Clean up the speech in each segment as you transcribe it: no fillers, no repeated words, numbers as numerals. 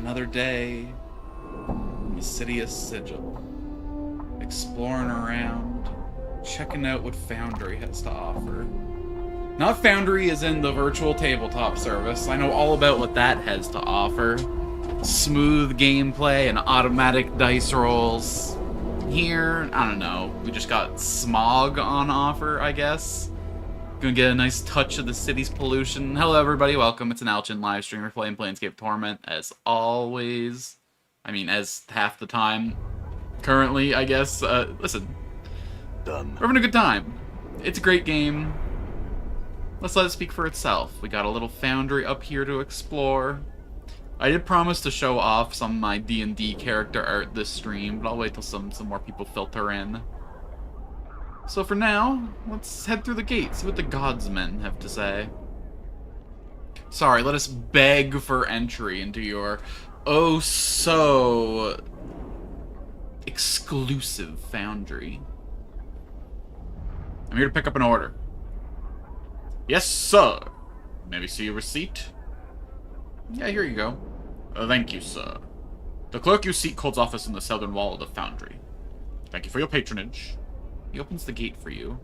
Another day in the city of Sigil. Exploring around, checking out what Foundry has to offer. Not Foundry as in the virtual tabletop service. I know all about what that has to offer. Smooth gameplay and automatic dice rolls. Here, I don't know, we just got smog on offer, I guess. Gonna get a nice touch of the city's pollution. Hello everybody, welcome. It's an Alchin live stream. We're playing Planescape Torment, as always. I mean, as half the time. Currently, I guess. Listen. Done. We're having a good time. It's a great game. Let's let it speak for itself. We got a little Foundry up here to explore. I did promise to show off some of my D&D character art this stream, but I'll wait till some more people filter in. So for now, let's head through the gate, see what the godsmen have to say. Sorry, let us beg for entry into your oh so exclusive Foundry. I'm here to pick up an order. Yes, sir. May we see your receipt? Yeah, here you go. Thank you, sir. The clerk you seek holds office in the southern wall of the Foundry. Thank you for your patronage. He opens the gate for you.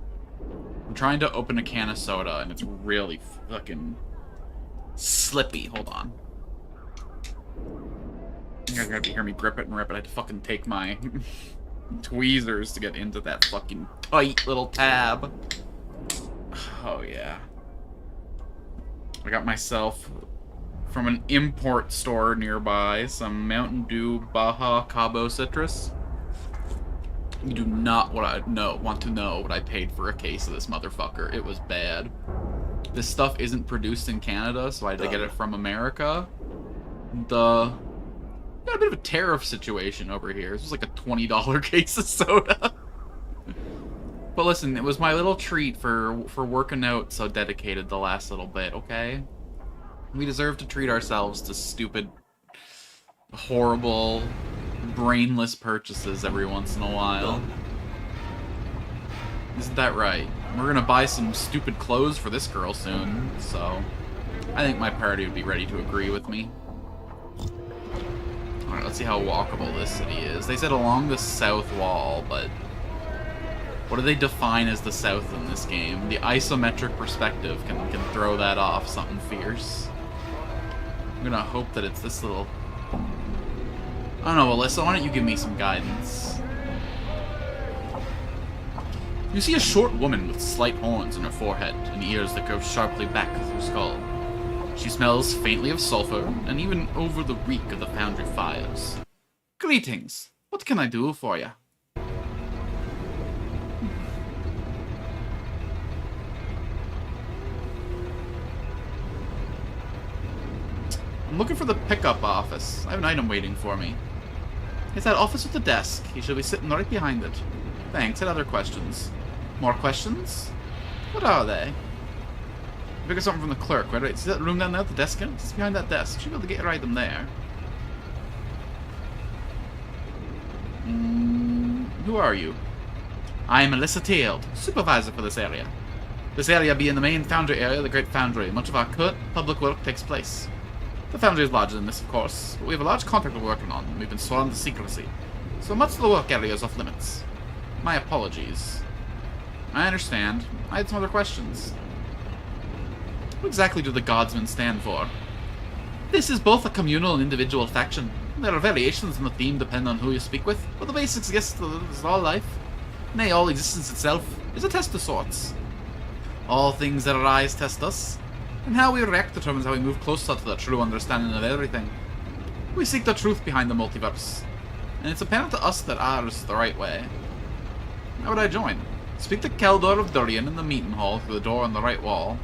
I'm trying to open a can of soda, and it's really fucking slippy. Hold on. You're gonna hear me grip it and rip it. I had to fucking take my tweezers to get into that fucking tight little tab. Oh, yeah. I got myself, from an import store nearby, some Mountain Dew Baja Cabo Citrus. You do not want to know what I paid for a case of this motherfucker. It was bad. This stuff isn't produced in Canada, so I had to get it from America. Got a bit of a tariff situation over here. This was like a $20 case of soda. But listen, it was my little treat for working out so dedicated the last little bit, okay? We deserve to treat ourselves to stupid, horrible, brainless purchases every once in a while. Isn't that right? We're gonna buy some stupid clothes for this girl soon, so I think my party would be ready to agree with me. Alright, let's see how walkable this city is. They said along the south wall, but what do they define as the south in this game? The isometric perspective can throw that off something fierce. I'm gonna hope that it's this little... I don't know, Alyssa, why don't you give me some guidance? You see a short woman with slight horns in her forehead and ears that curve sharply back through her skull. She smells faintly of sulfur and even over the reek of the Foundry fires. Greetings. What can I do for you? I'm looking for the pickup office. I have an item waiting for me. It's that office with the desk. He should be sitting right behind it. Thanks. Had other questions. More questions? What are they? Pick up something from the clerk, right? See that room down there with the desk in it? It's behind that desk. Should be able to get your item there. Who are you? I am Alyssa Tailed, supervisor for this area. This area being the main Foundry area, the Great Foundry. Much of our current public work takes place. The Foundry is larger than this, of course, but we have a large contract we're working on, and we've been sworn to secrecy. So much of the work area is off limits. My apologies. I understand. I had some other questions. What exactly do the Godsmen stand for? This is both a communal and individual faction. There are variations in the theme depending on who you speak with, but the basics, yes, is all life. Nay, all existence itself is a test of sorts. All things that arise test us, and how we react determines how we move closer to the true understanding of everything. We seek the truth behind the multiverse, and it's apparent to us that ours is the right way. How would I join? Speak to Keldor of Durian in the meeting hall through the door on the right wall.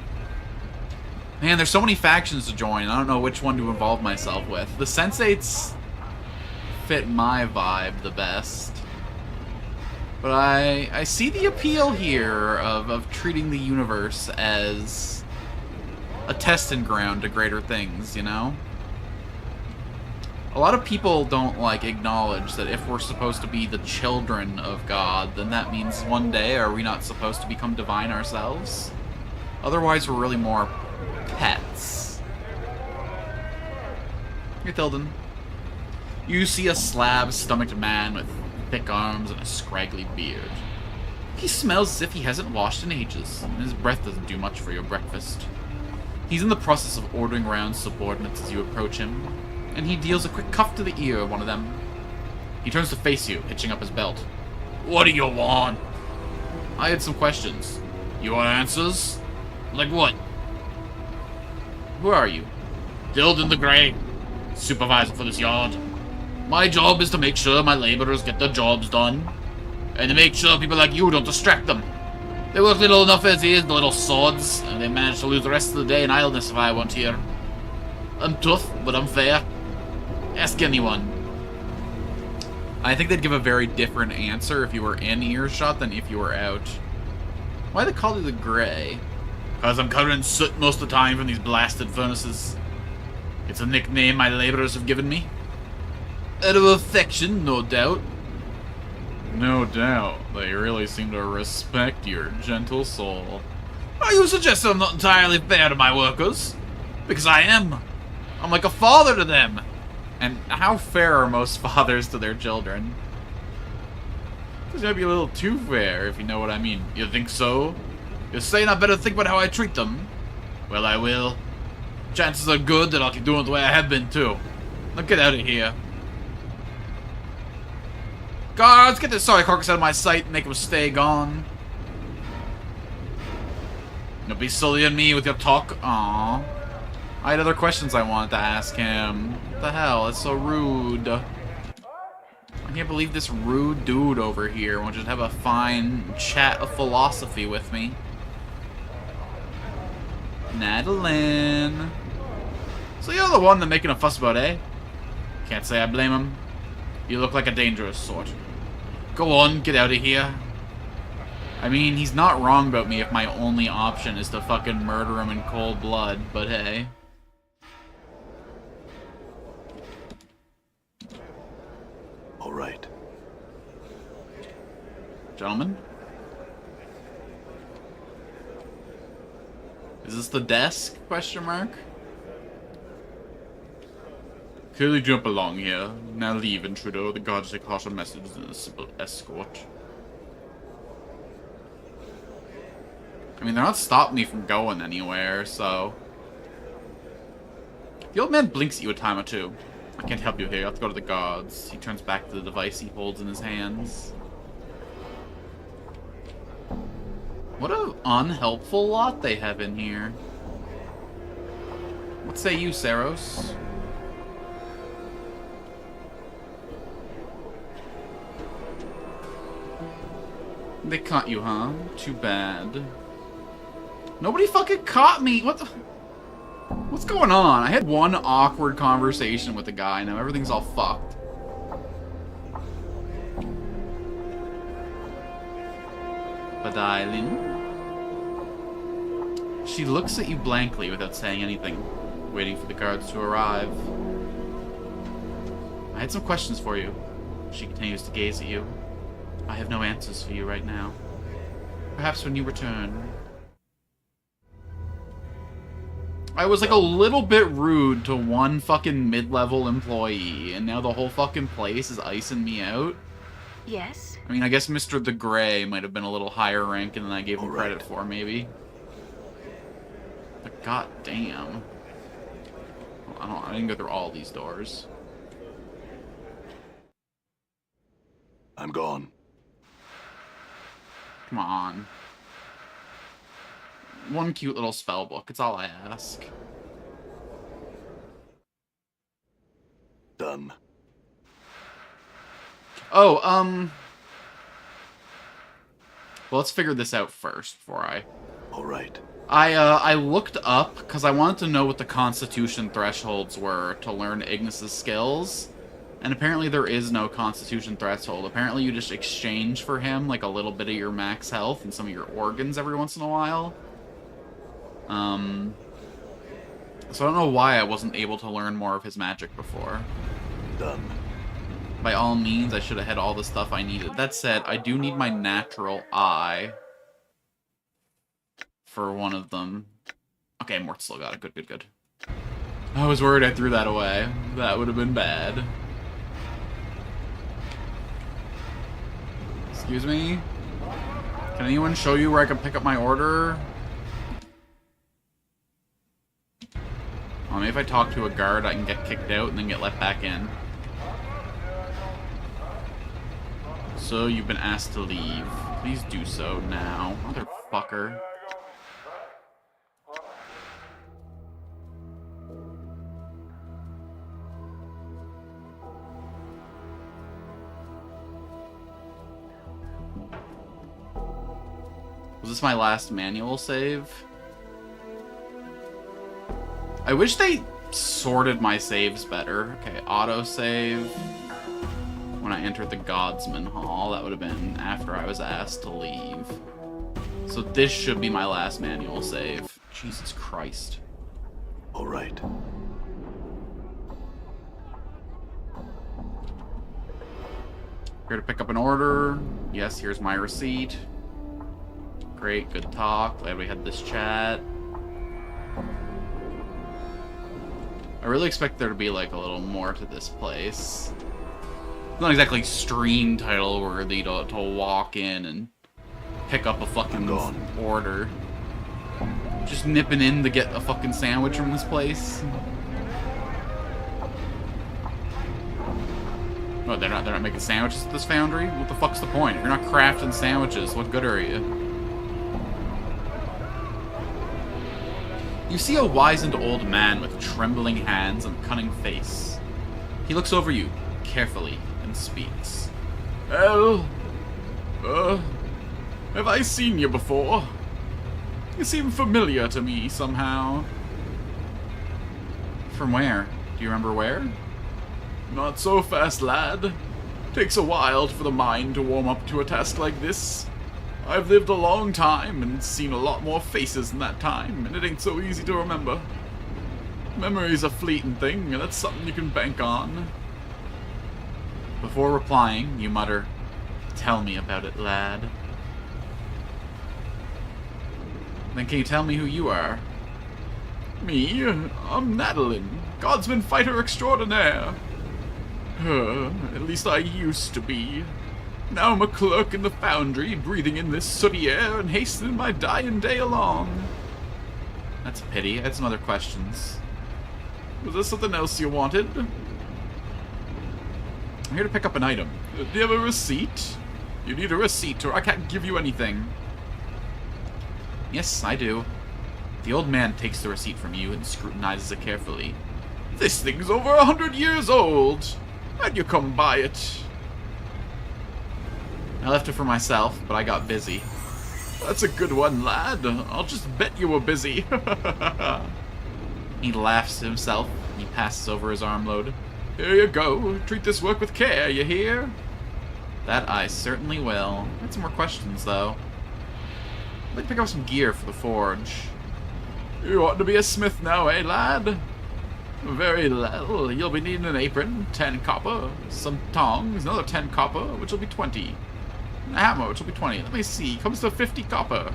Man, there's so many factions to join, I don't know which one to involve myself with. The Sensates fit my vibe the best. But I see the appeal here of treating the universe as a testing ground to greater things, you know? A lot of people don't, like, acknowledge that if we're supposed to be the children of God, then that means one day are we not supposed to become divine ourselves? Otherwise, we're really more pets. Hey, Tilden. You see a slab-stomached man with thick arms and a scraggly beard. He smells as if he hasn't washed in ages, and his breath doesn't do much for your breakfast. He's in the process of ordering around subordinates as you approach him, and he deals a quick cuff to the ear of one of them. He turns to face you, hitching up his belt. What do you want? I had some questions. You want answers? Like what? Who are you? Tilden the Grey, supervisor for this yard. My job is to make sure my laborers get their jobs done, and to make sure people like you don't distract them. They work little enough as is, the little sods, and they manage to lose the rest of the day in idleness if I weren't here. I'm tough, but I'm fair. Ask anyone. I think they'd give a very different answer if you were in earshot than if you were out. Why they call you the Grey? Because I'm covered in soot most of the time from these blasted furnaces. It's a nickname my laborers have given me. Out of affection, no doubt. No doubt. They really seem to respect your gentle soul. Are you suggesting I'm not entirely fair to my workers? Because I am. I'm like a father to them. And how fair are most fathers to their children? This might be a little too fair, if you know what I mean. You think so? You're saying I better think about how I treat them? Well, I will. Chances are good that I'll keep doing it the way I have been, too. Now get out of here. Guards, get this sorry carcass out of my sight and make him stay gone. You'll be sullying me with your talk? Aww. I had other questions I wanted to ask him. What the hell? That's so rude. I can't believe this rude dude over here wants to have a fine chat of philosophy with me. Madeline. So you're the one they're making a fuss about, eh? Can't say I blame him. You look like a dangerous sort. Go on, get out of here. I mean, he's not wrong about me if my only option is to fucking murder him in cold blood, but hey. All right. Gentlemen? Is this the desk? Question mark? Clearly jump along here. Now leave, intruder. The guards take harsh messages in a simple escort. I mean, they're not stopping me from going anywhere, so... The old man blinks at you a time or two. I can't help you here. You have to go to the guards. He turns back to the device he holds in his hands. What an unhelpful lot they have in here. What say you, Saros? They caught you, huh? Too bad. Nobody fucking caught me! What the... What's going on? I had one awkward conversation with the guy, now everything's all fucked. Badilin. She looks at you blankly without saying anything, waiting for the guards to arrive. I had some questions for you. She continues to gaze at you. I have no answers for you right now. Perhaps when you return. I was like a little bit rude to one fucking mid-level employee, and now the whole fucking place is icing me out? Yes? I mean, I guess Mr. the Grey might have been a little higher ranking than I gave him credit for, maybe. But goddamn. I didn't go through all these doors. I'm gone. Come on. One cute little spell book, it's all I ask. Done. Oh, well, let's figure this out first before I... All right. I looked up, because I wanted to know what the Constitution thresholds were to learn Ignis's skills. And apparently there is no Constitution threshold. Apparently you just exchange for him, like, a little bit of your max health and some of your organs every once in a while. So I don't know why I wasn't able to learn more of his magic before. Done. By all means, I should have had all the stuff I needed. That said, I do need my natural eye for one of them. Okay, Mort still got it. Good, good, good. I was worried I threw that away. That would have been bad. Excuse me? Can anyone show you where I can pick up my order? Maybe if I talk to a guard, I can get kicked out and then get let back in. So, you've been asked to leave. Please do so now. Motherfucker. Was this my last manual save? I wish they sorted my saves better. Okay, autosave. When I entered the Godsman Hall, that would have been after I was asked to leave. So this should be my last manual save. Jesus Christ. All right. Here to pick up an order. Yes, here's my receipt. Great, good talk. Glad we had this chat. I really expect there to be like a little more to this place. It's not exactly stream title worthy to walk in and pick up a fucking order. Just nipping in to get a fucking sandwich from this place. Oh, they're not making sandwiches at this foundry? What the fuck's the point? If you're not crafting sandwiches, what good are you? You see a wizened old man with trembling hands and cunning face. He looks over you, carefully, and speaks. Well, have I seen you before? You seem familiar to me, somehow. From where? Do you remember where? Not so fast, lad. Takes a while for the mind to warm up to a task like this. I've lived a long time and seen a lot more faces in that time, and it ain't so easy to remember. Memory's a fleeting thing, and that's something you can bank on. Before replying, you mutter, "Tell me about it, lad." Then can you tell me who you are? Me? I'm Nadalin, Godsman Fighter Extraordinaire. At least I used to be. Now I'm a clerk in the Foundry, breathing in this sooty air and hastening my dying day along. That's a pity. I had some other questions. Was there something else you wanted? I'm here to pick up an item. Do you have a receipt? You need a receipt or I can't give you anything. Yes, I do. The old man takes the receipt from you and scrutinizes it carefully. This thing's over 100 years old. How'd you come by it? I left it for myself, but I got busy. That's a good one, lad. I'll just bet you were busy. He laughs to himself. He passes over his armload. Here you go. Treat this work with care, you hear? That I certainly will. I had some more questions, though. I'd like to pick up some gear for the forge. You ought to be a smith now, eh, lad? Very well. You'll be needing an apron, 10 copper, some tongs, another 10 copper, which will be 20. A hammer, which will be 20. Let me see. Comes to 50 copper.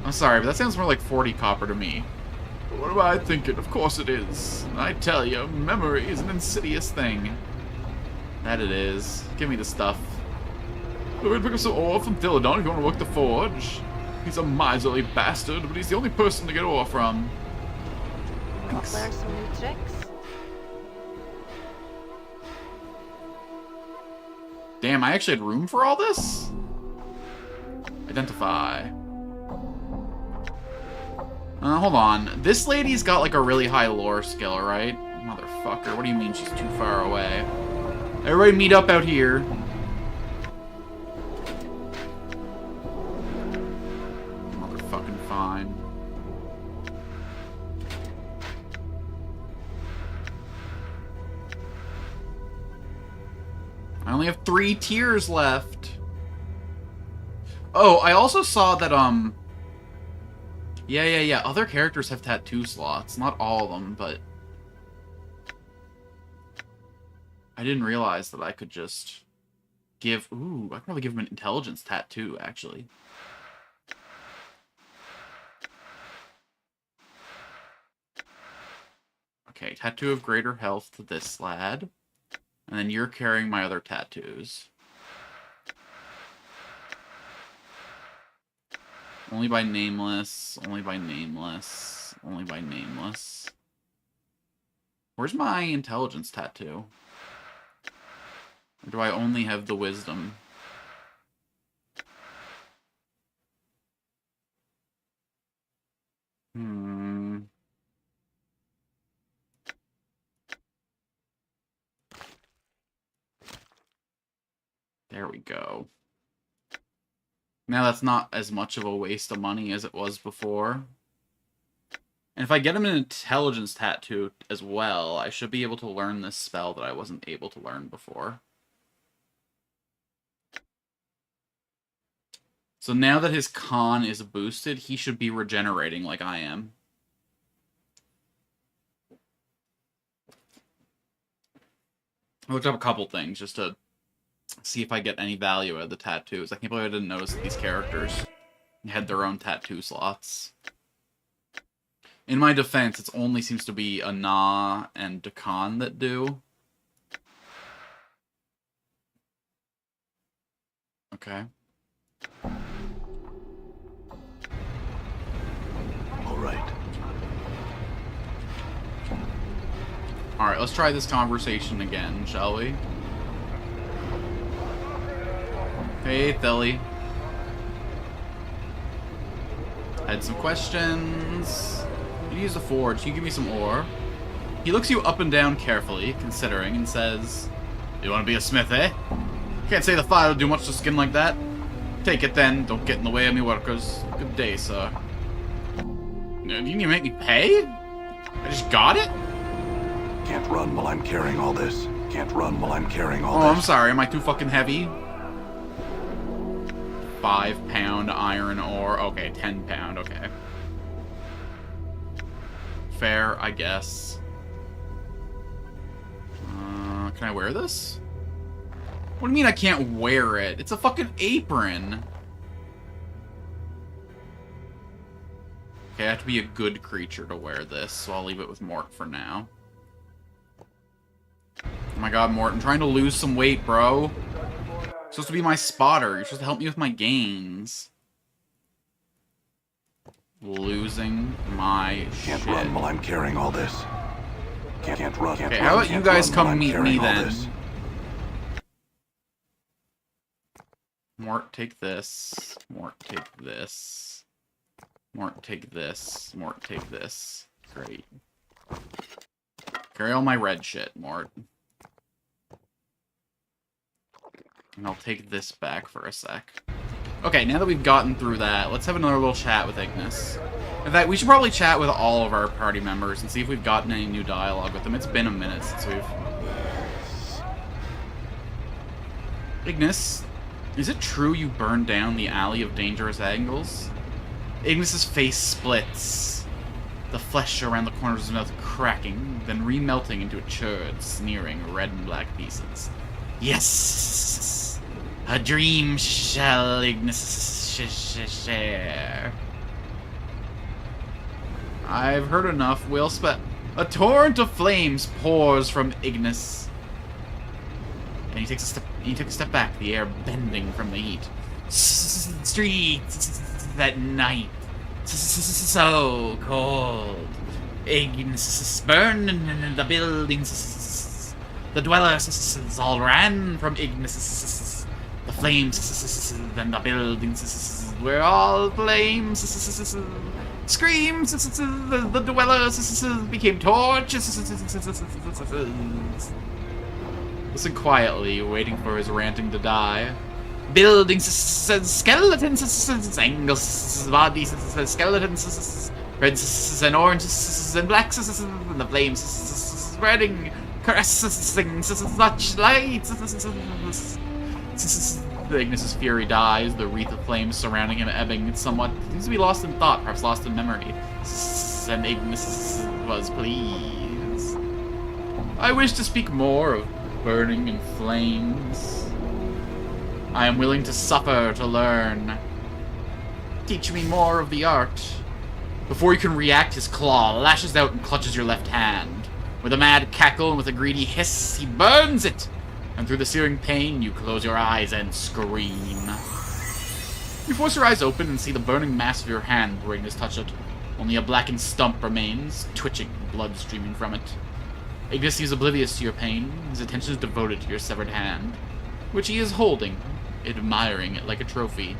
I'm sorry, but that sounds more like 40 copper to me. But what am I thinking? Of course it is. I tell you, memory is an insidious thing. That it is. Give me the stuff. We're going to pick up some ore from Thiladon if you want to work the forge. He's a miserly bastard, but he's the only person to get ore from. Thanks. Learn some new tricks. Damn, I actually had room for all this? Identify. Hold on. This lady's got like a really high lore skill, right? Motherfucker, what do you mean she's too far away? Everybody meet up out here. Motherfucking fine. I only have 3 tiers left. Oh, I also saw that, Yeah. Other characters have tattoo slots. Not all of them, but... I didn't realize that I could just give... Ooh, I could probably give him an intelligence tattoo, actually. Okay, tattoo of greater health to this lad. And then you're carrying my other tattoos. Only by nameless, only by nameless, only by nameless. Where's my intelligence tattoo? Or do I only have the wisdom? There we go. Now that's not as much of a waste of money as it was before. And if I get him an intelligence tattoo as well, I should be able to learn this spell that I wasn't able to learn before. So now that his con is boosted, he should be regenerating like I am. I looked up a couple things just to see if I get any value out of the tattoos. I can't believe I didn't notice that these characters had their own tattoo slots. In my defense, it only seems to be Ana and Dakan that do. Okay. All right. Alright, let's try this conversation again, shall we? Hey, Theli. Had some questions. You use the forge. Can you give me some ore? He looks you up and down carefully, considering, and says, "You want to be a smith, eh? Can't say the fire will do much to skin like that. Take it then. Don't get in the way of me workers. Good day, sir." Do you need to make me pay? I just got it? Can't run while I'm carrying all this. Can't run while I'm carrying all Oh, this. I'm sorry. Am I too fucking heavy? 5-pound iron ore. Okay, 10-pound. Okay. Fair, I guess. Can I wear this? What do you mean I can't wear it? It's a fucking apron. Okay, I have to be a good creature to wear this, so I'll leave it with Mort for now. Oh my god, Mort, I'm trying to lose some weight, bro. You're supposed to be my spotter. You're supposed to help me with my gains. Losing my Can't shit. run while I'm carrying all this. Can't run. Okay, how about you guys come meet me then? Mort, take this. Mort, take this. Mort, take this. Mort, take this. Great. Carry all my red shit, Mort. And I'll take this back for a sec. Okay, now that we've gotten through that, let's have another little chat with Ignis. In fact, we should probably chat with all of our party members and see if we've gotten any new dialogue with them. It's been a minute since we've... Ignis, is it true you burned down the Alley of Dangerous Angles? Ignis's face splits, the flesh around the corners of his mouth cracking, then remelting into a churd, sneering red and black pieces. Yes! A dream shall Ignis share. I've heard enough. We'll a torrent of flames pours from Ignis. And he takes a step back, the air bending from the heat. Streets that night, so cold. Ignis burned in the buildings. The dwellers all ran from Ignis. The flames and the buildings were all flames. Screams. The dwellers became torches. Listen quietly, waiting for his ranting to die. Buildings, skeletons, angles, bodies, skeletons, reds and oranges and blacks, and the flames spreading, caressing such light. Ignis's fury dies, the wreath of flames surrounding him ebbing somewhat. He seems to be lost in thought, perhaps lost in memory. And Ignis was pleased. I wish to speak more of burning in flames. I am willing to suffer to learn. Teach me more of the art. Before you can react, his claw lashes out and clutches your left hand. With a mad cackle and with a greedy hiss, he burns it! And through the searing pain, you close your eyes and scream. You force your eyes open and see the burning mass of your hand where Ignis touched it. Only a blackened stump remains, twitching, blood streaming from it. Ignis is oblivious to your pain. His attention is devoted to your severed hand, which he is holding, admiring it like a trophy.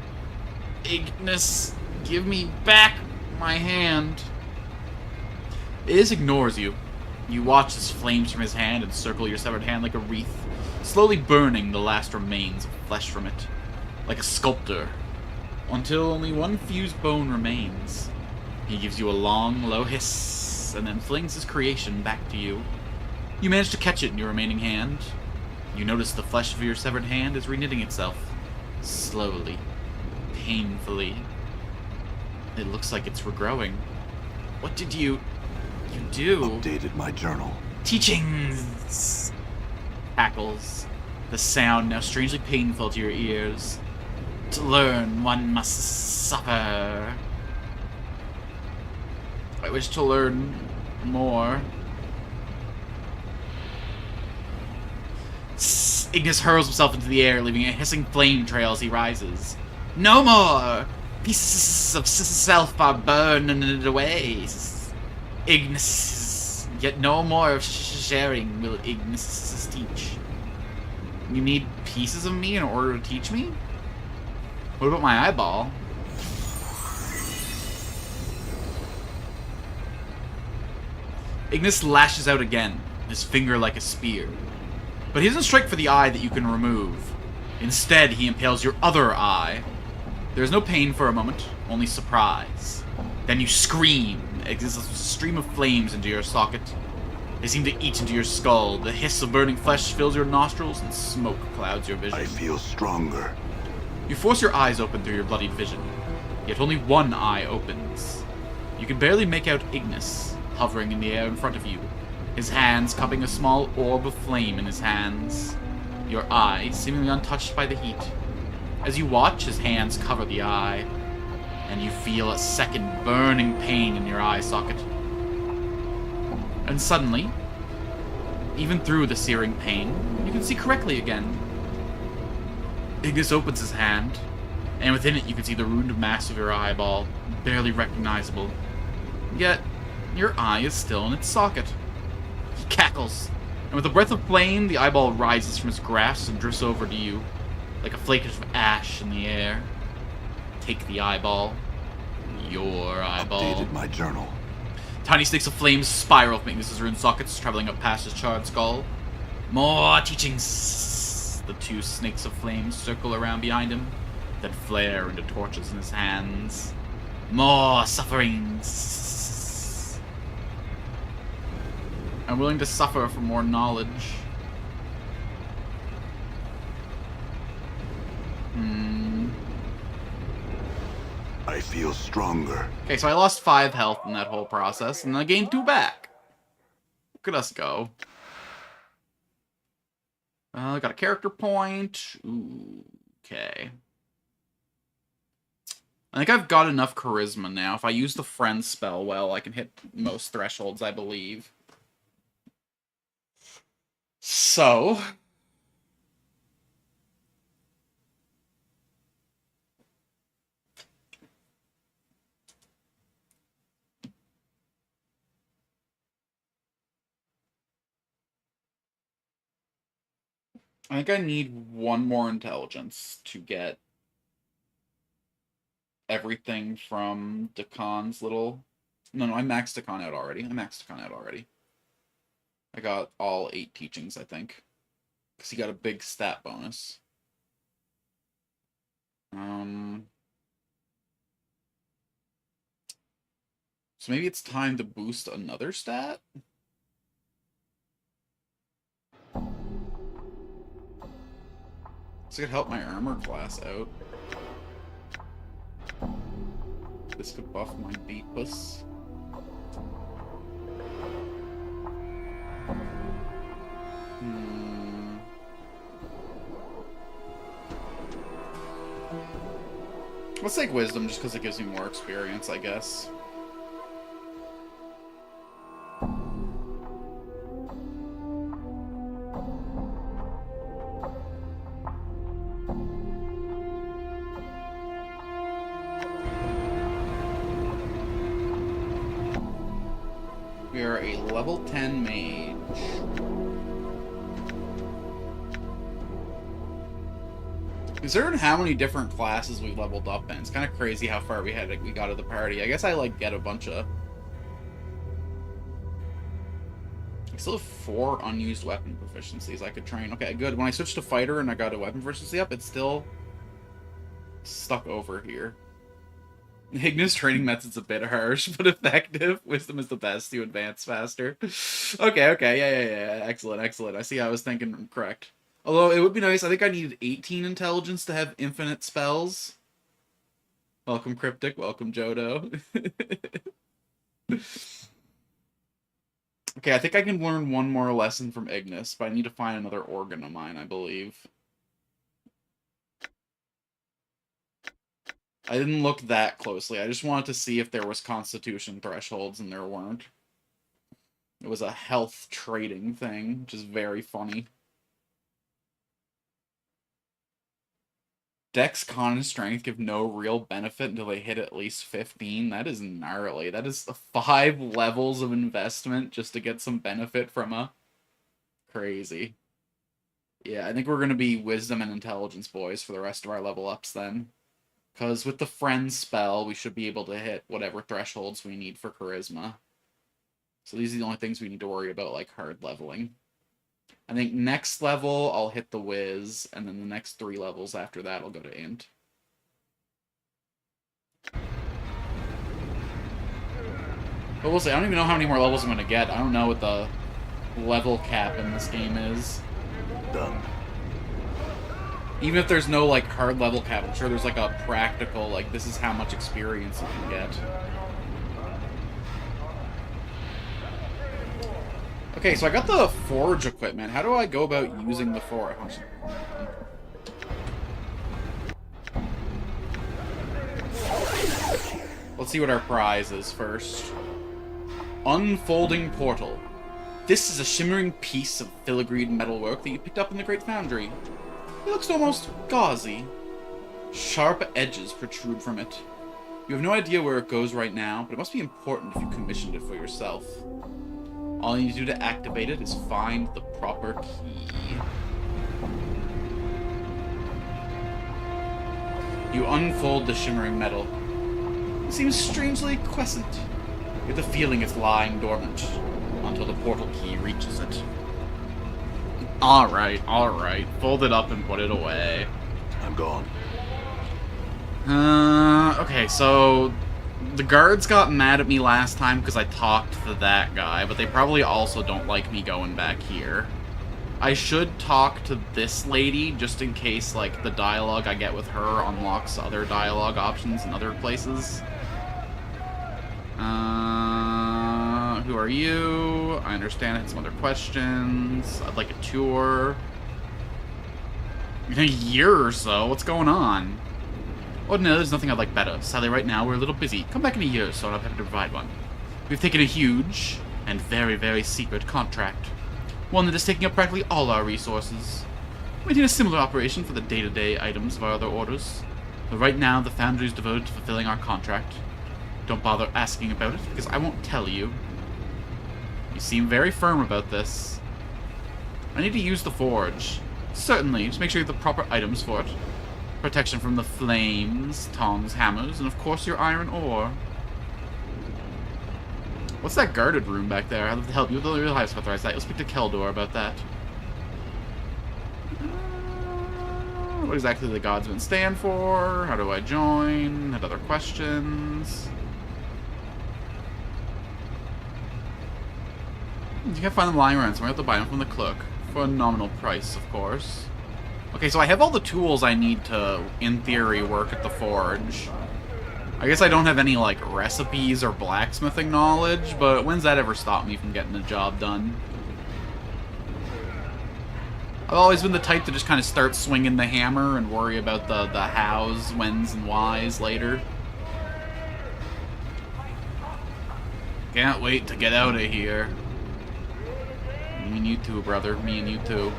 Ignis, give me back my hand. Ignis ignores you. You watch as flames from his hand encircle your severed hand like a wreath, slowly burning the last remains of flesh from it, like a sculptor, until only one fused bone remains. He gives you a long, low hiss, and then flings his creation back to you. You manage to catch it in your remaining hand. You notice the flesh of your severed hand is reknitting itself, slowly, painfully. It looks like it's regrowing. What did you do? Updated my journal. Teachings! Cackles, the sound now strangely painful to your ears. To learn, one must suffer. I wish to learn more. Ignis hurls himself into the air, leaving a hissing flame trail as he rises. No more! Pieces of self are burned away. Ignis, yet no more of sharing will Ignis teach. You need pieces of me in order to teach me? What about my eyeball? Ignis lashes out again, his finger like a spear. But he doesn't strike for the eye that you can remove. Instead, he impales your other eye. There is no pain for a moment, only surprise. Then you scream, as a stream of flames into your socket. They seem to eat into your skull. The hiss of burning flesh fills your nostrils, and smoke clouds your vision. I feel stronger. You force your eyes open through your bloodied vision, yet only one eye opens. You can barely make out Ignis, hovering in the air in front of you, his hands cupping a small orb of flame in his hands. Your eye, seemingly untouched by the heat. As you watch, his hands cover the eye, and you feel a second burning pain in your eye socket. And suddenly, even through the searing pain, you can see correctly again. Ignis opens his hand, and within it you can see the ruined mass of your eyeball, barely recognizable. Yet, your eye is still in its socket. He cackles, and with a breath of flame, the eyeball rises from his grasp and drifts over to you, like a flake of ash in the air. Take the eyeball. Your eyeball. Updated my journal. Tiny snakes of flame spiral from Ignis' ruined sockets, traveling up past his charred skull. More teachings. The two snakes of flame circle around behind him, then flare into torches in his hands. More sufferings. I'm willing to suffer for more knowledge. I feel stronger. Okay, so I lost 5 health in that whole process, and I gained 2 back. Look at us go. I got a character point. Ooh, okay. I think I've got enough charisma now. If I use the friend spell well, I can hit most thresholds, I believe. So... I think I need 1 more intelligence to get everything from Dakon's little... No, I maxed Dakon out already. I got all 8 teachings, I think. Because he got a big stat bonus. So maybe it's time to boost another stat? This could help my armor class out. This could buff my Beatbus. Let's take Wisdom just because it gives me more experience, I guess. We are a level 10 mage. Considering how many different classes we leveled up in, it's kind of crazy how far we got of the party. I guess I like get a bunch of. I still have 4 unused weapon proficiencies I could train. Okay, good. When I switched to fighter and I got a weapon proficiency up, it's still stuck over here. Ignis training method's a bit harsh, but effective. Wisdom is the best to advance faster. Okay, yeah. Excellent. I see how I was thinking correct. Although, it would be nice. I think I needed 18 intelligence to have infinite spells. Welcome, Cryptic. Welcome, Jodo. Okay, I think I can learn one more lesson from Ignis, but I need to find another organ of mine, I believe. I didn't look that closely. I just wanted to see if there was constitution thresholds, and there weren't. It was a health trading thing, which is very funny. Dex, Con, and Strength give no real benefit until they hit at least 15. That is gnarly. That is 5 levels of investment just to get some benefit from a... Crazy. Yeah, I think we're going to be Wisdom and Intelligence boys for the rest of our level ups then. Because with the Friend spell, we should be able to hit whatever thresholds we need for Charisma. So these are the only things we need to worry about, like hard leveling. I think next level, I'll hit the Wiz, and then the next 3 levels after that, I'll go to Int. But we'll see. I don't even know how many more levels I'm going to get. I don't know what the level cap in this game is. Done. Even if there's no, like, hard level cap, I'm sure there's, like, a practical, like, this is how much experience you can get. Okay, so I got the forge equipment. How do I go about using the forge? Let's see what our prize is first. Unfolding Portal. This is a shimmering piece of filigreed metalwork that you picked up in the Great Foundry. It looks almost gauzy. Sharp edges protrude from it. You have no idea where it goes right now, but it must be important if you commissioned it for yourself. All you need to do to activate it is find the proper key. You unfold the shimmering metal. It seems strangely quiescent. You get the feeling it's lying dormant until the portal key reaches it. Alright. Fold it up and put it away. I'm gone. Okay, so... The guards got mad at me last time because I talked to that guy, but they probably also don't like me going back here. I should talk to this lady, just in case, like, the dialogue I get with her unlocks other dialogue options in other places. Who are you? I understand I had some other questions. I'd like a tour. In a year or so? What's going on? Oh no, there's nothing I'd like better. Sadly, right now, we're a little busy. Come back in a year or so, and I'll be happy to provide one. We've taken a huge and very, very secret contract. One that is taking up practically all our resources. We maintain a similar operation for the day-to-day items of our other orders. But right now, the Foundry is devoted to fulfilling our contract. Don't bother asking about it, because I won't tell you. You seem very firm about this. I need to use the forge. Certainly, just make sure you have the proper items for it. Protection from the flames, tongs, hammers, and of course your iron ore. What's that guarded room back there? I'd love to help you with the real highest authorize that. You'll speak to Keldor about that. What exactly do the Godsmen stand for? How do I join? Had other questions. You can find them lying around somewhere. You have to buy them from the clerk. For a nominal price, of course. Okay, so I have all the tools I need to, in theory, work at the forge. I guess I don't have any, like, recipes or blacksmithing knowledge, but when's that ever stopped me from getting the job done? I've always been the type to just kind of start swinging the hammer and worry about the hows, whens, and whys later. Can't wait to get out of here. Me and you too, brother. Me and you too.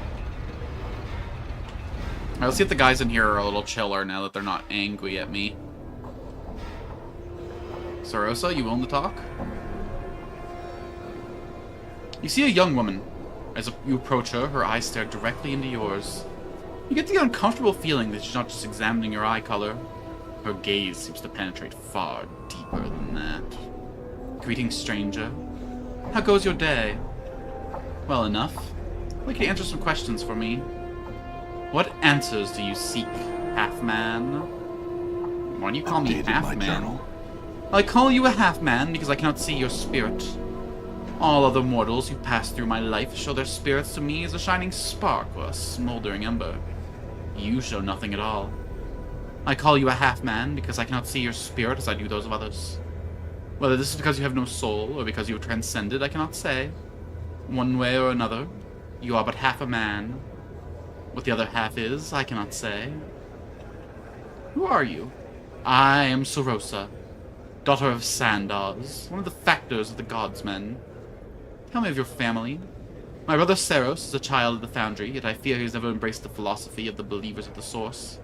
Alright, let's see if the guys in here are a little chiller now that they're not angry at me. Sorosa, you willing to talk? You see a young woman. As you approach her, her eyes stare directly into yours. You get the uncomfortable feeling that she's not just examining your eye color. Her gaze seems to penetrate far deeper than that. Greetings, stranger. How goes your day? Well enough. I'd like you to answer some questions for me. What answers do you seek, half-man? Why do you call me half-man? I call you a half-man because I cannot see your spirit. All other mortals who pass through my life show their spirits to me as a shining spark or a smoldering ember. You show nothing at all. I call you a half-man because I cannot see your spirit as I do those of others. Whether this is because you have no soul or because you have transcended, I cannot say. One way or another, you are but half a man. What the other half is, I cannot say. Who are you? I am Sorosa, daughter of Sandoz, one of the factors of the Godsmen. Tell me of your family. My brother Saros is a child of the Foundry, yet I fear he has never embraced the philosophy of the believers of the Source.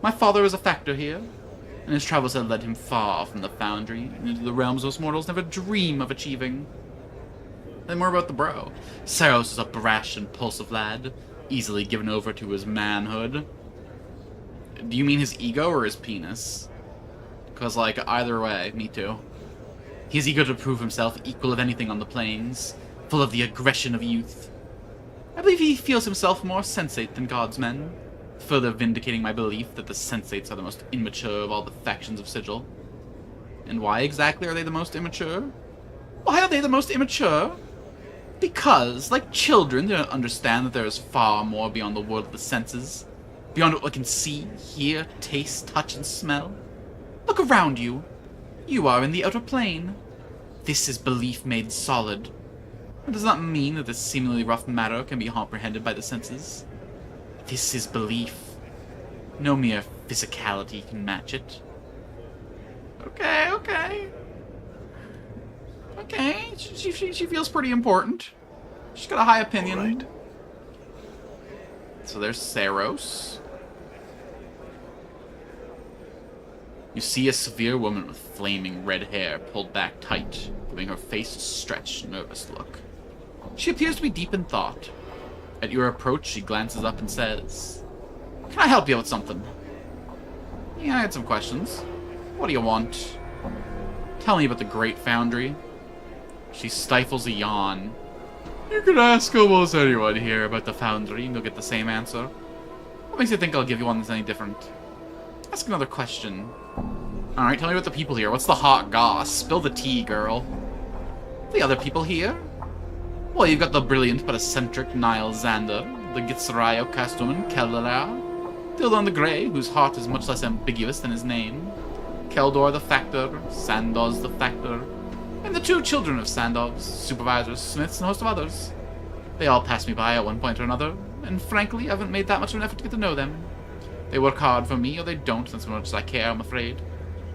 My father is a factor here, and his travels have led him far from the Foundry, and into the realms most mortals never dream of achieving. Then more about the bro. Saros is a brash, impulsive lad, easily given over to his manhood. Do you mean his ego or his penis? Because, like, either way, me too. He's eager to prove himself equal of anything on the plains, full of the aggression of youth. I believe he feels himself more sensate than Godsmen, further vindicating my belief that the sensates are the most immature of all the factions of Sigil. And why exactly are they the most immature? Why are they the most immature? Because, like children, they don't understand that there is far more beyond the world of the senses, beyond what we can see, hear, taste, touch, and smell. Look around you. You are in the outer plane. This is belief made solid. It does not mean that this seemingly rough matter can be comprehended by the senses. This is belief. No mere physicality can match it. Okay. Okay, she feels pretty important. She's got a high opinion. Right. So there's Saros. You see a severe woman with flaming red hair pulled back tight, giving her face a stretched, nervous look. She appears to be deep in thought. At your approach, she glances up and says, "Can I help you with something?" Yeah, I had some questions. What do you want? Tell me about the Great Foundry. She stifles a yawn. You can ask almost anyone here about the Foundry, and you'll get the same answer. What makes you think I'll give you one that's any different? Ask another question. Alright, tell me about the people here. What's the hot goss? Spill the tea, girl. The other people here? Well, you've got the brilliant but eccentric Niall Xander, the Gitsarayo castwoman Keldor, Dildon the Grey, whose heart is much less ambiguous than his name, Keldor the Factor, Sandoz the Factor, and the two children of Sandoz, supervisors, smiths, and a host of others. They all pass me by at one point or another, and frankly, I haven't made that much of an effort to get to know them. They work hard for me, or they don't, that's as much as I care, I'm afraid.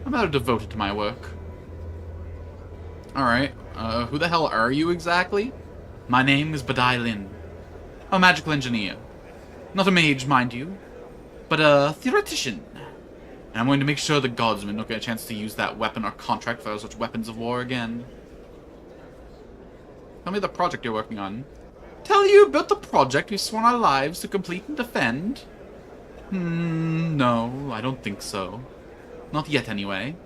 I'm rather devoted to my work. Alright, who the hell are you exactly? My name is Badai Lin. I'm a magical engineer. Not a mage, mind you, but a theoretician. And I'm going to make sure the Godsmen don't get a chance to use that weapon or contract for such weapons of war again. Tell me the project you're working on. Tell you about the project we've sworn our lives to complete and defend? No, I don't think so. Not yet, anyway.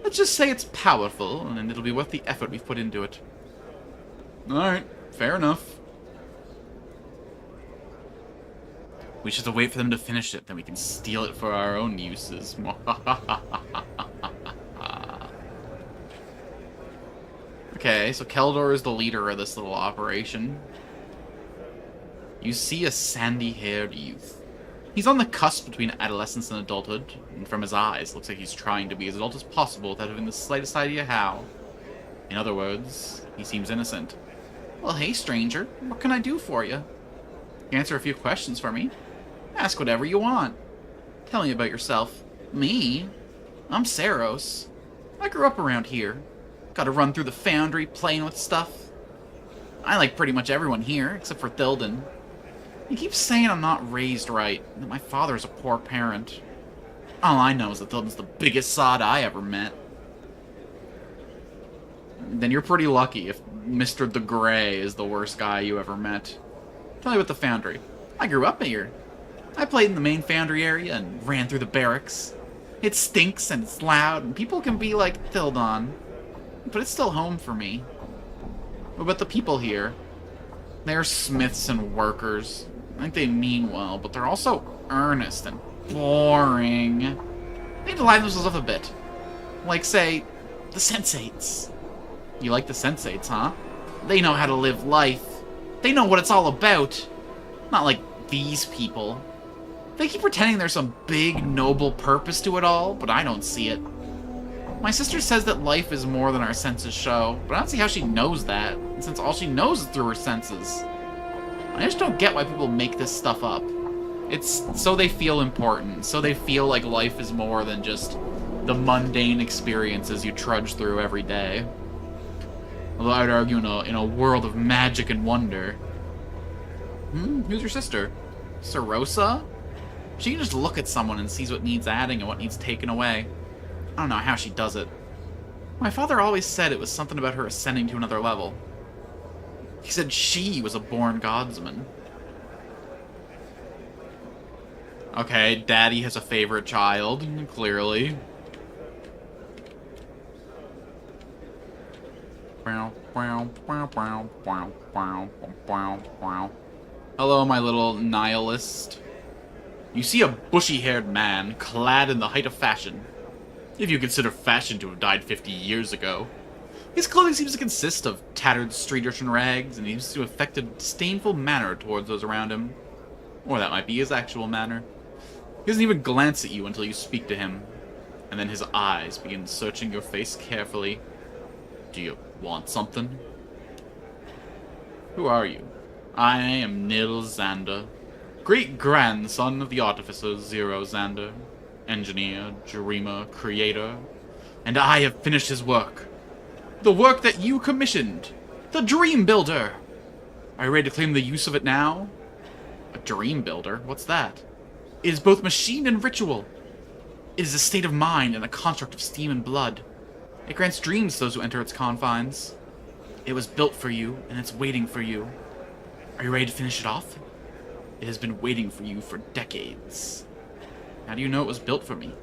Let's just say it's powerful, and it'll be worth the effort we've put into it. Alright, fair enough. We just have to wait for them to finish it, then we can steal it for our own uses. Okay, so Keldor is the leader of this little operation. You see a sandy-haired youth. He's on the cusp between adolescence and adulthood, and from his eyes, looks like he's trying to be as adult as possible without having the slightest idea how. In other words, he seems innocent. Well, hey, stranger, what can I do for you? Answer a few questions for me. Ask whatever you want. Tell me about yourself. Me? I'm Saros. I grew up around here. Got to run through the Foundry playing with stuff. I like pretty much everyone here, except for Thilden. He keeps saying I'm not raised right, and that my father's a poor parent. All I know is that Thilden's the biggest sod I ever met. then you're pretty lucky if Mr. the Gray is the worst guy you ever met. Tell you about the Foundry. I grew up here. I played in the main Foundry area and ran through the barracks. It stinks and it's loud and people can be, like, filled on. But it's still home for me. What about the people here? They're smiths and workers. I think they mean well, but they're also earnest and boring. They delight themselves up a bit. Like, say, the Sensates. You like the Sensates, huh? They know how to live life. They know what it's all about. Not like these people. They keep pretending there's some big, noble purpose to it all, but I don't see it. My sister says that life is more than our senses show, but I don't see how she knows that, since all she knows is through her senses. I just don't get why people make this stuff up. It's so they feel important, so they feel like life is more than just the mundane experiences you trudge through every day. Although I would argue in a world of magic and wonder. Who's your sister? Sarosa? She can just look at someone and sees what needs adding and what needs taken away. I don't know how she does it. My father always said it was something about her ascending to another level. He said she was a born godsman. Okay, Daddy has a favorite child, clearly. Hello, my little nihilist. You see a bushy-haired man, clad in the height of fashion. If you consider fashion to have died 50 years ago. His clothing seems to consist of tattered street urchin rags, and he seems to affect a disdainful manner towards those around him. Or that might be his actual manner. He doesn't even glance at you until you speak to him, and then his eyes begin searching your face carefully. Do you want something? Who are you? I am Nil Xander, great-grandson of the artificer Zero Xander, engineer, dreamer, creator, and I have finished his work. The work that you commissioned! The Dream Builder! Are you ready to claim the use of it now? A Dream Builder? What's that? It is both machine and ritual. It is a state of mind and a construct of steam and blood. It grants dreams to those who enter its confines. It was built for you, and it's waiting for you. Are you ready to finish it off? It has been waiting for you for decades. How do you know it was built for me?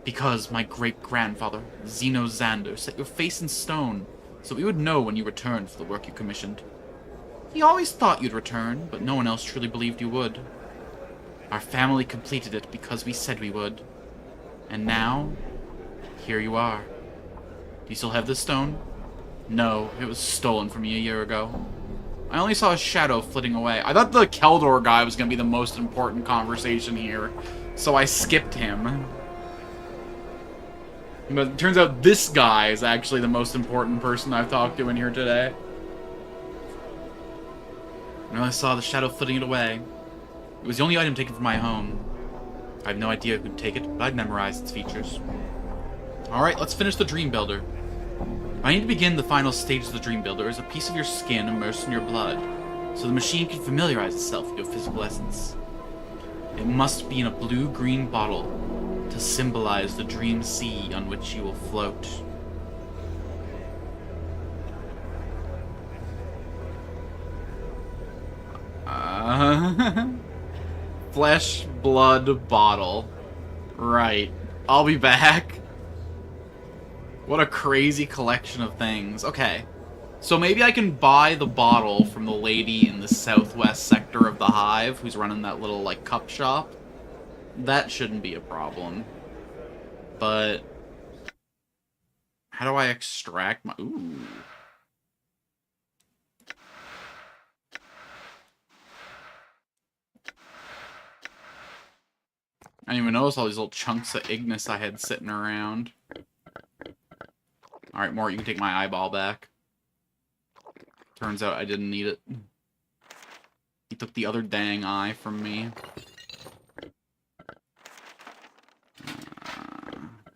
Because my great-grandfather, Zeno Xander, set your face in stone, so we would know when you returned for the work you commissioned. He always thought you'd return, but no one else truly believed you would. Our family completed it because we said we would. And now, here you are. Do you still have this stone? No, it was stolen from me a year ago. I only saw a shadow flitting away. I thought the Keldor guy was going to be the most important conversation here, so I skipped him. But it turns out this guy is actually the most important person I've talked to in here today. I only saw the shadow flitting it away. It was the only item taken from my home. I have no idea who'd take it, but I'd memorized its features. Alright, let's finish the Dream Builder. I need to begin the final stage of the Dream Builder as a piece of your skin immersed in your blood, so the machine can familiarize itself with your physical essence. It must be in a blue-green bottle to symbolize the dream sea on which you will float. Flesh, blood, bottle. Right. I'll be back. What a crazy collection of things. Okay. So maybe I can buy the bottle from the lady in the southwest sector of the Hive who's running that little, like, cup shop. That shouldn't be a problem. But how do I extract my... Ooh. I didn't even notice all these little chunks of Ignis I had sitting around. Alright, Mort, you can take my eyeball back. Turns out I didn't need it. He took the other dang eye from me.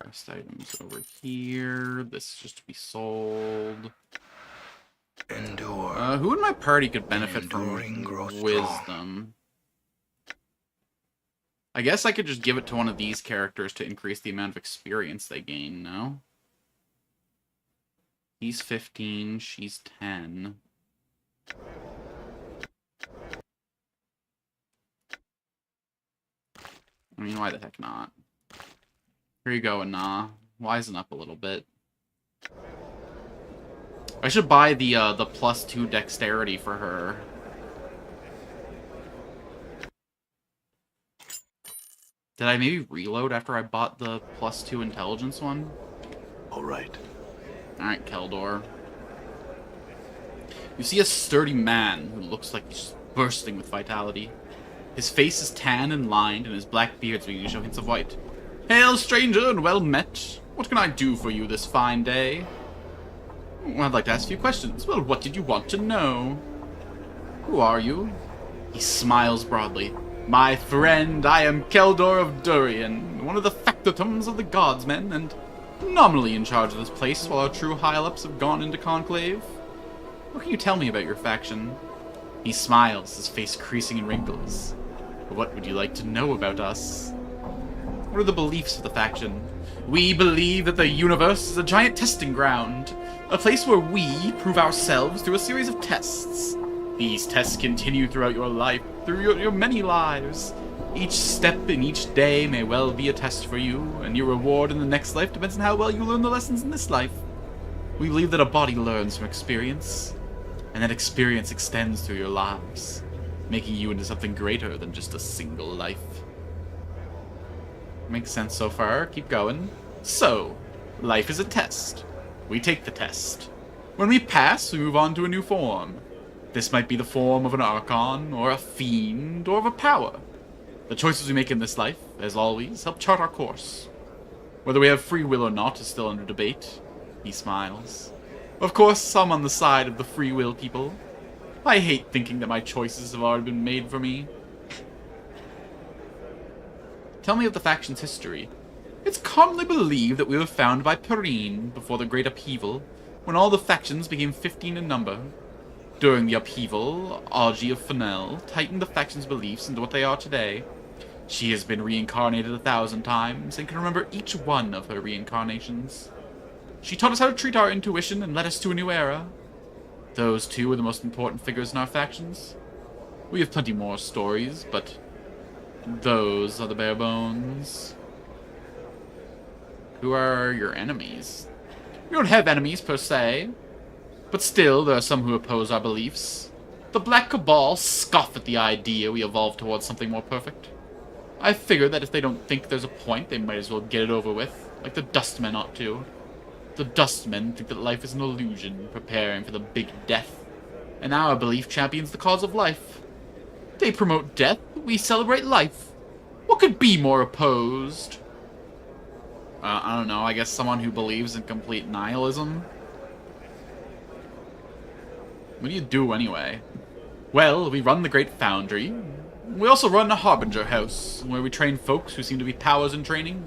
Best items over here. This is just to be sold. Endure. Who in my party could benefit from wisdom? Strong. I guess I could just give it to one of these characters to increase the amount of experience they gain, no? He's 15, she's 10. I mean, why the heck not? Here you go, Nah. Wisen up a little bit. I should buy the +2 dexterity for her. Did I maybe reload after I bought the +2 intelligence one? All right. Alright, Keldor. You see a sturdy man who looks like he's bursting with vitality. His face is tan and lined, and his black beard's beginning to show hints of white. Hail, stranger, and well met. What can I do for you this fine day? Well, I'd like to ask a few questions. Well, what did you want to know? Who are you? He smiles broadly. My friend, I am Keldor of Durian, one of the factotums of the Godsmen, and nominally in charge of this place while our true high-ups have gone into conclave. What can you tell me about your faction? He smiles, his face creasing in wrinkles. What would you like to know about us? What are the beliefs of the faction? We believe that the universe is a giant testing ground, a place where we prove ourselves through a series of tests. These tests continue throughout your life, through your many lives. Each step in each day may well be a test for you, and your reward in the next life depends on how well you learn the lessons in this life. We believe that a body learns from experience, and that experience extends through your lives, making you into something greater than just a single life. Makes sense so far. Keep going. So, life is a test. We take the test. When we pass, we move on to a new form. This might be the form of an Archon, or a Fiend, or of a power. The choices we make in this life, as always, help chart our course. Whether we have free will or not is still under debate. He smiles. Of course, I'm on the side of the free will people. I hate thinking that my choices have already been made for me. Tell me of the faction's history. It's commonly believed that we were founded by Perrine before the Great Upheaval, when all the factions became 15 in number. During the upheaval, Augie of Fennel tightened the faction's beliefs into what they are today. She has been reincarnated 1,000 times and can remember each one of her reincarnations. She taught us how to treat our intuition and led us to a new era. Those two are the most important figures in our factions. We have plenty more stories, but those are the bare bones. Who are your enemies? We don't have enemies per se, but still there are some who oppose our beliefs. The Black Cabal scoff at the idea we evolve towards something more perfect. I figure that if they don't think there's a point, they might as well get it over with, like the Dustmen ought to. The Dustmen think that life is an illusion, preparing for the big death, and our belief champions the cause of life. They promote death, we celebrate life. What could be more opposed? I don't know, I guess someone who believes in complete nihilism? What do you do anyway? Well, we run the Great Foundry. We also run a Harbinger House, where we train folks who seem to be powers in training.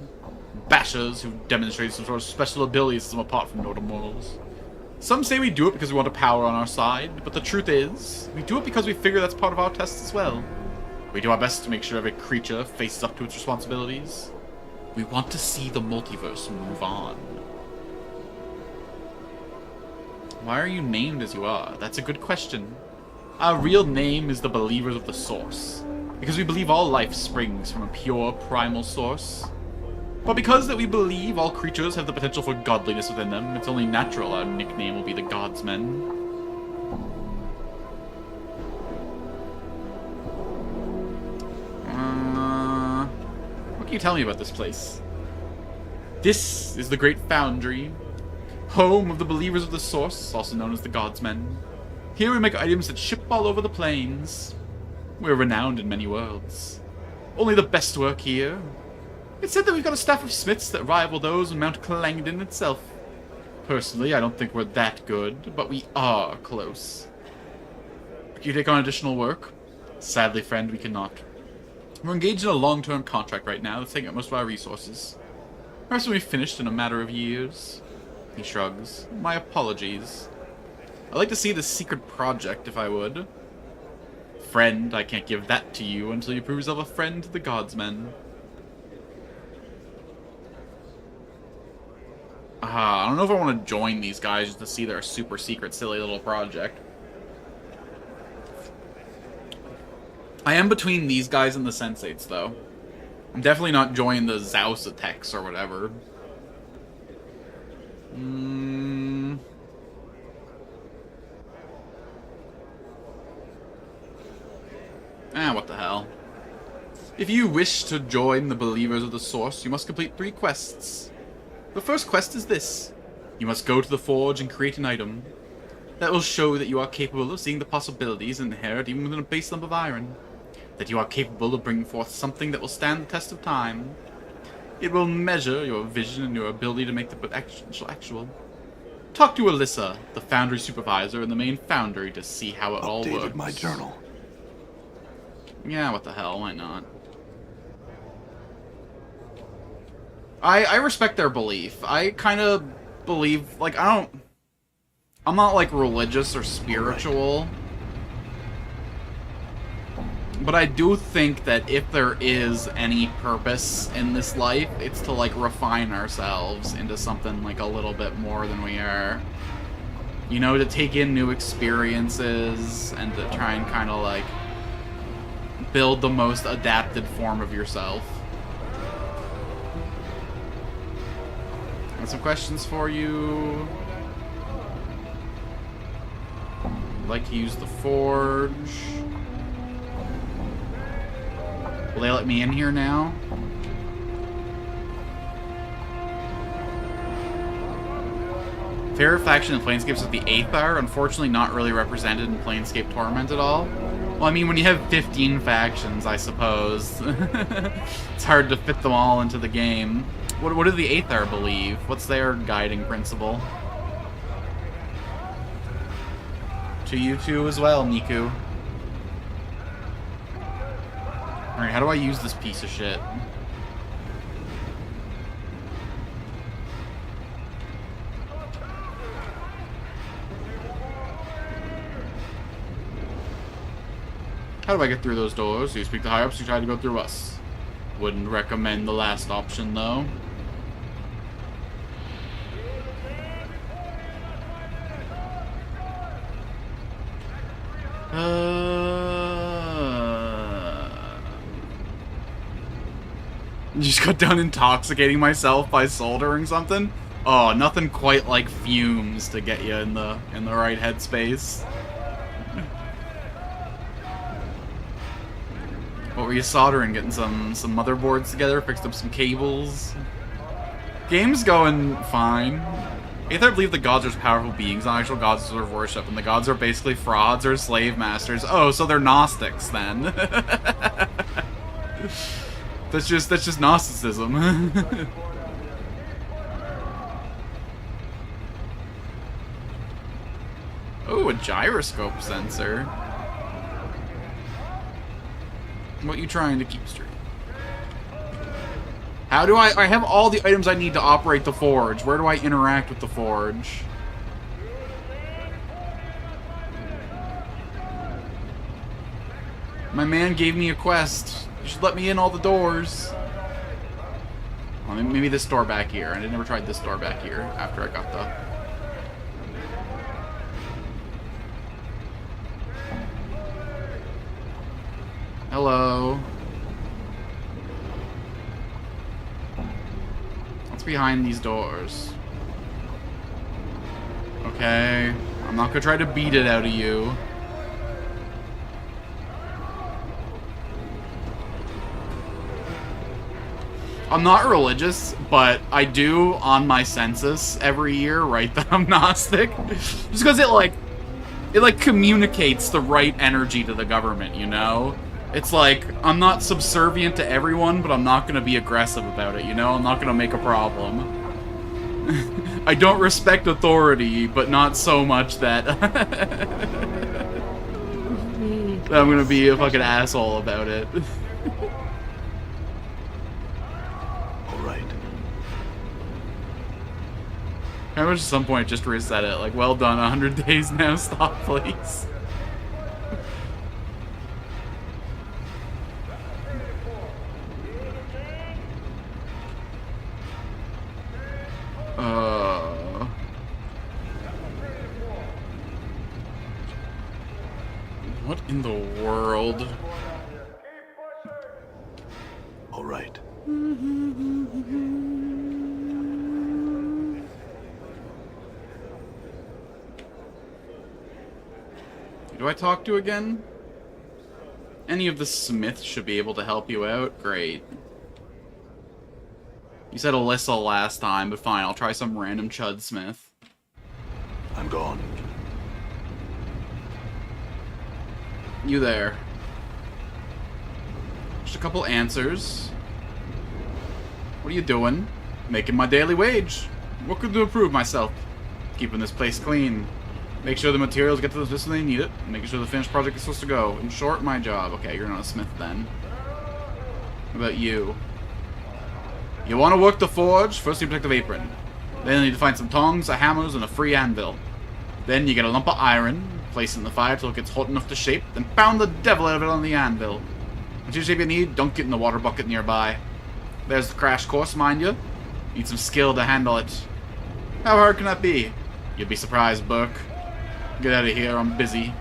Bashers who demonstrate some sort of special abilities from apart from normal mortals. Some say we do it because we want a power on our side, but the truth is, we do it because we figure that's part of our tests as well. We do our best to make sure every creature faces up to its responsibilities. We want to see the multiverse move on. Why are you named as you are? That's a good question. Our real name is the Believers of the Source, because we believe all life springs from a pure, primal source. But because that we believe all creatures have the potential for godliness within them, it's only natural our nickname will be the Godsmen. What can you tell me about this place? This is the Great Foundry, home of the Believers of the Source, also known as the Godsmen. Here we make items that ship all over the plains. We're renowned in many worlds. Only the best work here. It's said that we've got a staff of smiths that rival those in Mount Clangdon itself. Personally, I don't think we're that good, but we are close. Can you take on additional work? Sadly, friend, we cannot. We're engaged in a long-term contract right now that's taking up most of our resources. Perhaps when we've finished in a matter of years. He shrugs. My apologies. I'd like to see the secret project, if I would. Friend, I can't give that to you until you prove yourself a friend to the Godsmen. I don't know if I want to join these guys just to see their super secret, silly little project. I am between these guys and the Sensates, though. I'm definitely not joining the Zausatex or whatever. What the hell. If you wish to join the Believers of the Source, you must complete 3 quests. The first quest is this. You must go to the Forge and create an item. That will show that you are capable of seeing the possibilities inherent even within a base lump of iron. That you are capable of bringing forth something that will stand the test of time. It will measure your vision and your ability to make the potential actual. Talk to Alyssa, the Foundry supervisor in the main Foundry, to see how it all works. Updated my journal. Yeah, what the hell, why not? I respect their belief. I kind of believe, like, I'm not, like, religious or spiritual. But I do think that if there is any purpose in this life, it's to, like, refine ourselves into something, like, a little bit more than we are. You know, to take in new experiences and to try and kind of, like, build the most adapted form of yourself. Got some questions for you. I'd like to use the Forge. Will they let me in here now? Favorite faction in Planescape is the 8th hour. Unfortunately, not really represented in Planescape Torment at all. Well, I mean, when you have 15 factions, I suppose. It's hard to fit them all into the game. What do the 8th hour believe? What's their guiding principle? To you too as well, Niku. Alright, how do I use this piece of shit? How do I get through those doors? Do you speak to higher ups or you try to go through us? Wouldn't recommend the last option, though. Just got done intoxicating myself by soldering something? Oh, nothing quite like fumes to get you in the right headspace. What were you soldering? Getting some motherboards together, fixed up some cables. Game's going fine. I believe the gods are powerful beings, not actual gods deserve worship, and the gods are basically frauds or slave masters. Oh, so they're Gnostics then. That's just Gnosticism. Oh, a gyroscope sensor. What you trying to keep straight? How do I have all the items I need to operate the Forge. Where do I interact with the Forge? My man gave me a quest. You should let me in all the doors. Well, maybe this door back here. I never tried this door back here after I got the... Hello. What's behind these doors? Okay. I'm not gonna try to beat it out of you. I'm not religious, but I do, on my census every year, write that I'm Gnostic. Just because it communicates the right energy to the government, you know? It's like, I'm not subservient to everyone, but I'm not gonna be aggressive about it, you know? I'm not gonna make a problem. I don't respect authority, but not so much that... that I'm gonna be a fucking asshole about it. I wish at some point just reset it. Like, well done, 100 days now, stop, please. in the world? All right. Do I talk to again? Any of the Smiths should be able to help you out. Great. You said Alyssa last time, but fine, I'll try some random Chud Smith. I'm gone. You there. Just a couple answers. What are you doing? Making my daily wage. What could to improve myself? Keeping this place clean. Make sure the materials get to the person they need it. Making sure the finished project is supposed to go. In short, my job. Okay, you're not a smith then. What about you? You want to work the forge? First you protect the apron. Then you need to find some tongs, a hammers, and a free anvil. Then you get a lump of iron, place it in the fire till it gets hot enough to shape, then pound the devil out of it on the anvil. Once you shape you need, dunk it in the water bucket nearby. There's the crash course, mind you. Need some skill to handle it. How hard can that be? You'd be surprised, Burke. Get out of here, I'm busy.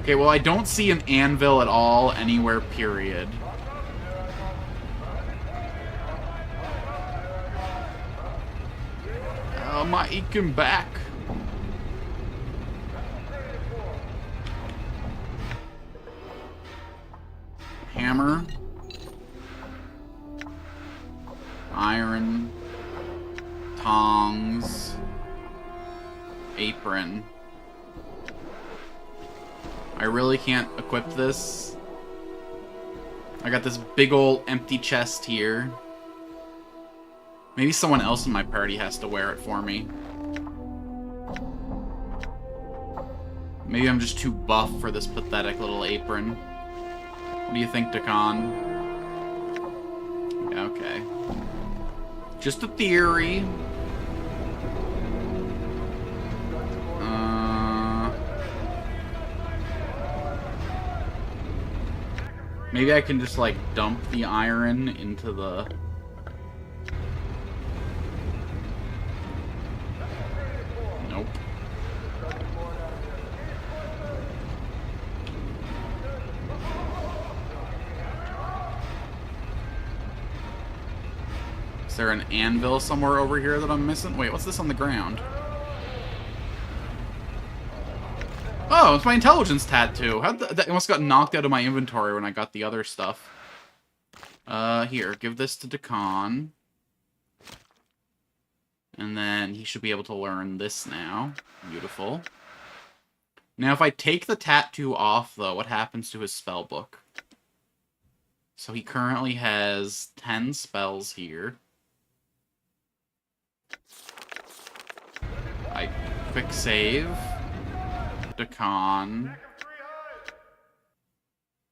Okay, well, I don't see an anvil at all anywhere, period. My aching back. Hammer. Iron. Tongs. Apron. I really can't equip this. I got this big old empty chest here. Maybe someone else in my party has to wear it for me. Maybe I'm just too buff for this pathetic little apron. What do you think, Dakan? Yeah, okay. Just a theory. Maybe I can just, like, dump the iron into the... Nope. Is there an anvil somewhere over here that I'm missing? Wait, what's this on the ground? Oh, it's my intelligence tattoo. That must have got knocked out of my inventory when I got the other stuff. Here, give this to Dakan. And then he should be able to learn this now. Beautiful. Now, if I take the tattoo off, though, what happens to his spell book? So he currently has 10 spells here. I quick save. Dakan.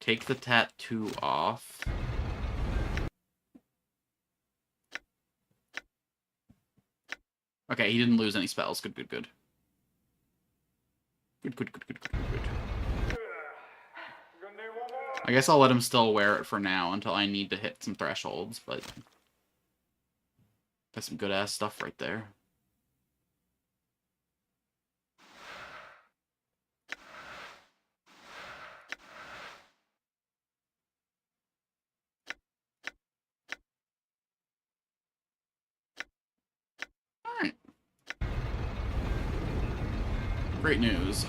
Take the tattoo off. Okay, he didn't lose any spells. Good, good, good. Good, good, good, good, good, good. I guess I'll let him still wear it for now until I need to hit some thresholds, but... That's some good-ass stuff right there. Alright. Great news.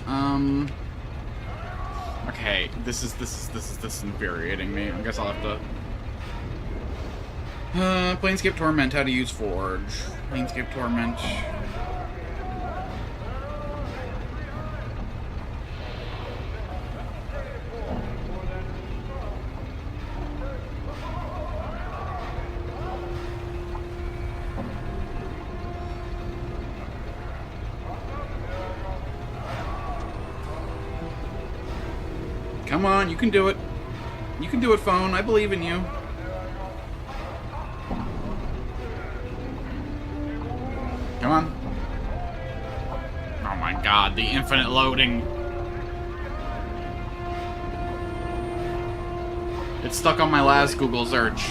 Okay, this is infuriating me. I guess I'll have to... Planescape Torment, how to use Forge. Planescape Torment. Come on, you can do it. You can do it, phone. I believe in you. Come on. Oh my god, the infinite loading. It's stuck on my last Google search.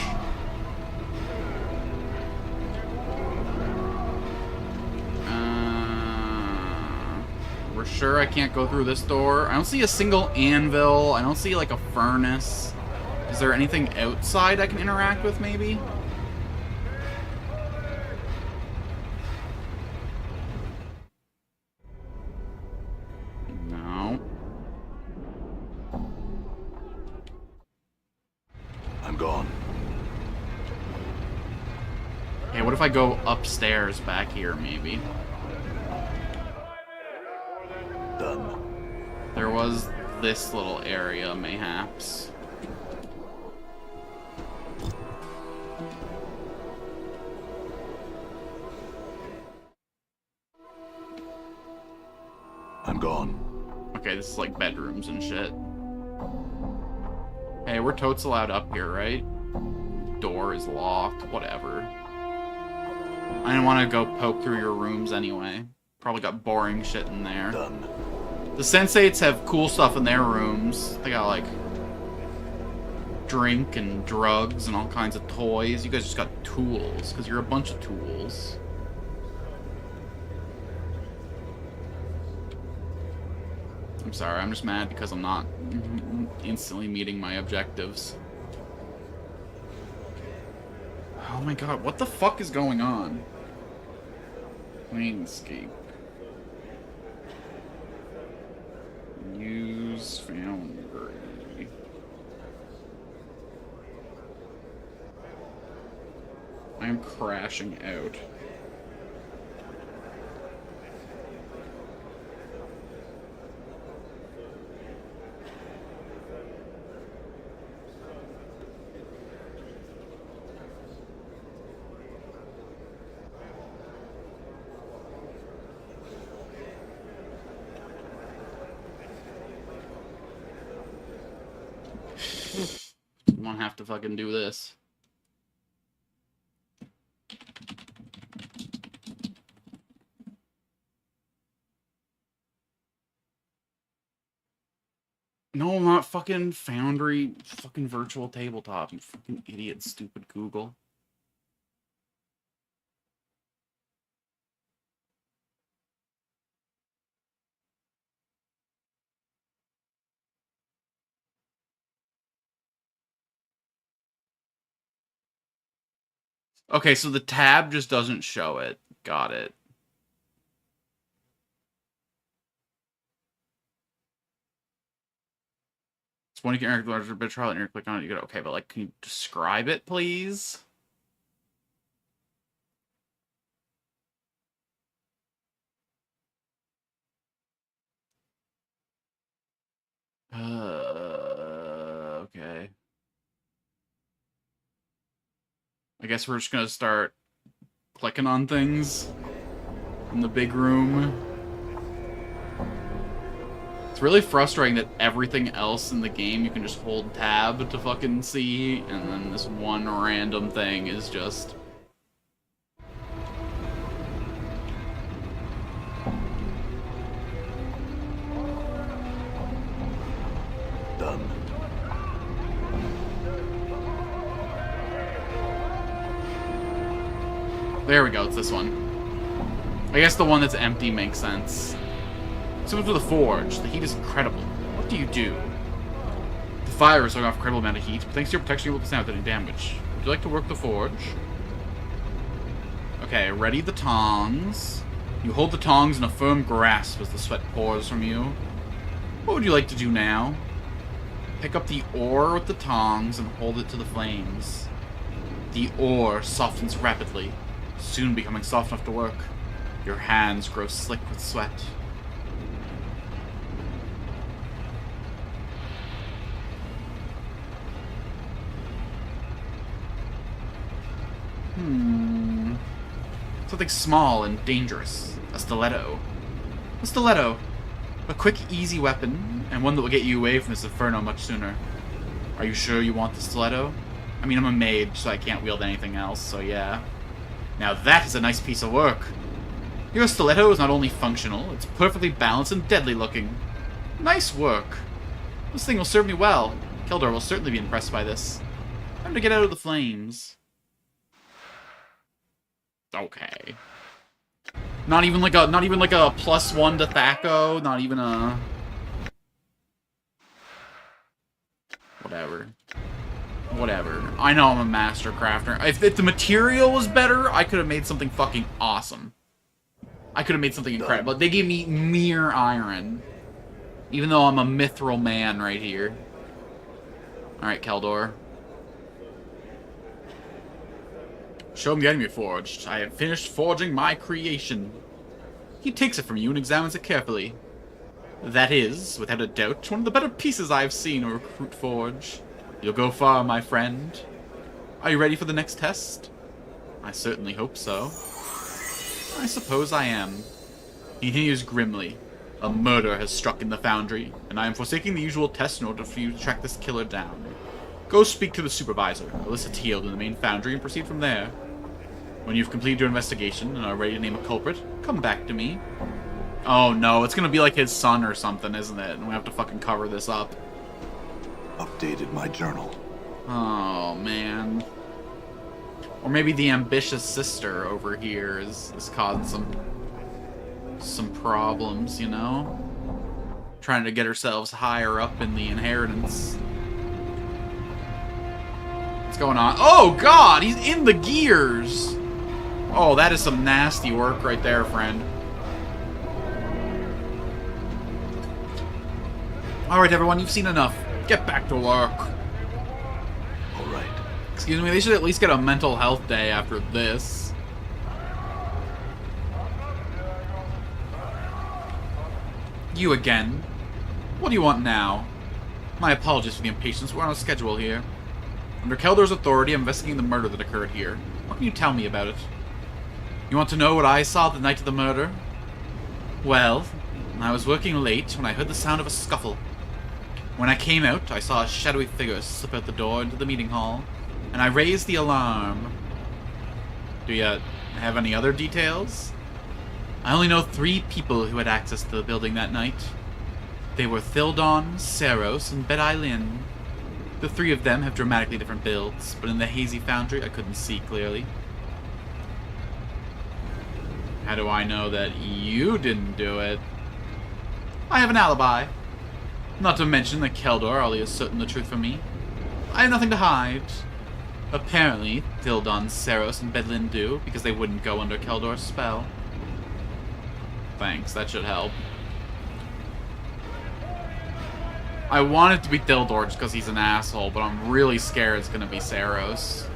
We're sure I can't go through this door. I don't see a single anvil. I don't see, like, a furnace. Is there anything outside I can interact with, maybe? No. I'm gone. Okay, what if I go upstairs back here, maybe? Done. There was this little area, mayhaps. I'm gone. Okay, this is like bedrooms and shit. Hey, we're totes allowed up here, right? Door is locked, whatever. I didn't want to go poke through your rooms anyway. Probably got boring shit in there. Done. The sensates have cool stuff in their rooms. They got, like, drink and drugs and all kinds of toys. You guys just got tools, because you're a bunch of tools. I'm sorry, I'm just mad because I'm not instantly meeting my objectives. Oh my god, what the fuck is going on? Planescape. Use Foundry. I am crashing out. Won't have to fucking do this. No, I'm not fucking Foundry, fucking virtual tabletop, you fucking idiot, stupid Google. Okay, so the tab just doesn't show it. Got it. It's when you can interact with larger bit trial and you click on it, you go, okay, but like, can you describe it, please? Okay. I guess we're just gonna start clicking on things in the big room. It's really frustrating that everything else in the game you can just hold tab to fucking see, and then this one random thing is just... Done. There we go, it's this one. I guess the one that's empty makes sense. Similar to the forge, the heat is incredible. What do you do? The fire is throwing off an incredible amount of heat, but thanks to your protection you're able to stand without any damage. Would you like to work the forge? Okay, ready the tongs. You hold the tongs in a firm grasp as the sweat pours from you. What would you like to do now? Pick up the ore with the tongs and hold it to the flames. The ore softens rapidly, soon becoming soft enough to work. Your hands grow slick with sweat. Something small and dangerous. A stiletto. A stiletto. A quick, easy weapon, and one that will get you away from this inferno much sooner. Are you sure you want the stiletto? I mean, I'm a mage, so I can't wield anything else, so yeah. Now that is a nice piece of work. Your stiletto is not only functional, it's perfectly balanced and deadly looking. Nice work. This thing will serve me well. Keldor will certainly be impressed by this. Time to get out of the flames. Okay. Not even like a +1 to Thaco, not even a... Whatever. Whatever. I know I'm a master crafter. If the material was better, I could have made something fucking awesome. I could have made something incredible. They gave me mere iron. Even though I'm a mithril man right here. Alright, Keldor. Show him the enemy forged. I have finished forging my creation. He takes it from you and examines it carefully. That is, without a doubt, one of the better pieces I have seen a recruit forge. You'll go far, my friend. Are you ready for the next test? I certainly hope so. I suppose I am. He continues grimly. A murder has struck in the Foundry, and I am forsaking the usual test in order for you to track this killer down. Go speak to the supervisor, elicit Teal'c in the main Foundry, and proceed from there. When you've completed your investigation and are ready to name a culprit, come back to me. Oh no, it's gonna be like his son or something, isn't it? And we have to fucking cover this up. Updated my journal. Oh, man. Or maybe the ambitious sister over here is causing some problems, you know? Trying to get ourselves higher up in the inheritance. What's going on? Oh, God! He's in the gears! Oh, that is some nasty work right there, friend. Alright, everyone, you've seen enough. Get back to work. Alright. Excuse me, they should at least get a mental health day after this. You again. What do you want now? My apologies for the impatience, we're on a schedule here. Under Keldor's authority, I'm investigating the murder that occurred here. What can you tell me about it? You want to know what I saw the night of the murder? Well, I was working late when I heard the sound of a scuffle. When I came out, I saw a shadowy figure slip out the door into the meeting hall, and I raised the alarm. Do you have any other details? I only know 3 people who had access to the building that night. They were Thildon, Saros, and Bet-Eileen. The 3 of them have dramatically different builds, but in the hazy Foundry, I couldn't see clearly. How do I know that you didn't do it? I have an alibi. Not to mention that Keldor already is certain the truth from me. I have nothing to hide. Apparently, Thildon, Saros, and Bet-Eileen do, because they wouldn't go under Keldor's spell. Thanks, that should help. I want it to be Thildor just because he's an asshole, but I'm really scared it's gonna be Saros.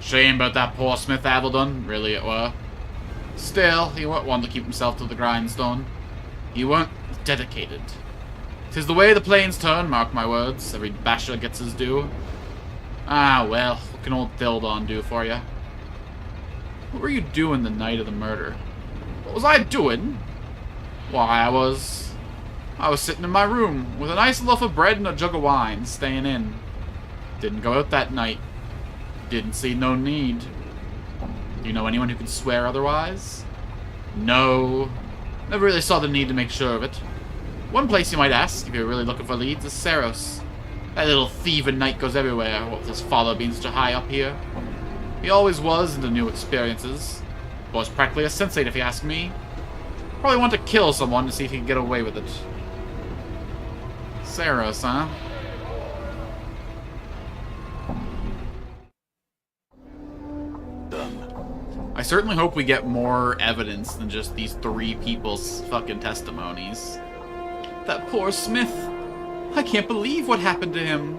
Shame about that poor Smith Abeldon, really it were. Still, he weren't one to keep himself to the grindstone. He weren't dedicated. 'Tis the way the planes turn, mark my words. Every basher gets his due. Ah, well, what can old Thildon do for you? What were you doing the night of the murder? What was I doing? Why, I was sitting in my room with a nice loaf of bread and a jug of wine, staying in. Didn't go out that night. Didn't see no need. Do you know anyone who can swear otherwise? No. Never really saw the need to make sure of it. One place you might ask, if you're really looking for leads, is Saros. That little thieving knight goes everywhere, what with his father being such a high up here. He always was into new experiences. Was practically a sensate, if you ask me. Probably want to kill someone to see if he can get away with it. Saros, huh? I certainly hope we get more evidence than just these 3 people's fucking testimonies. That poor Smith. I can't believe what happened to him.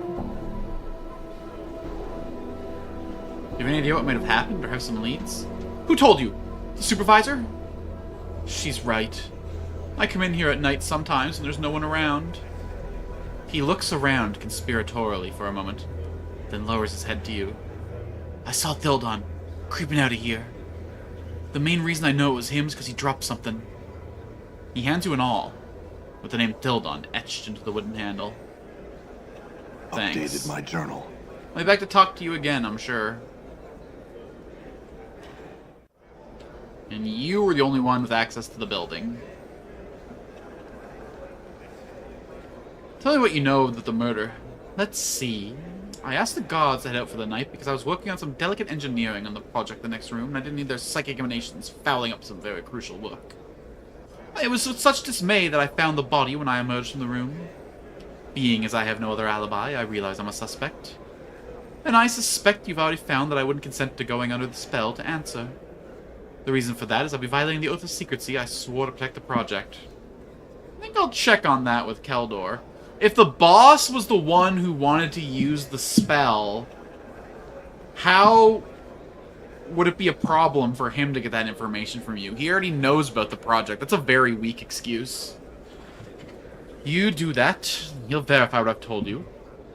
Do you have any idea what might have happened or have some leads? Who told you? The supervisor? She's right. I come in here at night sometimes and there's no one around. He looks around conspiratorially for a moment, then lowers his head to you. I saw Thildon creeping out of here. The main reason I know it was him is because he dropped something. He hands you an awl, with the name Thildon etched into the wooden handle. Thanks. Updated my journal. I'll be back to talk to you again, I'm sure. And you were the only one with access to the building. Tell me what you know about the murder. Let's see. I asked the guards to head out for the night because I was working on some delicate engineering on the project in the next room, and I didn't need their psychic emanations fouling up some very crucial work. It was with such dismay that I found the body when I emerged from the room. Being as I have no other alibi, I realize I'm a suspect. And I suspect you've already found that I wouldn't consent to going under the spell to answer. The reason for that is I'll be violating the oath of secrecy I swore to protect the project. I think I'll check on that with Keldor. If the boss was the one who wanted to use the spell, how would it be a problem for him to get that information from you? He already knows about the project. That's a very weak excuse. You do that, he'll verify what I've told you.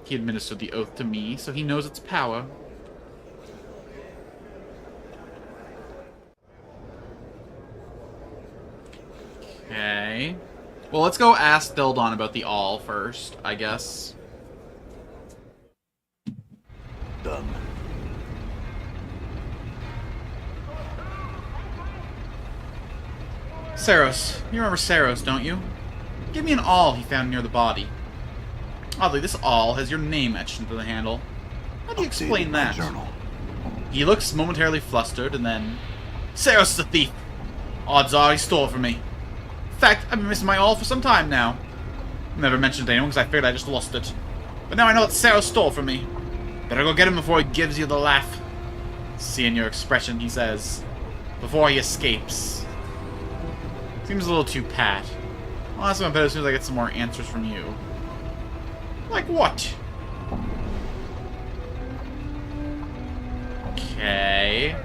He administered the oath to me, so he knows its power. Okay. Well, let's go ask Dildon about the All first, I guess. Done. Saros. You remember Saros, don't you? Give me an awl he found near the body. Oddly, this awl has your name etched into the handle. How do you explain that? Journal. He looks momentarily flustered, and then... Saros the thief! Odds are he stole it from me. In fact, I've been missing my awl for some time now. Never mentioned it to anyone because I figured I just lost it. But now I know that Saros stole from me. Better go get him before he gives you the laugh. Seeing your expression, he says. Before he escapes. Seems a little too pat. I'll ask him about it as soon as I get some more answers from you. Like what? Okay.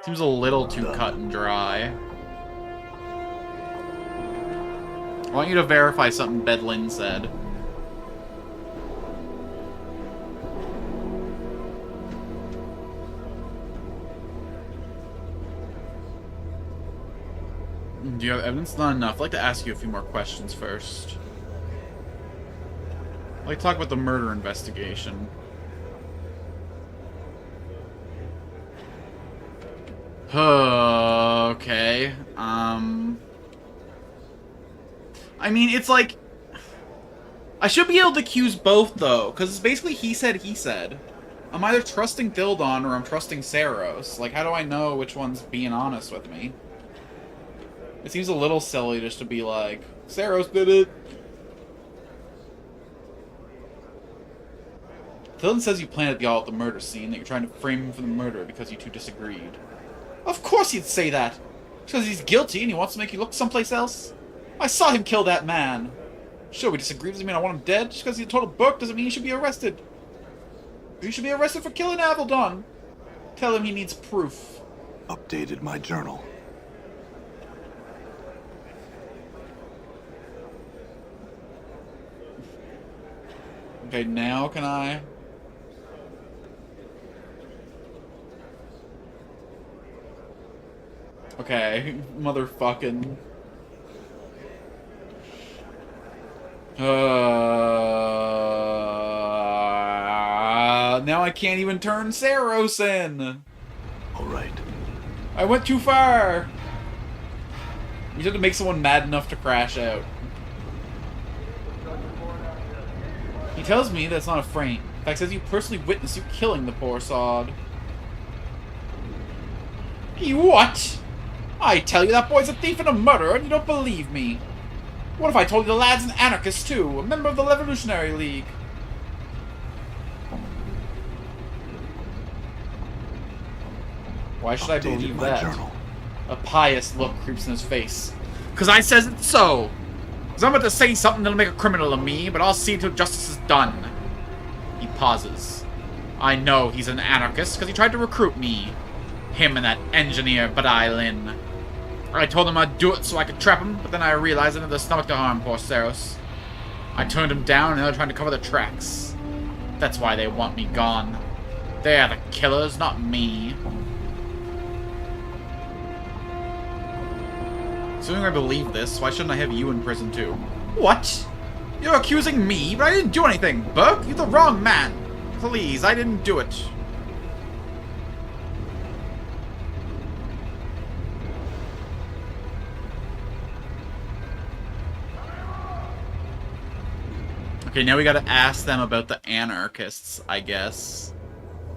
Seems a little too cut and dry. I want you to verify something Bedlin said. Do you have evidence? Not enough. I'd like to ask you a few more questions first. I'd like to talk about the murder investigation. Okay. I mean, it's like... I should be able to accuse both, though, because it's basically he said. I'm either trusting Dildon or I'm trusting Saros. Like, how do I know which one's being honest with me? It seems a little silly just to be like, Saros did it. Dildon says you planted the all at the murder scene, that you're trying to frame him for the murder because you two disagreed. Of course he'd say that! Because he's guilty and he wants to make you look someplace else. I saw him kill that man. Sure, we disagree. Doesn't mean I want him dead. Just because he's a total book doesn't mean he should be arrested. He should be arrested for killing Avildon. Tell him he needs proof. Updated my journal. Okay, now can I? Okay, motherfucking... now I can't even turn Saros in. Alright. I went too far. You had to make someone mad enough to crash out. He tells me that's not a frame. In fact, says you personally witnessed you killing the poor sod. You what? I tell you that boy's a thief and a murderer, and you don't believe me. What if I told you the lad's an anarchist, too? A member of the Revolutionary League? Why should I believe that? Journal. A pious look creeps in his face. Because I says it's so. Because I'm about to say something that'll make a criminal of me, but I'll see till justice is done. He pauses. I know he's an anarchist because he tried to recruit me. Him and that engineer, Badai. I told him I'd do it so I could trap him, but then I realized I had the stomach to harm poor Saros. I turned him down and they're trying to cover the tracks. That's why they want me gone. They're the killers, not me. Assuming I believe this, why shouldn't I have you in prison too? What? You're accusing me, but I didn't do anything, Burke! You're the wrong man! Please, I didn't do it. Okay, now we gotta ask them about the anarchists, I guess.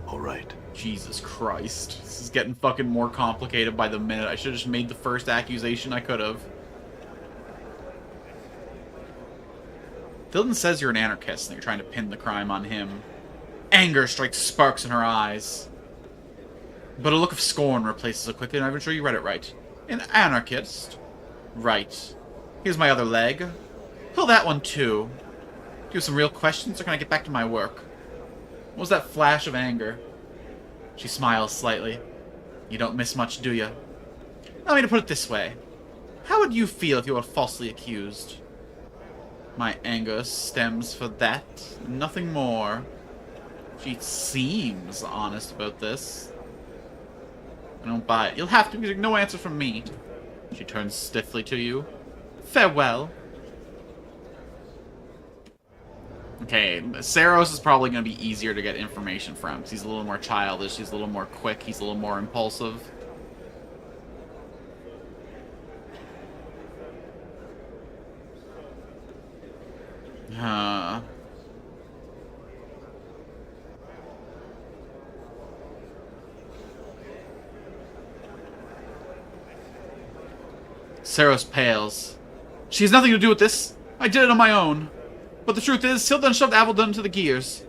All right. Jesus Christ. This is getting fucking more complicated by the minute. I should have just made the first accusation I could have. Thilden says you're an anarchist and you're trying to pin the crime on him. Anger strikes sparks in her eyes. But a look of scorn replaces it quickly, and I'm sure you read it right. An anarchist? Right. Here's my other leg. Pull that one too. Do you have some real questions, or can I get back to my work? What was that flash of anger? She smiles slightly. You don't miss much, do you? Allow me to put it this way. How would you feel if you were falsely accused? My anger stems for that, nothing more. She seems honest about this. I don't buy it. You'll have to, because no answer from me. She turns stiffly to you. Farewell. Okay, Saros is probably going to be easier to get information from, because he's a little more childish, he's a little more quick, he's a little more impulsive. Saros pales. She has nothing to do with this. I did it on my own. But the truth is, Sildan shoved Avildon into the gears.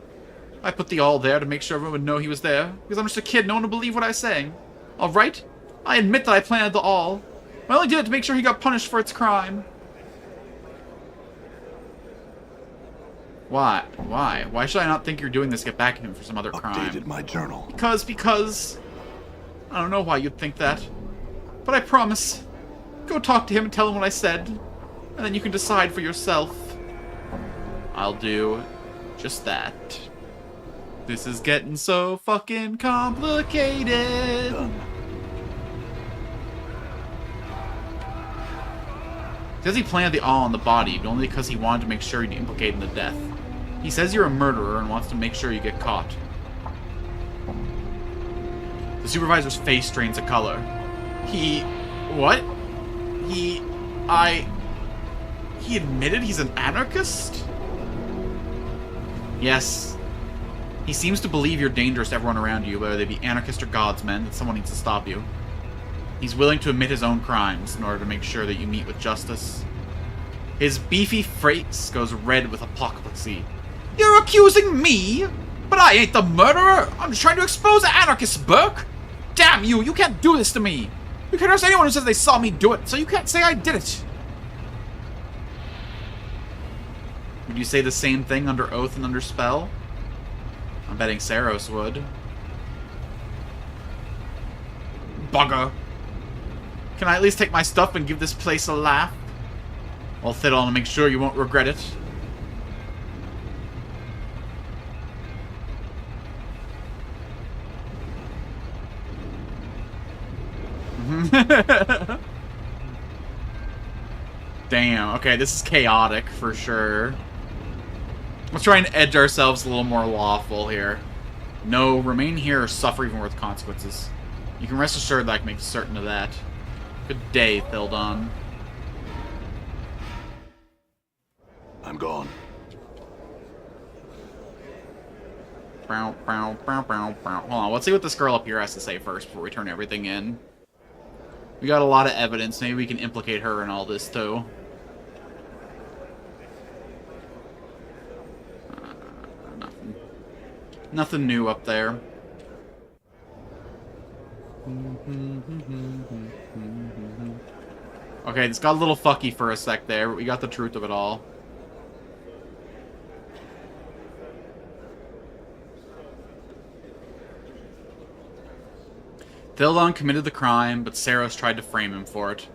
I put the all there to make sure everyone would know he was there, because I'm just a kid, no one would believe what I say. Alright? I admit that I planted the all. I only did it to make sure he got punished for its crime. Why? Why? Why should I not think you're doing this to get back at him for some other crime? Updated my journal. Because... I don't know why you'd think that. But I promise. Go talk to him and tell him what I said. And then you can decide for yourself. I'll do just that. This is getting so fucking complicated. Done. Says he planted the all on the body, but only because he wanted to make sure you'd implicate in the death. He says you're a murderer and wants to make sure you get caught. The supervisor's face drains a color. What? He admitted he's an anarchist? Yes. He seems to believe you're dangerous to everyone around you, whether they be anarchist or godsmen, that someone needs to stop you. He's willing to admit his own crimes in order to make sure that you meet with justice. His beefy face goes red with apocalypsy. You're accusing me? But I ain't the murderer! I'm just trying to expose anarchists, Burke! Damn you! You can't do this to me! You can't arrest anyone who says they saw me do it, so you can't say I did it! Would you say the same thing under oath and under spell? I'm betting Saros would. Bugger! Can I at least take my stuff and give this place a laugh? I'll fit on to make sure you won't regret it. Damn, okay, this is chaotic for sure. Let's try and edge ourselves a little more lawful here. No, remain here or suffer even worse consequences. You can rest assured that I can make certain of that. Good day, Thildon. I'm gone. Hold on, let's see what this girl up here has to say first before we turn everything in. We got a lot of evidence. Maybe we can implicate her in all this, too. Nothing. Nothing new up there. Okay, this got a little fucky for a sec there, but we got the truth of it all. Thildon committed the crime, but Saros tried to frame him for it.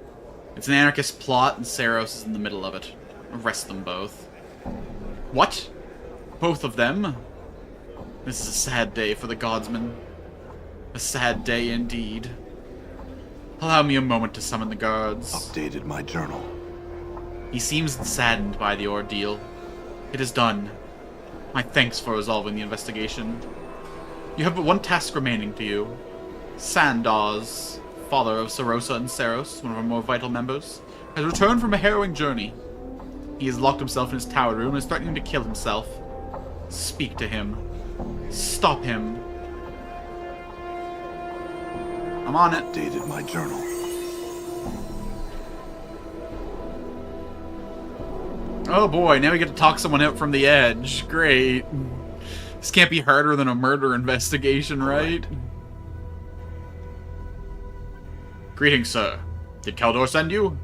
It's an anarchist plot, and Saros is in the middle of it. Arrest them both. What? Both of them? This is a sad day for the Godsman. A sad day indeed. Allow me a moment to summon the guards. Updated my journal. He seems saddened by the ordeal. It is done. My thanks for resolving the investigation. You have but one task remaining to you. Sandaz, father of Sarosa and Saros, one of our more vital members, has returned from a harrowing journey. He has locked himself in his tower room and is threatening to kill himself. Speak to him. Stop him. I'm on it. Dated my journal. Oh boy, now we get to talk someone out from the edge. Great. This can't be harder than a murder investigation, right? Greetings, sir. Did Keldor send you?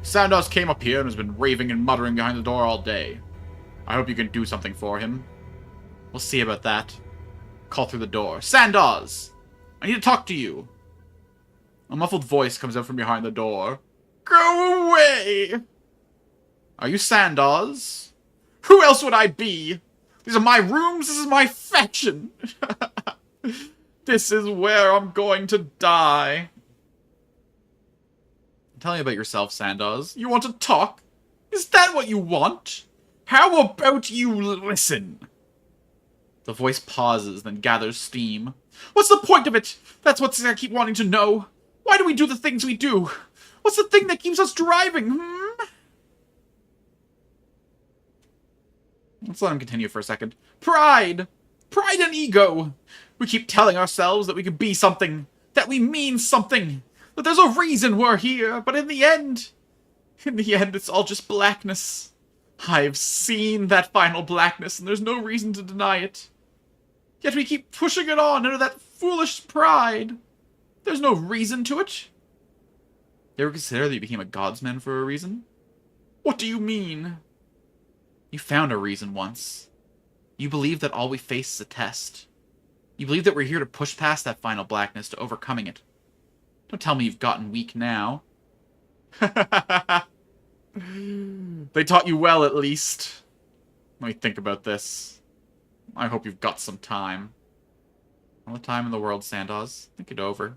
Sandos came up here and has been raving and muttering behind the door all day. I hope you can do something for him. We'll see about that. Call through the door. Sandos! I need to talk to you. A muffled voice comes out from behind the door. Go away! Are you Sandos? Who else would I be? These are my rooms, this is my faction! This is where I'm going to die. Tell me about yourself, Sandos. You want to talk? Is that what you want? How about you listen? The voice pauses, then gathers steam. What's the point of it? That's what I keep wanting to know. Why do we do the things we do? What's the thing that keeps us driving, Let's let him continue for a second. Pride! Pride and ego! We keep telling ourselves that we can be something, that we mean something, that there's a reason we're here, but in the end, it's all just blackness. I've seen that final blackness, and there's no reason to deny it. Yet we keep pushing it on under that foolish pride. There's no reason to it. You ever consider that you became a godsman for a reason? What do you mean? You found a reason once. You believe that all we face is a test. You believe that we're here to push past that final blackness to overcoming it. Don't tell me you've gotten weak now. They taught you well, at least. Let me think about this. I hope you've got some time. All the time in the world, Sandos. Think it over.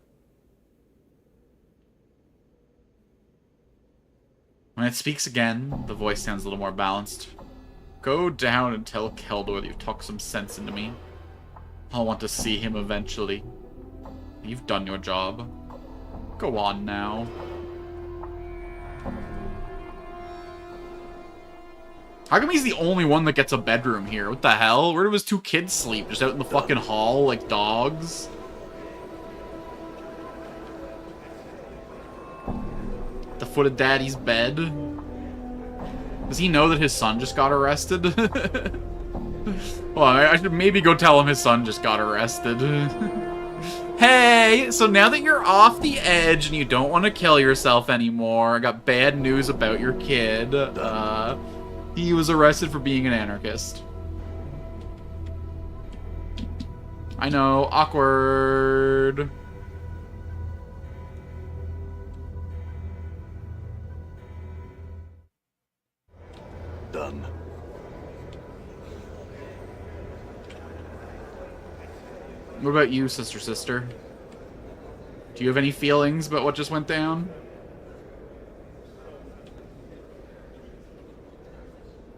When it speaks again, the voice sounds a little more balanced. Go down and tell Keldor that you've talked some sense into me. I'll want to see him eventually. You've done your job. Go on now. How come he's the only one that gets a bedroom here? What the hell? Where do his two kids sleep? Just out in the fucking hall like dogs? At the foot of Daddy's bed? Does he know that his son just got arrested? Well, I should maybe go tell him his son just got arrested. Hey, so now that you're off the edge and you don't want to kill yourself anymore, I got bad news about your kid. He was arrested for being an anarchist. I know, awkward. Done. What about you, sister? Do you have any feelings about what just went down?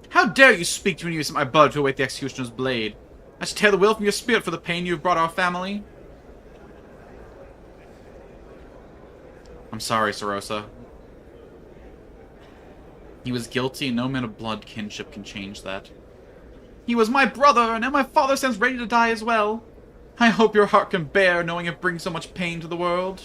How dare you speak to me when you use my blood to await the executioner's blade? I should tear the will from your spirit for the pain you have brought our family. I'm sorry, Sarosa. He was guilty, and no man of blood kinship can change that. He was my brother, and now my father stands ready to die as well. I hope your heart can bear knowing it brings so much pain to the world.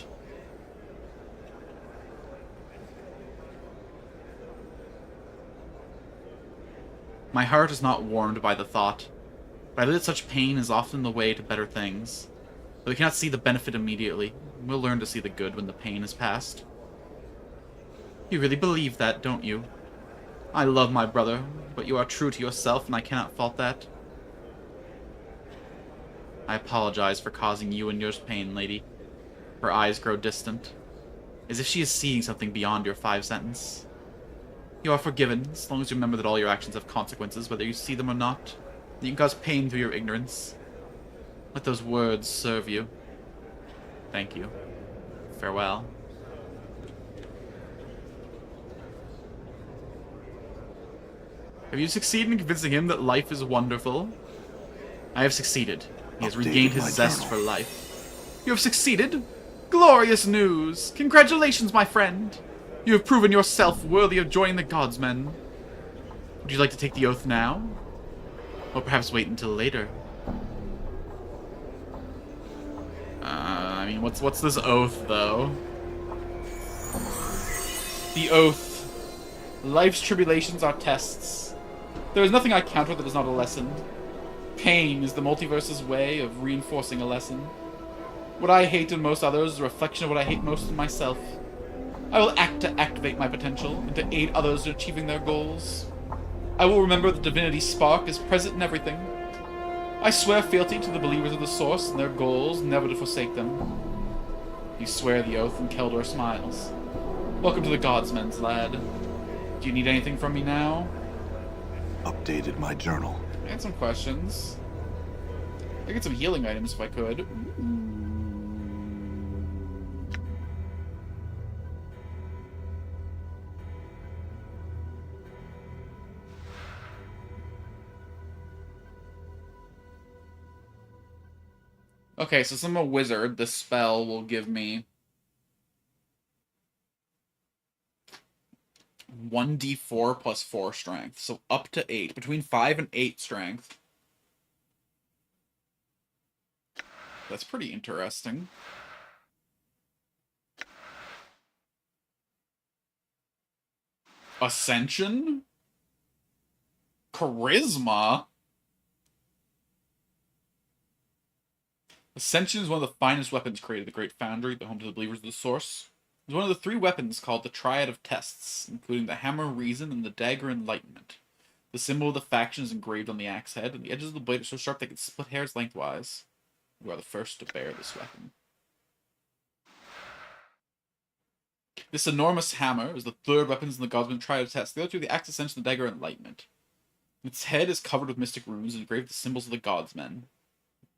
My heart is not warmed by the thought, but I believe that such pain is often the way to better things. Though we cannot see the benefit immediately, we'll learn to see the good when the pain is past. You really believe that, don't you? I love my brother, but you are true to yourself, and I cannot fault that. I apologize for causing you and yours pain, lady. Her eyes grow distant, as if she is seeing something beyond your 5-sentence. You are forgiven, as long as you remember that all your actions have consequences, whether you see them or not. That you can cause pain through your ignorance. Let those words serve you. Thank you. Farewell. Have you succeeded in convincing him that life is wonderful? I have succeeded. He has regained his zest for life. You have succeeded? Glorious news! Congratulations, my friend! You have proven yourself worthy of joining the Godsmen. Would you like to take the oath now? Or perhaps wait until later? I mean, what's this oath, though? The oath. Life's tribulations are tests. There is nothing I counter that is not a lesson. Pain is the multiverse's way of reinforcing a lesson. What I hate in most others is a reflection of what I hate most in myself. I will act to activate my potential and to aid others in achieving their goals. I will remember the divinity spark is present in everything. I swear fealty to the believers of the Source and their goals, never to forsake them. You swear the oath, and Keldor smiles. Welcome to the Godsmen's, lad. Do you need anything from me now? Updated my journal. I had some questions. I get some healing items if I could. Okay, so since I'm a wizard, this spell will give me 1d4 plus 4 strength, so up to 8. Between 5 and 8 strength. That's pretty interesting. Ascension? Charisma? Ascension is one of the finest weapons created at the Great Foundry, the home to the believers of the Source. It's one of the 3 weapons called the Triad of Tests, including the Hammer Reason and the Dagger Enlightenment. The symbol of the faction is engraved on the axe head, and the edges of the blade are so sharp they can split hairs lengthwise. You are the first to bear this weapon. This enormous hammer is the 3rd weapon in the Godsman Triad of Tests. The other 2 are the Axe Ascension and the Dagger Enlightenment. Its head is covered with mystic runes and engraved with the symbols of the Godsmen.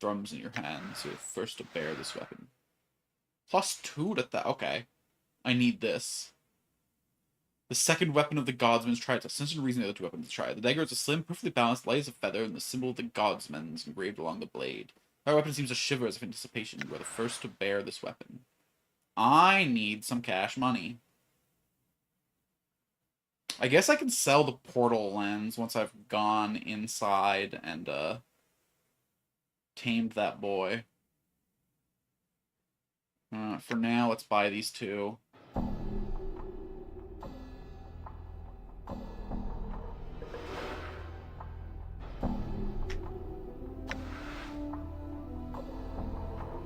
Drums in your hands, you're the first to bear this weapon. +2 to that. Okay. I need this. The 2nd weapon of the Godsman's Triad. Ascension and Reason, the other 2 weapons of the Triad. The dagger is a slim, perfectly balanced, light as a feather, and the symbol of the Godsmen is engraved along the blade. Our weapon seems to shiver as if anticipation. You are the first to bear this weapon. I need some cash money. I guess I can sell the portal lens once I've gone inside and, tamed that boy. For now, let's buy these 2.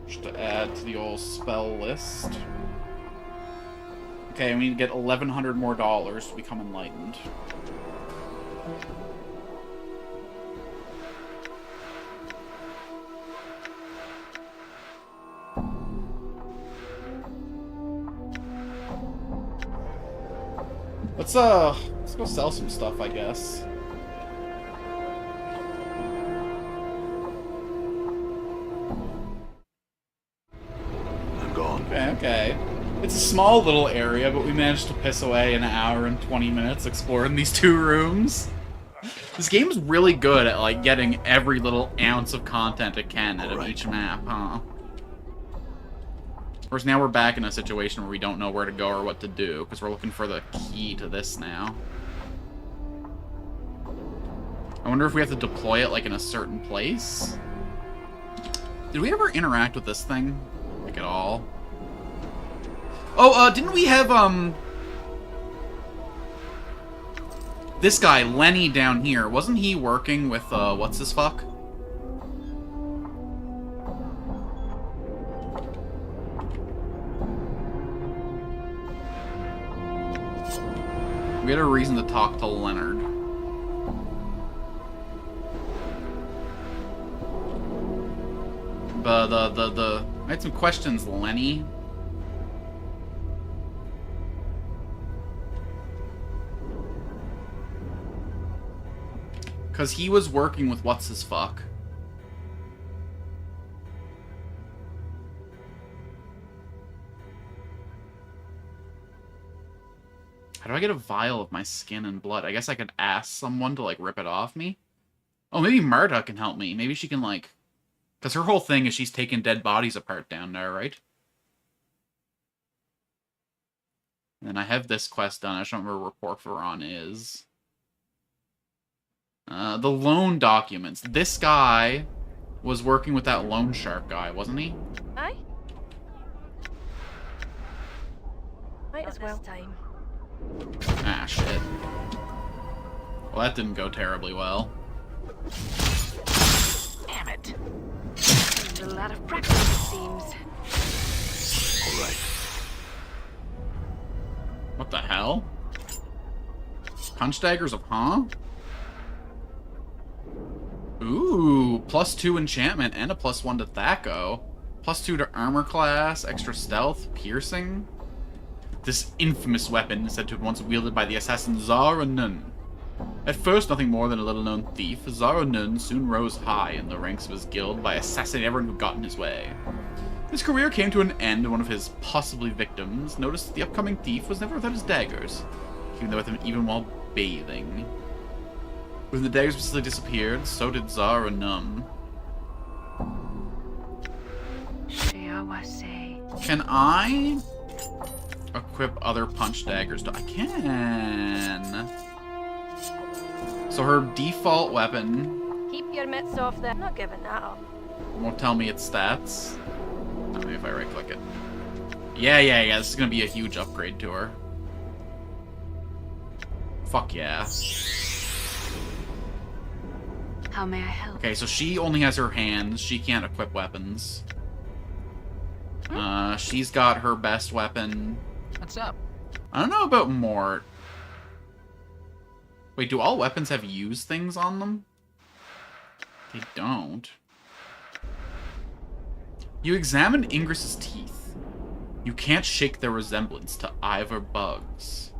Just to add to the old spell list. Okay, we need to get $1,100 more to become enlightened. Let's go sell some stuff, I guess. I'm gone. Okay. It's a small little area, but we managed to piss away an hour and 20 minutes exploring these 2 rooms. This game's really good at, like, getting every little ounce of content it can out of each map, huh? Of course, now we're back in a situation where we don't know where to go or what to do, because we're looking for the key to this now. I wonder if we have to deploy it, like, in a certain place? Did we ever interact with this thing? Like, at all? Oh, didn't we have, this guy, Lenny, down here, wasn't he working with, what's-his-fuck? We had a reason to talk to Leonard. I had some questions, Lenny. Because he was working with what's-his-fuck. How do I get a vial of my skin and blood? I guess I could ask someone to, like, rip it off me? Oh, maybe Marta can help me. Maybe she can, like... Because her whole thing is she's taking dead bodies apart down there, right? And then I have this quest done. I just don't remember where Report Veron is. The loan documents. This guy was working with that loan shark guy, wasn't he? Aye. Might as well. Time. Ah, shit. Well, that didn't go terribly well. Damn it. There's a lot of practice, it seems. All right. What the hell? Punch daggers of huh? Ooh, +2 enchantment and a +1 to Thaco. +2 to armor class, extra stealth, piercing. This infamous weapon is said to have once wielded by the assassin Zara Nun. At first nothing more than a little-known thief, Zara Nun soon rose high in the ranks of his guild by assassinating everyone who got in his way. His career came to an end when one of his possibly victims noticed that the upcoming thief was never without his daggers, keeping them with him even while bathing. When the daggers basically disappeared, so did Zara Nun. Can I equip other punch daggers? I can. So her default weapon. Keep your mitts off there. I'm not giving that up. Won't tell me its stats. Maybe if I right click it. Yeah. This is gonna be a huge upgrade to her. Fuck yeah. How may I help? Okay, so she only has her hands. She can't equip weapons. She's got her best weapon. What's up? I don't know about Mort. Wait, do all weapons have use things on them? They don't. You examine Ingris's teeth. You can't shake their resemblance to Ivor bugs.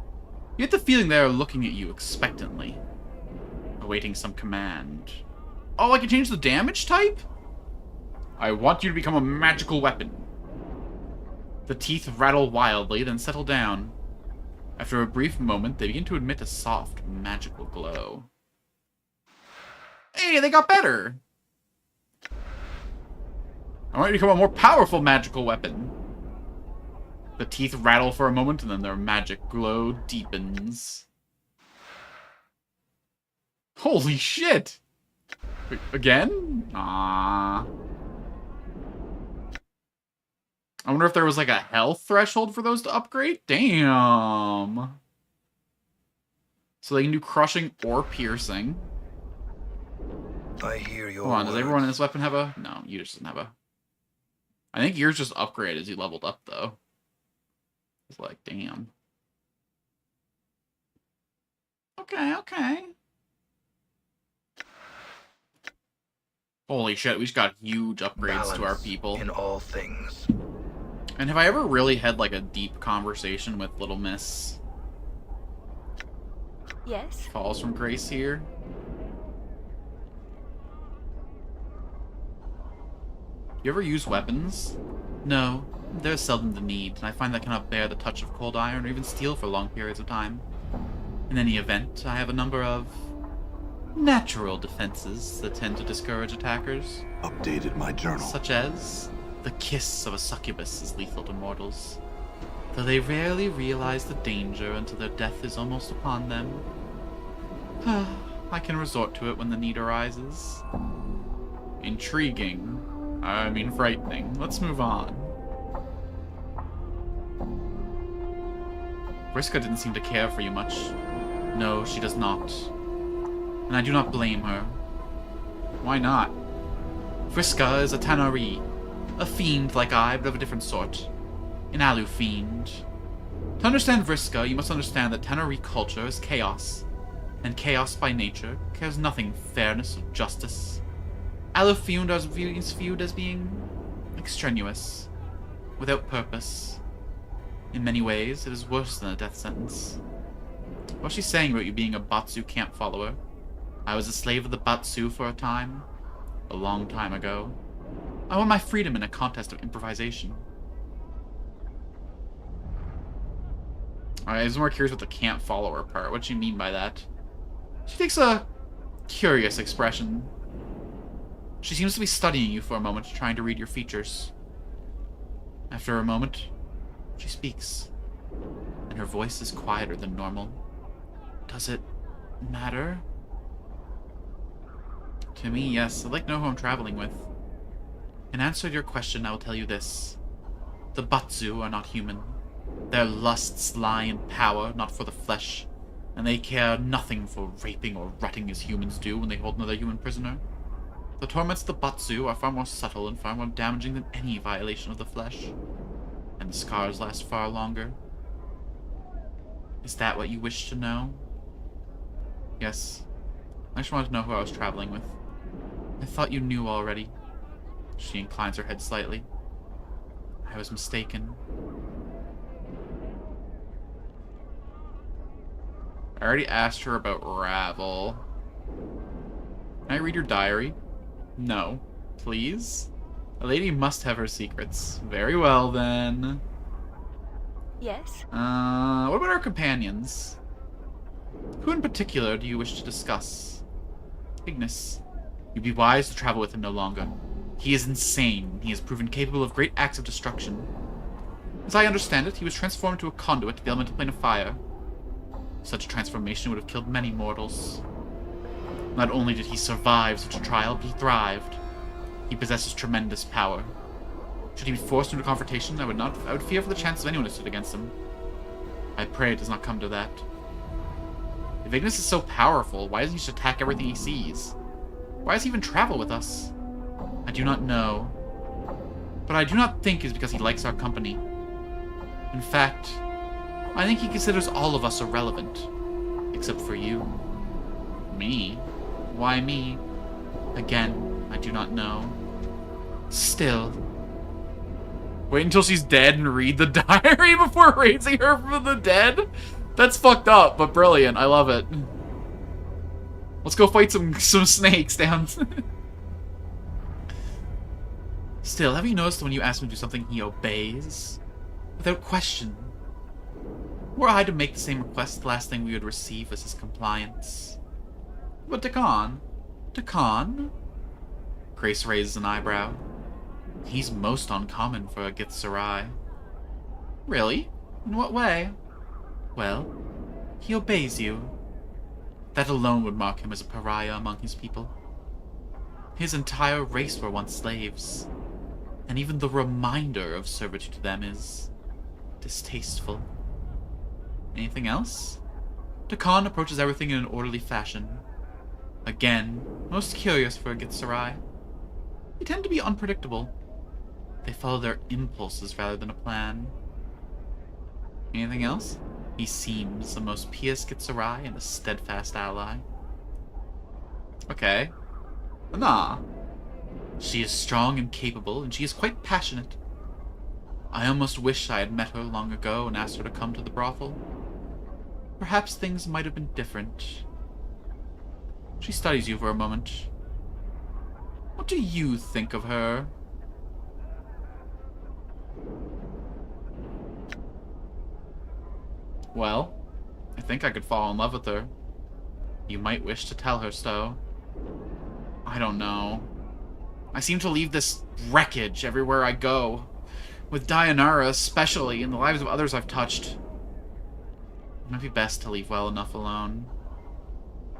You get the feeling they are looking at you expectantly, awaiting some command. Oh, I can change the damage type? I want you to become a magical weapon. The teeth rattle wildly, then settle down. After a brief moment, they begin to emit a soft, magical glow. Hey, they got better! I want you to become a more powerful magical weapon. The teeth rattle for a moment, and then their magic glow deepens. Holy shit! Wait, again? Ah. I wonder if there was like a health threshold for those to upgrade? Damn! So they can do crushing or piercing. I hear your Hold on, does words. everyone in this weapon have a... No, you just doesn't have a... I think yours just upgraded as you leveled up, though. It's like, damn. Okay. Holy shit, we just got huge upgrades to our Balance people. in all things. And have I ever really had, like, a deep conversation with Little Miss Yes. Falls from Grace here? You ever use weapons? No, there's seldom the need, and I find that I cannot bear the touch of cold iron or even steel for long periods of time. In any event, I have a number of natural defenses that tend to discourage attackers, Updated my journal. such as the kiss of a succubus is lethal to mortals, though they rarely realize the danger until their death is almost upon them. I can resort to it when the need arises. Intriguing. I mean frightening. Let's move on. Vriska didn't seem to care for you much. No, she does not. And I do not blame her. Why not? Vriska is a Tanaree. A fiend like I, but of a different sort. An Alu fiend. To understand Vriska, you must understand that Tanaree culture is chaos. And chaos by nature cares nothing for fairness or justice. Alu fiend is viewed as being extraneous, without purpose. In many ways, it is worse than a death sentence. What's she saying about you being a Batsu camp follower? I was a slave of the Batsu for a time. A long time ago. I won my freedom in a contest of improvisation. Alright, I was more curious about the camp follower part. What do you mean by that? She takes a curious expression. She seems to be studying you for a moment, trying to read your features. After a moment, she speaks, and her voice is quieter than normal. Does it matter? To me, yes. I'd like to know who I'm traveling with. In answer to your question, I will tell you this. The Batsu are not human. Their lusts lie in power, not for the flesh, and they care nothing for raping or rutting as humans do when they hold another human prisoner. The torments of the Batsu are far more subtle and far more damaging than any violation of the flesh, and the scars last far longer. Is that what you wish to know? Yes. I just wanted to know who I was traveling with. I thought you knew already. She inclines her head slightly. I was mistaken. I already asked her about Ravel. Can I read your diary? No. Please? A lady must have her secrets. Very well, then. Yes? What about our companions? Who in particular do you wish to discuss? Ignis. You'd be wise to travel with him no longer. He is insane. He has proven capable of great acts of destruction. As I understand it, he was transformed into a conduit to the elemental plane of fire. Such a transformation would have killed many mortals. Not only did he survive such a trial, but he thrived. He possesses tremendous power. Should he be forced into a confrontation, I would fear for the chance of anyone who stood against him. I pray it does not come to that. If Ignis is so powerful, why doesn't he just attack everything he sees? Why does he even travel with us? I do not know. But I do not think it's because he likes our company. In fact, I think he considers all of us irrelevant. Except for you. Me? Why me? Again, I do not know. Still. Wait until she's dead and read the diary before raising her from the dead? That's fucked up, but brilliant. I love it. Let's go fight some snakes down. Still, have you noticed that when you ask him to do something, he obeys? Without question. Were I to make the same request, the last thing we would receive is his compliance. But Dakan? Dakan? Grace raises an eyebrow. He's most uncommon for a Githzerai. Really? In what way? Well, he obeys you. That alone would mark him as a pariah among his people. His entire race were once slaves, and even the reminder of servitude to them is distasteful. Anything else? Dakan approaches everything in an orderly fashion. Again, most curious for a Githzerai. They tend to be unpredictable. They follow their impulses rather than a plan. Anything else? He seems the most pious Githzerai and a steadfast ally. Okay. Nah. She is strong and capable, and she is quite passionate. I almost wish I had met her long ago and asked her to come to the brothel. Perhaps things might have been different. She studies you for a moment. What do you think of her? Well, I think I could fall in love with her. You might wish to tell her so. I don't know. I seem to leave this wreckage everywhere I go. With Dayanara especially, and the lives of others I've touched. It might be best to leave well enough alone.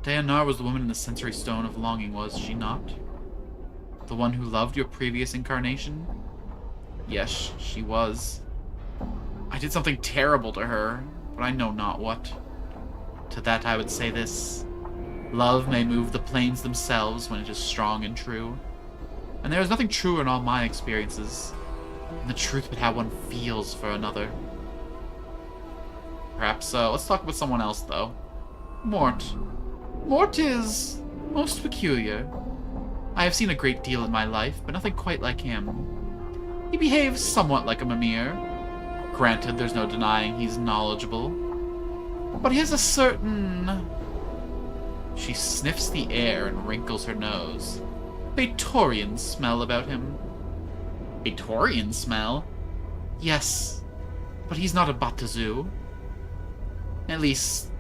Dayanara was the woman in the sensory stone of longing, was she not? The one who loved your previous incarnation? Yes, she was. I did something terrible to her, but I know not what. To that I would say this. Love may move the planes themselves when it is strong and true. And there is nothing truer in all my experiences than the truth but how one feels for another. Perhaps, let's talk about someone else, though. Mort. Mort is most peculiar. I have seen a great deal in my life, but nothing quite like him. He behaves somewhat like a Mimir. Granted, there's no denying he's knowledgeable. But he has a certain... She sniffs the air and wrinkles her nose. Batorian smell about him. Batorian smell? Yes, but he's not a Batazu. At least,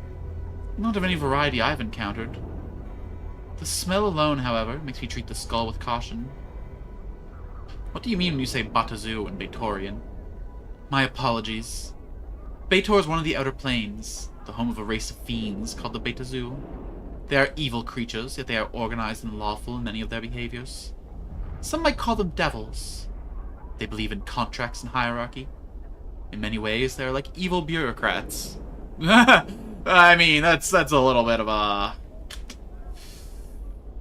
not of any variety I've encountered. The smell alone, however, makes me treat the skull with caution. What do you mean when you say Batazu and Batorian? My apologies. Bator is one of the outer planes, the home of a race of fiends called the Betazu. They are evil creatures, yet they are organized and lawful in many of their behaviors. Some might call them devils. They believe in contracts and hierarchy. In many ways, they're like evil bureaucrats. I mean, that's a little bit of a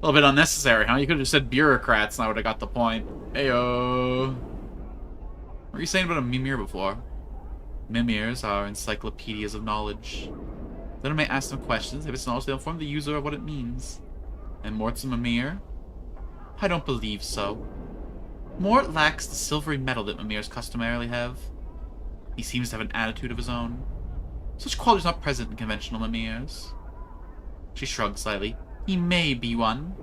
little bit unnecessary, huh? You could have just said bureaucrats and I would have got the point. Heyo. What were you saying about a mimir before? Mimirs are encyclopedias of knowledge. Then I may ask them questions. If it's knowledge, they'll inform the user of what it means. And Mort's a mimir? I don't believe so. Mort lacks the silvery metal that mimirs customarily have. He seems to have an attitude of his own. Such qualities are not present in conventional mimirs. She shrugged slightly. He may be one,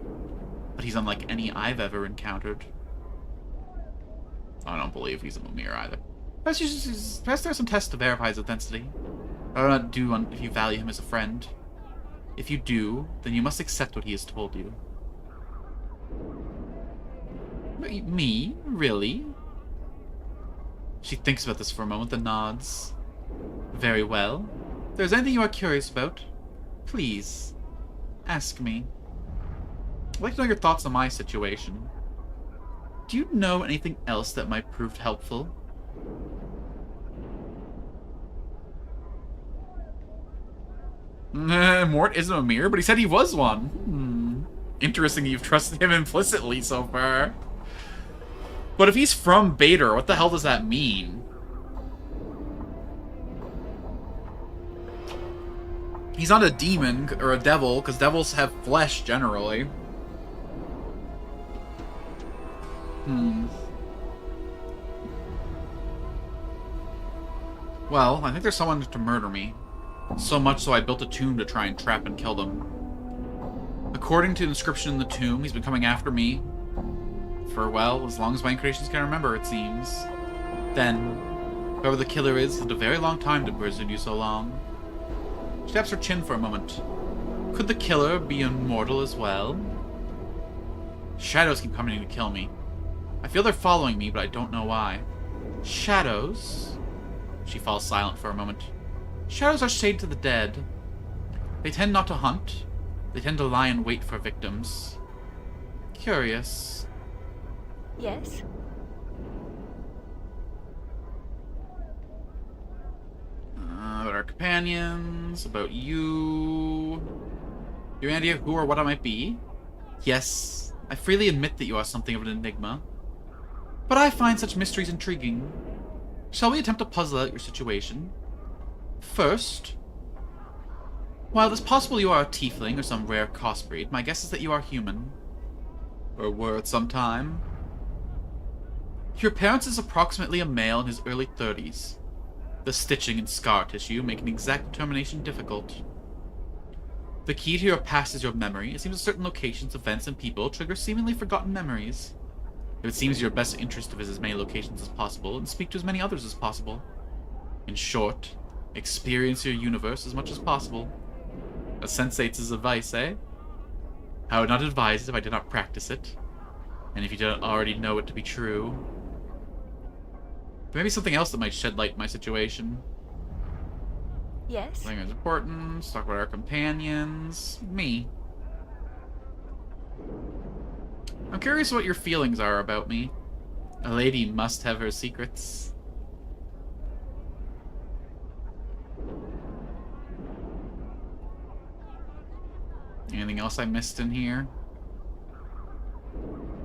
but he's unlike any I've ever encountered. I don't believe he's a mimir either. Perhaps there are some tests to verify his authenticity. I do not do one if you value him as a friend. If you do, then you must accept what he has told you. Me? Really? She thinks about this for a moment, then nods. Very well. If there's anything you are curious about, please, ask me. I'd like to know your thoughts on my situation. Do you know anything else that might prove helpful? Mort isn't a mirror, but he said he was one. Interesting you've trusted him implicitly so far. But if he's from Bader, what the hell does that mean? He's not a demon or a devil, because devils have flesh generally. Well, I think there's someone to murder me. So much so I built a tomb to try and trap and kill them. According to the inscription in the tomb, he's been coming after me for, well, as long as my incarnations can remember, it seems. Then, whoever the killer is, lived a very long time to pursue you so long. She taps her chin for a moment. Could the killer be immortal as well? Shadows keep coming to kill me. I feel they're following me, but I don't know why. Shadows? She falls silent for a moment. Shadows are shade to the dead. They tend not to hunt. They tend to lie in wait for victims. Curious. Yes? About our companions, about you. Your idea of who or what I might be? Yes, I freely admit that you are something of an enigma. But I find such mysteries intriguing. Shall we attempt to puzzle out your situation? First, while it is possible you are a tiefling or some rare crossbreed, my guess is that you are human. Or were at some time. Your appearance is approximately a male in his early 30s. The stitching and scar tissue make an exact determination difficult. The key to your past is your memory. It seems that certain locations, events, and people trigger seemingly forgotten memories. It seems your best interest to visit as many locations as possible and speak to as many others as possible. In short, experience your universe as much as possible. A sensate's advice, eh? I would not advise it if I did not practice it. And if you don't already know it to be true. There may be something else that might shed light on my situation. Yes? Something that's important. Let's talk about our companions. Me. I'm curious what your feelings are about me. A lady must have her secrets. Anything else I missed in here?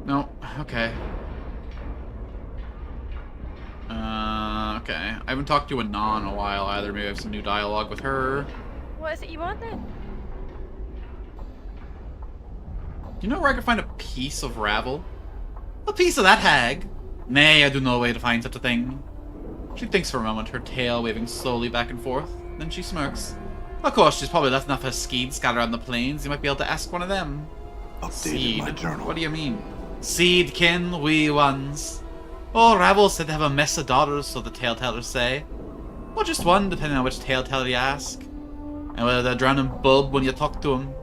No. Okay. Okay. I haven't talked to Anon in a while either. Maybe I have some new dialogue with her. What is it you want then? Do you know where I can find a piece of Ravel? A piece of that hag? Nay, I do know a way to find such a thing. She thinks for a moment, her tail waving slowly back and forth. Then she smirks. Of course, she's probably left enough of her skeed scattered around the plains. You might be able to ask one of them. Updated my journal. What do you mean? Seedkin, wee ones. Oh, Ravel said to have a mess of daughters, so the tale-tellers say. Or just one, depending on which tale-teller you ask. And whether they're drowning bulb when you talk to him.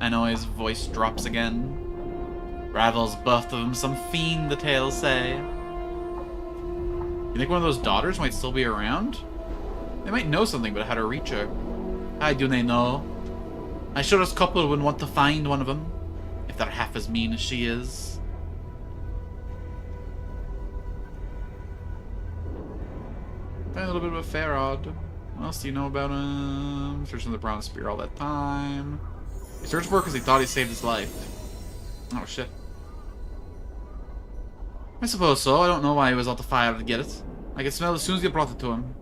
I know his voice drops again. Ravel's buffed of him some fiend, the tales say. You think one of those daughters might still be around? They might know something about how to reach her. How do they know? I sure this couple wouldn't want to find one of them, if they're half as mean as she is. A little bit of a Farod. What else do you know about him? Searching the Bronze Spear all that time. He searched for it because he thought he saved his life. Oh shit. I suppose so. I don't know why he was out the fire to get it. I could smell it as soon as you brought it to him.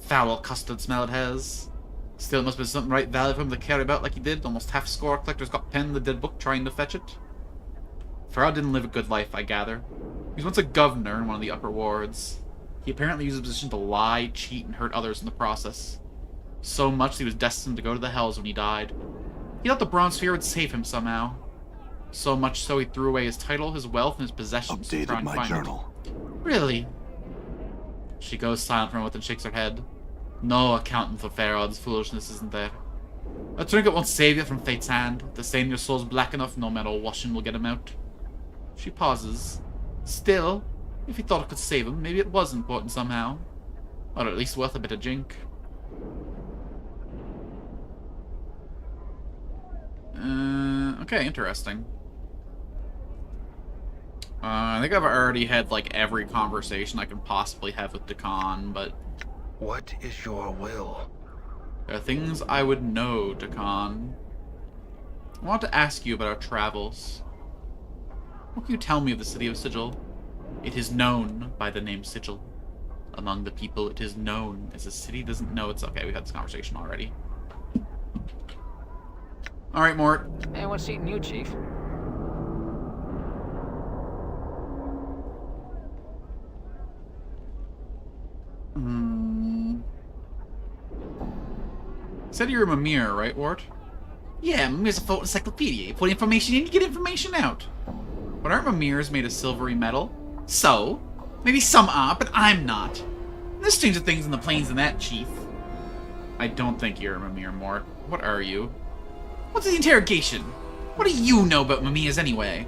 Foul custard smell it has. Still, it must have been something right value for him to carry about like he did. Almost half score collectors got penned in the dead book trying to fetch it. Farad didn't live a good life, I gather. He was once a governor in one of the upper wards. He apparently used his position to lie, cheat, and hurt others in the process. So much that he was destined to go to the hells when he died. He thought the Bronze Sphere would save him somehow. So much so he threw away his title, his wealth, and his possessions to try Updated and my find journal. it. Really? She goes silent for a moment and shakes her head. No accounting for Farod's foolishness, isn't there? A trinket won't save you from fate's hand. The stain in your soul's black enough, no matter washing will get him out. She pauses. Still, if he thought it could save him, maybe it was important somehow. Or at least worth a bit of jink. Okay, interesting. I think I've already had, like, every conversation I can possibly have with Dakan, but... What is your will? there are things I would know, Dakan. I want to ask you about our travels. What can you tell me of the city of Sigil? It is known by the name Sigil. Among the people, it is known as a city doesn't know it's... okay, we had this conversation already. Alright, Mort. Hey, what's eating you, Chief? Said you're a Mimir, right, Wart? Yeah, Mimir's a full encyclopedia. You put information in, you get information out. But aren't Mimirs made of silvery metal? So? Maybe some are, but I'm not. There's stranger things in the plains than that, Chief. I don't think you're a Mimir, Mort. What are you? What's the interrogation? What do you know about Mimirs anyway?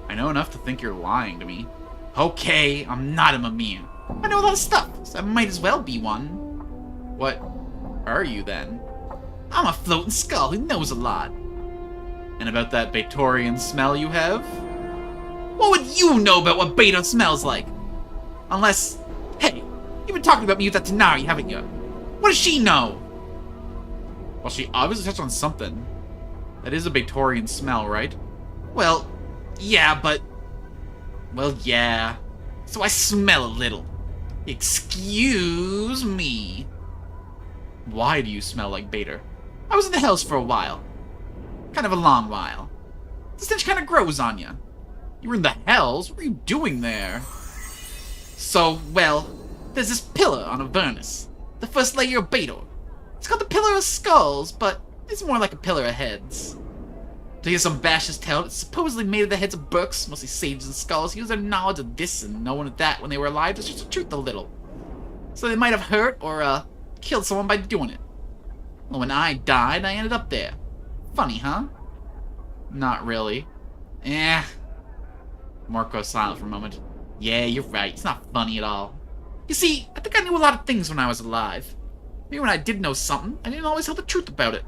I know enough to think you're lying to me. Okay, I'm not a Mimir. I know a lot of stuff, so I might as well be one. What are you, then? I'm a floating skull who knows a lot. And about that Batorian smell you have? What would you know about what Beta smells like? Unless... hey, you've been talking about me with that Tanari, haven't you? What does she know? Well, she obviously touched on something. That is a Batorian smell, right? Well, yeah, but... well, yeah. So I smell a little. Excuse me. Why do you smell like Bader? I was in the hells for a while. Kind of a long while. The stench kind of grows on you. You were in the hells? What were you doing there? So, well, there's this pillar on Avernus. The first layer of Bader. It's called the Pillar of Skulls, but it's more like a pillar of heads. To hear some bashes tell, it's supposedly made of the heads of Burks, mostly sages and skulls, who use their knowledge of this and knowing of that when they were alive to stretch the truth a little. So they might have hurt or, killed someone by doing it. Well, when I died, I ended up there. Funny, huh? Not really. Mark goes silent for a moment. Yeah, you're right. It's not funny at all. You see, I think I knew a lot of things when I was alive. Maybe when I did know something, I didn't always tell the truth about it.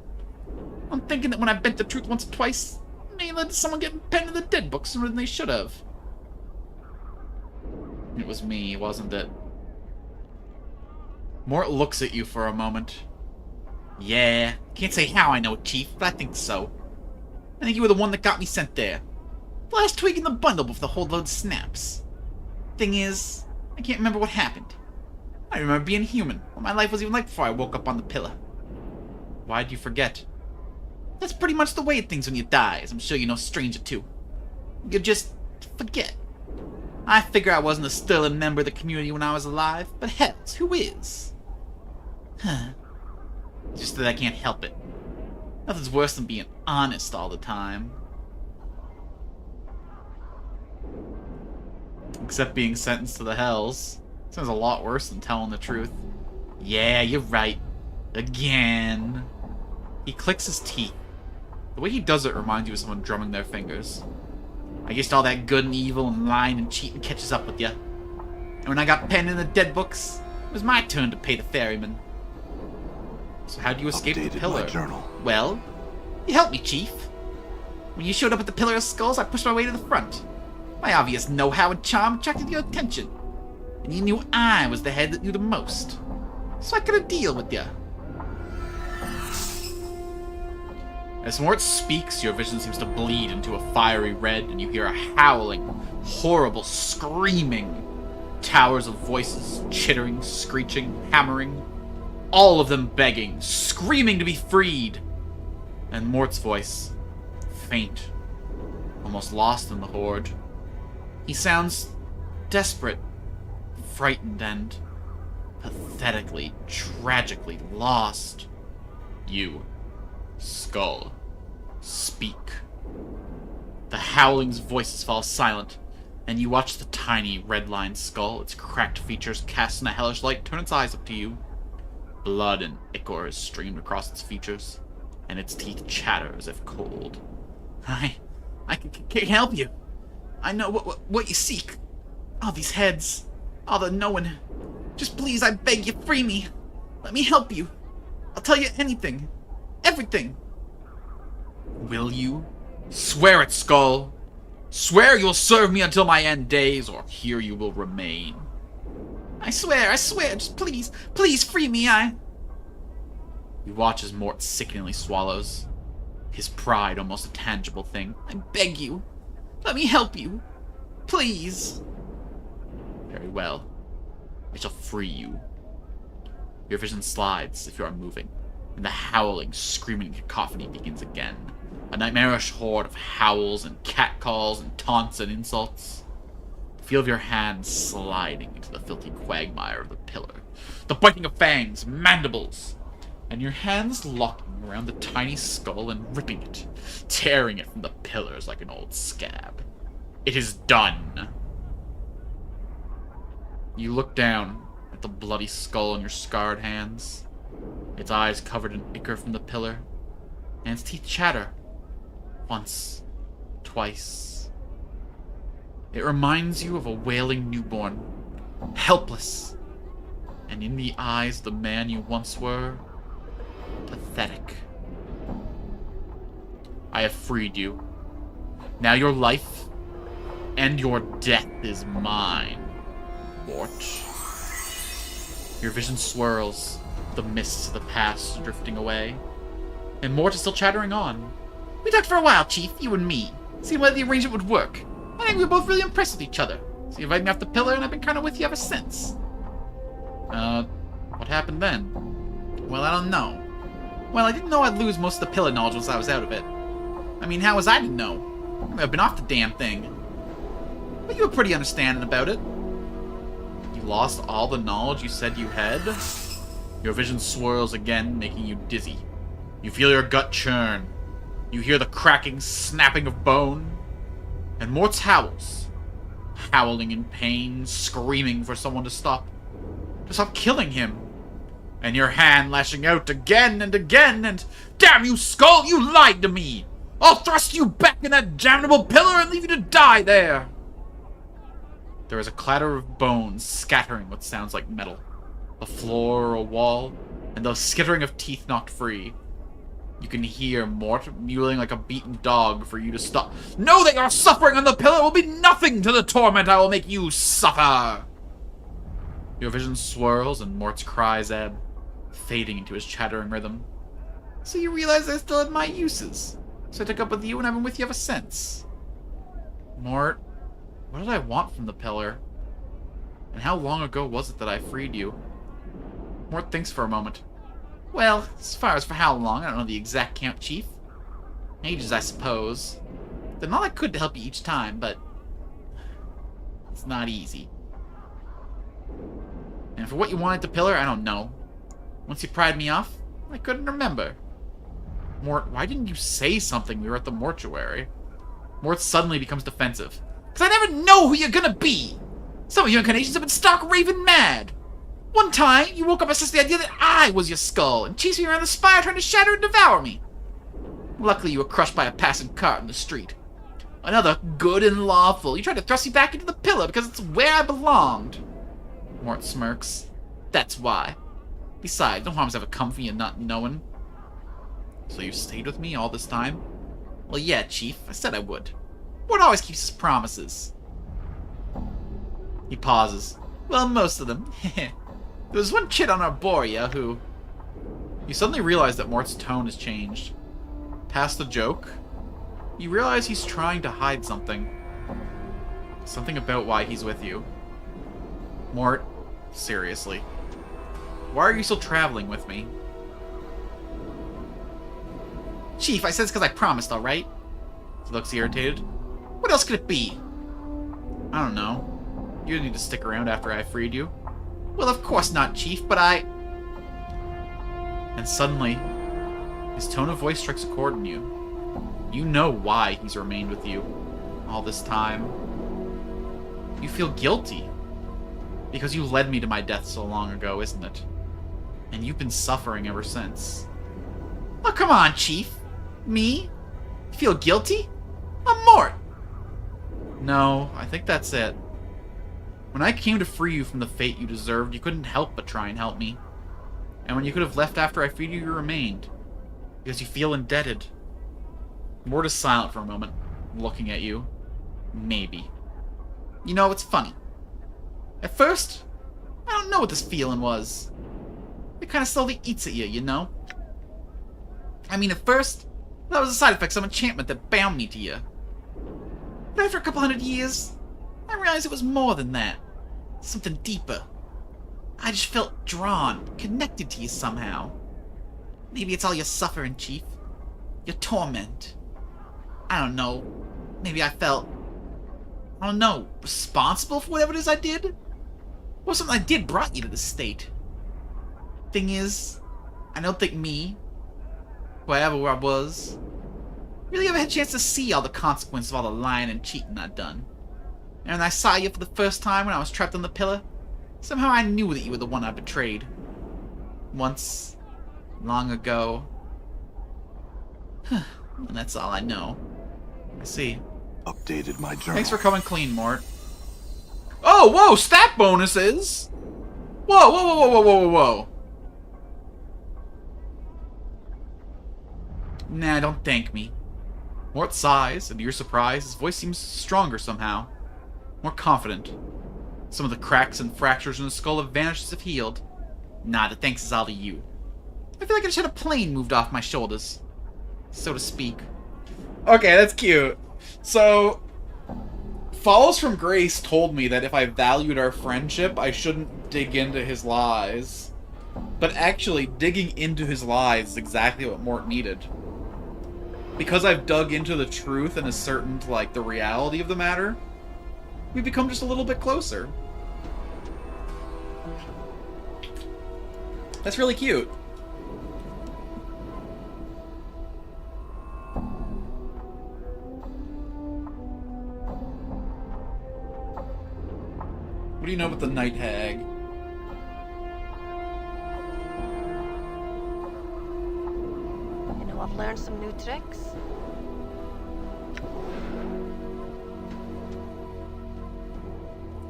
I'm thinking that when I bent the truth once or twice, it may have led to someone getting penned in the dead book sooner than they should have. It was me, wasn't it? Mort looks at you for a moment. Yeah, can't say how I know, Chief, but I think so. I think you were the one that got me sent there. The last twig in the bundle before the whole load snaps. Thing is, I can't remember what happened. I remember being human, what my life was even like before I woke up on the pillar. Why'd you forget? That's pretty much the way of things when you die, as I'm sure you're no stranger to. You just forget. I figure I wasn't a sterling member of the community when I was alive, but hells, who is? Huh. Just that I can't help it. Nothing's worse than being honest all the time. Except being sentenced to the hells. Sounds a lot worse than telling the truth. Yeah, you're right. Again. He clicks his teeth. The way he does it reminds you of someone drumming their fingers. I guess all that good and evil and lying and cheating catches up with you. And when I got penned in the dead books, it was my turn to pay the ferryman. So how do you escape the pillar? My journal. Well, You helped me, Chief. When you showed up at the Pillar of Skulls, I pushed my way to the front. My obvious know-how and charm attracted your attention. And you knew I was the head that knew the most. So I cut a deal with you. As Mort speaks, your vision seems to bleed into a fiery red, and you hear a howling, horrible screaming. Towers of voices, chittering, screeching, hammering. All of them begging, screaming to be freed. And Mort's voice, faint, almost lost in the horde. He sounds desperate, frightened, and pathetically, tragically lost. You, Skull, speak. The howling's voices fall silent, and you watch the tiny red-lined skull, its cracked features cast in a hellish light, turn its eyes up to you. Blood and ichor is streamed across its features, and its teeth chatter as if cold. I can help you. I know what you seek. All these heads, all the knowing. Just please, I beg you, free me. Let me help you. I'll tell you anything. Everything. Will you? Swear it, Skull. Swear you'll serve me until my end days, or here you will remain. I swear, just please free me, You watch as Mort sickeningly swallows. His pride almost a tangible thing. I beg you. Let me help you. Please. Very well. I shall free you. Your vision slides if you are moving, and the howling, screaming cacophony begins again. A nightmarish horde of howls and catcalls and taunts and insults. Feel of your hands sliding into the filthy quagmire of the pillar. The biting of fangs, mandibles, and your hands locking around the tiny skull and ripping it, tearing it from the pillars like an old scab. It is done. You look down at the bloody skull in your scarred hands, its eyes covered in ichor from the pillar, and its teeth chatter. Once, twice. It reminds you of a wailing newborn, helpless, and in the eyes of the man you once were, pathetic. I have freed you. Now your life and your death is mine, Mort. Your vision swirls, the mists of the past drifting away, and Mort is still chattering on. We talked for a while, Chief, you and me, seeing whether the arrangement would work. I think we were both really impressed with each other, so you invited me off the pillar, and I've been kind of with you ever since. What happened then? Well, I don't know. Well, I didn't know I'd lose most of the pillar knowledge once I was out of it. I mean, how was I to know? I've been off the damn thing. But you were pretty understanding about it. You lost all the knowledge you said you had? Your vision swirls again, making you dizzy. You feel your gut churn. You hear the cracking, snapping of bone. And Mort's howls. Howling in pain, screaming for someone to stop killing him. And your hand lashing out again and again, and damn you, Skull, you lied to me! I'll thrust you back in that damnable pillar and leave you to die there! There is a clatter of bones scattering what sounds like metal. A floor or a wall, and the skittering of teeth knocked free. You can hear Mort mewling like a beaten dog for you to stop. Know that your suffering on the pillar will be nothing to the torment I will make you suffer! Your vision swirls and Mort's cries ebb, fading into his chattering rhythm. So you realize I still had my uses. So I took up with you and I've been with you ever since. Mort, what did I want from the pillar? And how long ago was it that I freed you? Mort thinks for a moment. Well, as far as for how long, I don't know the exact count, Chief. Ages, I suppose. Done all I could to help you each time, but it's not easy. And for what you wanted the pillar, I don't know. Once you pried me off, I couldn't remember. Mort, why didn't you say something? We were at the mortuary. Mort suddenly becomes defensive. Because I never know who you're gonna be! Some of you incarnations have been stark raving mad! One time, you woke up and the idea that I was your skull, and chased me around the spire trying to shatter and devour me. Luckily, you were crushed by a passing cart in the street. Another, good and lawful, you tried to thrust me back into the pillar because it's where I belonged. Mort smirks. That's why. Besides, no harm's ever come from you not knowing. So you stayed with me all this time? Well, yeah, Chief. I said I would. Mort always keeps his promises. He pauses. Well, most of them. There was one chit on Arborea who... You suddenly realize that Mort's tone has changed. Past the joke, you realize he's trying to hide something. Something about why he's with you. Mort, seriously. Why are you still traveling with me? Chief, I said it's because I promised, alright? He looks irritated. What else could it be? I don't know. You didn't need to stick around after I freed you. Well, of course not, Chief, but I... And suddenly, his tone of voice strikes a chord in you. You know why he's remained with you all this time. You feel guilty. Because you led me to my death so long ago, isn't it? And you've been suffering ever since. Oh, come on, Chief. Me? You feel guilty? I'm Mort. No, I think that's it. When I came to free you from the fate you deserved, you couldn't help but try and help me. And when you could have left after I freed you, you remained. Because you feel indebted. Mort is silent for a moment, looking at you. Maybe. You know, it's funny. At first, I don't know what this feeling was. It kind of slowly eats at you, you know? I mean, at first, that was a side effect of some enchantment that bound me to you. But after a couple hundred years, I realized it was more than that. Something deeper. I just felt drawn, connected to you somehow. Maybe it's all your suffering, Chief. Your torment. I don't know. Maybe I felt... I don't know, responsible for whatever it is I did? Or something I did brought you to this state. Thing is, I don't think me, wherever I was, really ever had a chance to see all the consequences of all the lying and cheating I'd done. And when I saw you for the first time when I was trapped on the pillar, somehow I knew that you were the one I betrayed. Once, long ago. And that's all I know. I see. Updated my journal. Thanks for coming clean, Mort. Oh, whoa, stat bonuses! Whoa, whoa, whoa, whoa, whoa, whoa, whoa. Nah, don't thank me. Mort sighs, and to your surprise, his voice seems stronger somehow. More confident. Some of the cracks and fractures in his skull have vanished as if healed. Nah, the thanks is all to you. I feel like I just had a plane moved off my shoulders. So to speak. Okay, that's cute. So, Falls from Grace told me that if I valued our friendship, I shouldn't dig into his lies. But actually, digging into his lies is exactly what Mort needed. Because I've dug into the truth and ascertained, like, the reality of the matter, we've become just a little bit closer. That's really cute. What do you know about the Night Hag? You know, I've learned some new tricks.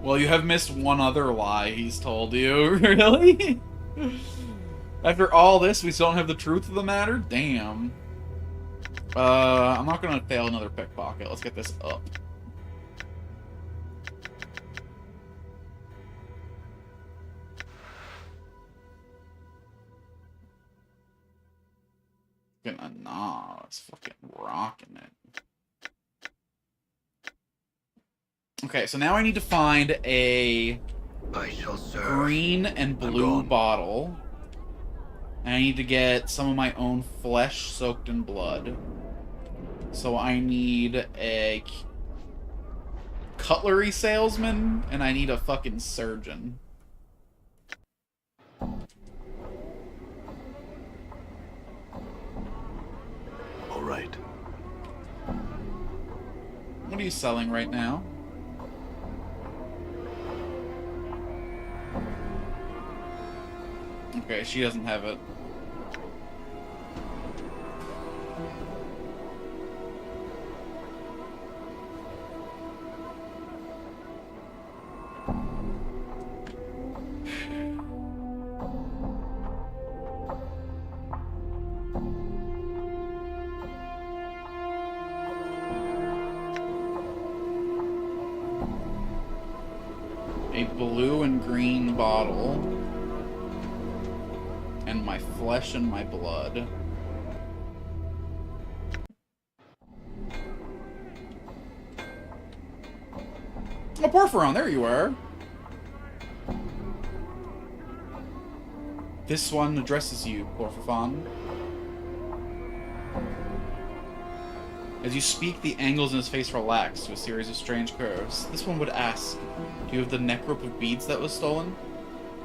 Well, you have missed one other lie he's told you. Really? After all this, we still don't have the truth of the matter? Damn. I'm not gonna fail another pickpocket. Let's get this up. Nah, it's fucking rocking it. Okay, so now I need to find a I shall serve. green and blue bottle. And I need to get some of my own flesh soaked in blood. So I need a cutlery salesman, and I need a fucking surgeon. All right. What are you selling right now? Okay, she doesn't have it. A blue and green bottle. And my flesh and my blood. Oh, Porphyron, there you are. This one addresses you, Porphyron. As you speak, the angles in his face relax to a series of strange curves. This one would ask, do you have the neck rope of beads that was stolen?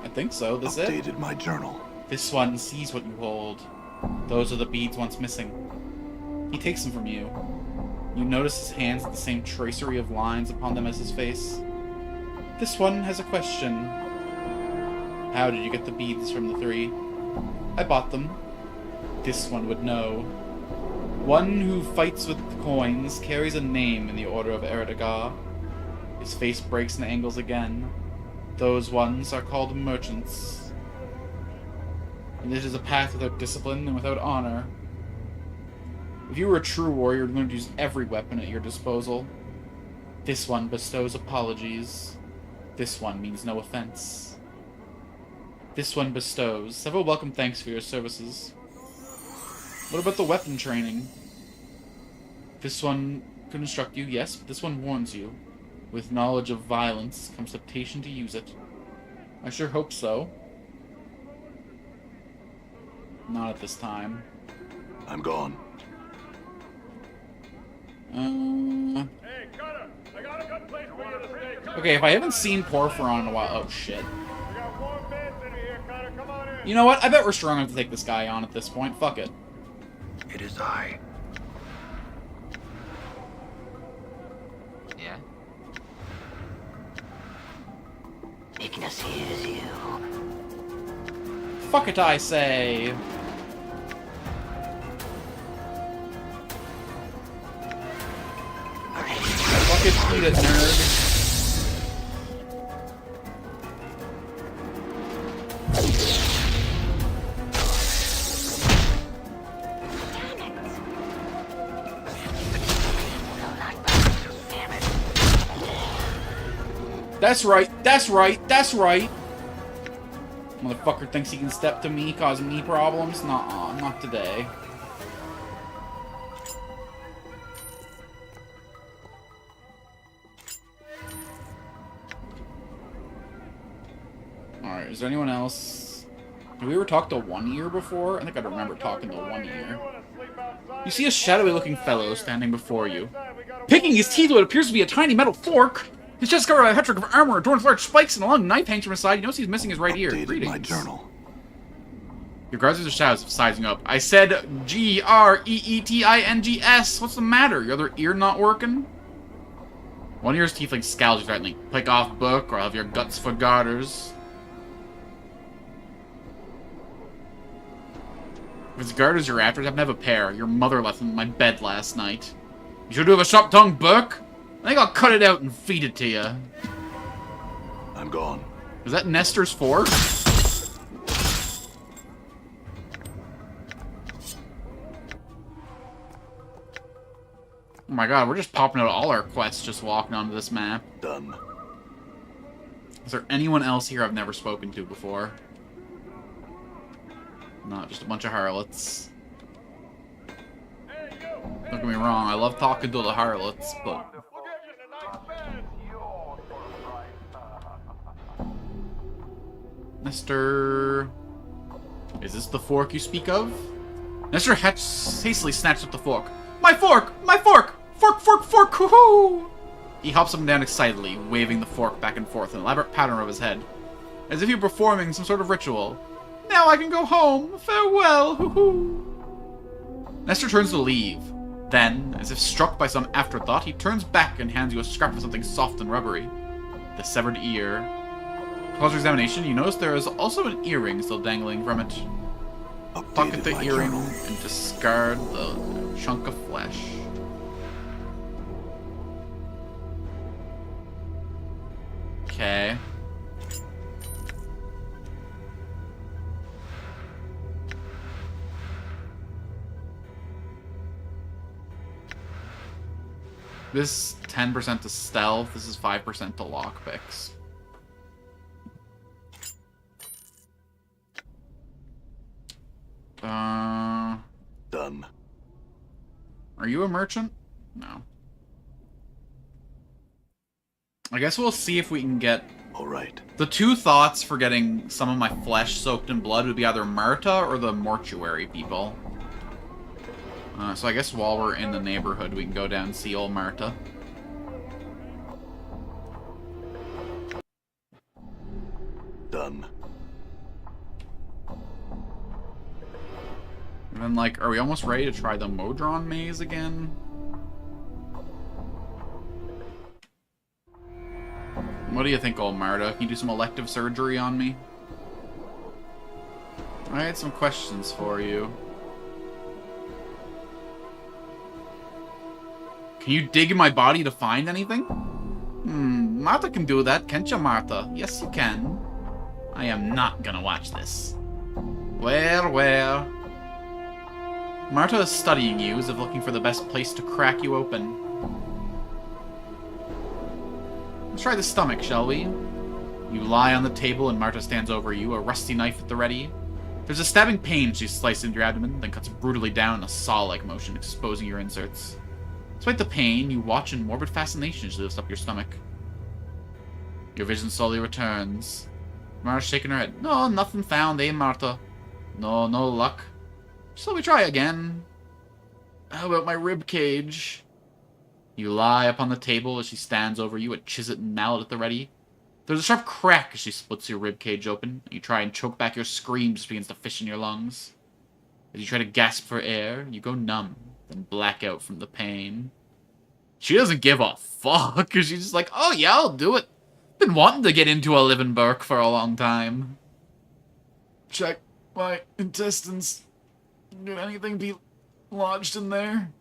I think so, this it? Updated my journal. This one sees what you hold. Those are the beads once missing. He takes them from you. You notice his hands have the same tracery of lines upon them as his face. This one has a question. How did you get the beads from the three? I bought them. This one would know. One who fights with the coins carries a name in the Order of Eredigar. His face breaks and angles again. Those ones are called merchants. And it is a path without discipline and without honor. If you were a true warrior, you'd learn to use every weapon at your disposal. This one bestows apologies. This one means no offense. This one bestows several welcome thanks for your services. What about the weapon training? This one could instruct you, yes, but this one warns you. With knowledge of violence comes temptation to use it. I sure hope so. Not at this time. I'm gone. Hey, Cutter! I got a good place for you to stay. Okay, if I haven't seen Porphyron in a while... Oh, shit. We got warm beds in here, Cutter. Come on in. You know what? I bet we're strong enough to take this guy on at this point. Fuck it. It is I. Yeah? Ignis hears you. Fuck it, I say. Fuck it, eat it, nerd. That's right, that's right, that's right! Motherfucker thinks he can step to me, causing me problems? Nuh-uh, not today. Alright, is there anyone else? Did we ever talk to One Ear before? I think I remember talking to One Ear. You see a shadowy-looking fellow standing before you. Picking his teeth with what appears to be a tiny metal fork! His chest covered by a hetrick of armor adorned with large spikes and a long knife hangs from his side. You notice he's missing his right ear. Updated Greetings. my journal. Your guards are shadows of sizing up. I said G-R-E-E-T-I-N-G-S. What's the matter? Your other ear not working? One ear's tiefling scowls you threateningly. Pick off book, or I'll have your guts for garters. If it's garters you're after, I happen to have a pair. Your mother left them in my bed last night. You sure do have a sharp-tongued book? I think I'll cut it out and feed it to you. I'm gone. Is that Nestor's fork? Oh my god, we're just popping out all our quests just walking onto this map. Done. Is there anyone else here I've never spoken to before? Not just a bunch of harlots. Don't get me wrong, I love talking to the harlots, but... Nestor... Is this the fork you speak of? Nestor hastily snatched up the fork. My fork! My fork! Fork, fork, fork! Hoo-hoo! He hops up and down excitedly, waving the fork back and forth in an elaborate pattern over his head. As if he were performing some sort of ritual. Now I can go home! Farewell! Hoo-hoo! Nestor turns to leave. Then, as if struck by some afterthought, he turns back and hands you a scrap of something soft and rubbery. The severed ear. Closer examination, you notice there is also an earring still dangling from it. Pocket the earring and discard the chunk of flesh. Okay. This 10% to stealth, this is 5% to lockpicks. Done. Are you a merchant? No. I guess we'll see if we can get... All right. The two thoughts for getting some of my flesh soaked in blood would be either Marta or the mortuary people. So I guess while we're in the neighborhood, we can go down and see old Marta. Done. And then, like, are we almost ready to try the Modron maze again? What do you think, old Marta? Can you do some elective surgery on me? I had some questions for you. Can you dig in my body to find anything? Marta can do that, can't you, Marta? Yes, you can. I am not gonna watch this. Where? Marta is studying you as if looking for the best place to crack you open. Let's try the stomach, shall we? You lie on the table and Marta stands over you, a rusty knife at the ready. There's a stabbing pain she slices into your abdomen, then cuts brutally down in a saw-like motion, exposing your inserts. Despite the pain, you watch in morbid fascination as she lifts up your stomach. Your vision slowly returns. Marta's shaking her head. No, nothing found, eh, Marta? No luck. So we try again. How about my rib cage? You lie upon the table as she stands over you, a chisel and mallet at the ready. There's a sharp crack as she splits your rib cage open. You try and choke back your screams as begins to fish in your lungs. As you try to gasp for air, you go numb, then black out from the pain. She doesn't give a fuck, because she's just like, oh yeah, I'll do it. Been wanting to get into a living Burke for a long time. Check my intestines. Could anything be lodged in there?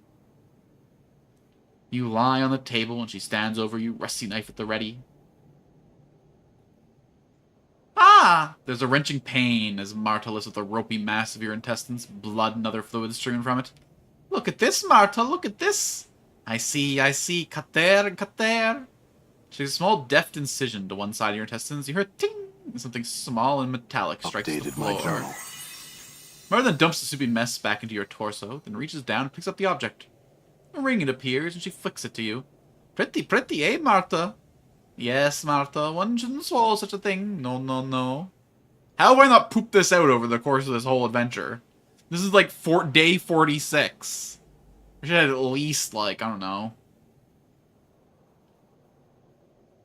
You lie on the table and she stands over you, rusty knife at the ready. Ah! There's a wrenching pain as Marta lifts with a ropey mass of your intestines, blood and other fluids streaming from it. Look at this, Marta, look at this! I see, cut there and cut there. She has a small deft incision to one side of your intestines. You hear ting! And something small and metallic strikes the floor. My journal. Marta then dumps the soupy mess back into your torso, then reaches down and picks up the object. A ring it appears, and she flicks it to you. Pretty, eh, Marta? Yes, Marta, one shouldn't swallow such a thing. No. How have I not pooped this out over the course of this whole adventure? This is like day 46. I should have at least, like, I don't know,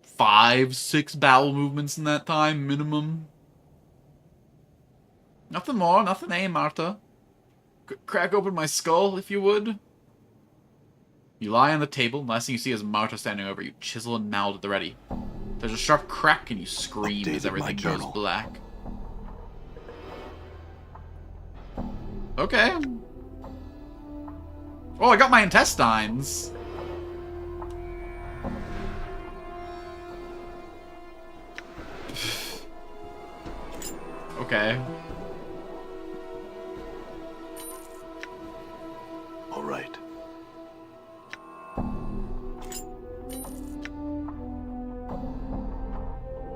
5, 6 bowel movements in that time, minimum. Nothing more, nothing, eh, Marta? Crack open my skull, if you would. You lie on the table, and last thing you see is Marta standing over you, chisel and mallet at the ready. There's a sharp crack, and you scream as everything goes black. Okay. Oh, I got my intestines. Okay. All right.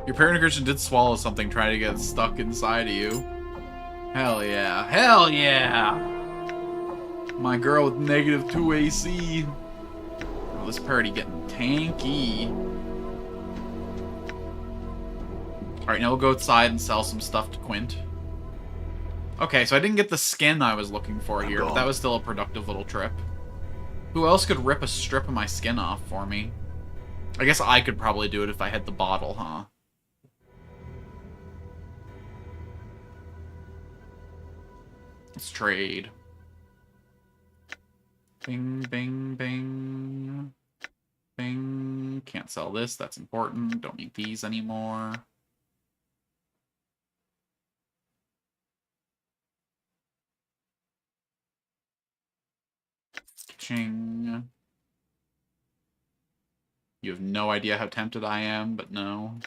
Your parent Christian did swallow something trying to get stuck inside of you. Hell yeah. Hell yeah! My girl with -2 AC. Oh, this party getting tanky. Alright, now we'll go outside and sell some stuff to Quint. Okay, so I didn't get the skin I was looking for here, but that was still a productive little trip. Who else could rip a strip of my skin off for me? I guess I could probably do it if I had the bottle, huh? Let's trade. Bing, bing, bing. Bing. Can't sell this, that's important. Don't need these anymore. Ching. You have no idea how tempted I am, but no.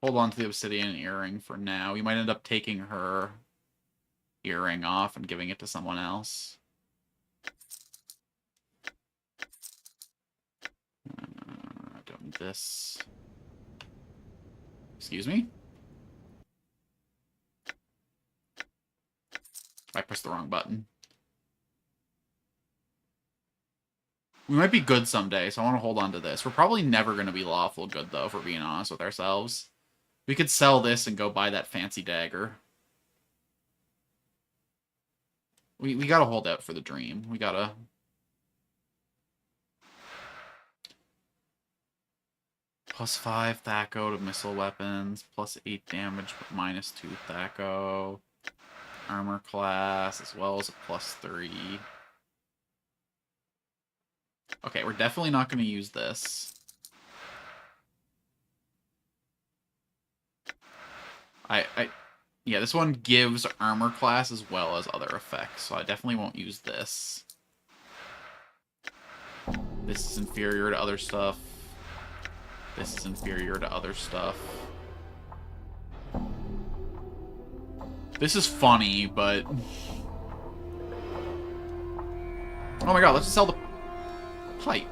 Hold on to the obsidian earring for now. You might end up taking her earring off and giving it to someone else. Don't need this. Excuse me? I pressed the wrong button. We might be good someday, so I want to hold on to this. We're probably never going to be lawful good, though, if we're being honest with ourselves. We could sell this and go buy that fancy dagger. We gotta hold out for the dream. We gotta... +5 Thaco to missile weapons, +8 damage, but -2 Thaco. Armor class, as well as a +3. Okay, we're definitely not going to use this. Yeah, this one gives armor class as well as other effects, so I definitely won't use this. This is inferior to other stuff. This is inferior to other stuff. This is funny, but... oh my god, let's just sell the pipe.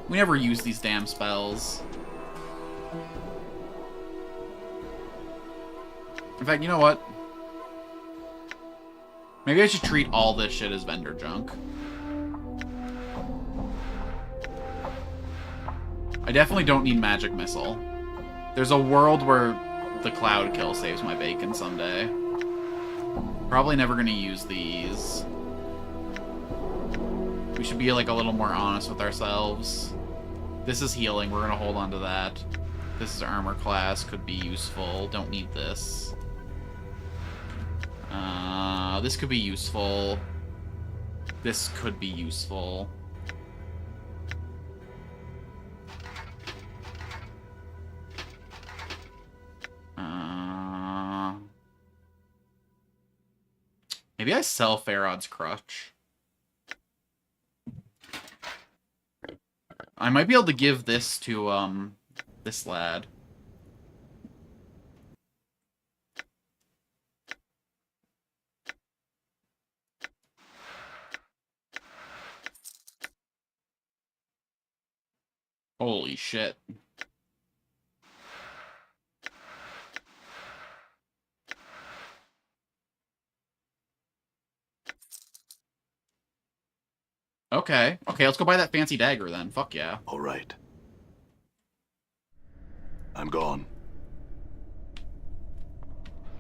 We never use these damn spells. In fact, you know what? Maybe I should treat all this shit as vendor junk. I definitely don't need magic missile. There's a world where the cloud kill saves my bacon someday. Probably never gonna use these. We should be like a little more honest with ourselves. This is healing, we're gonna hold on to that. This is armor class, could be useful. Don't need this. This could be useful. This could be useful. Maybe I sell Farod's Crutch. I might be able to give this to, this lad. Holy shit. Okay. Okay, let's go buy that fancy dagger then. Fuck yeah. All right. I'm gone.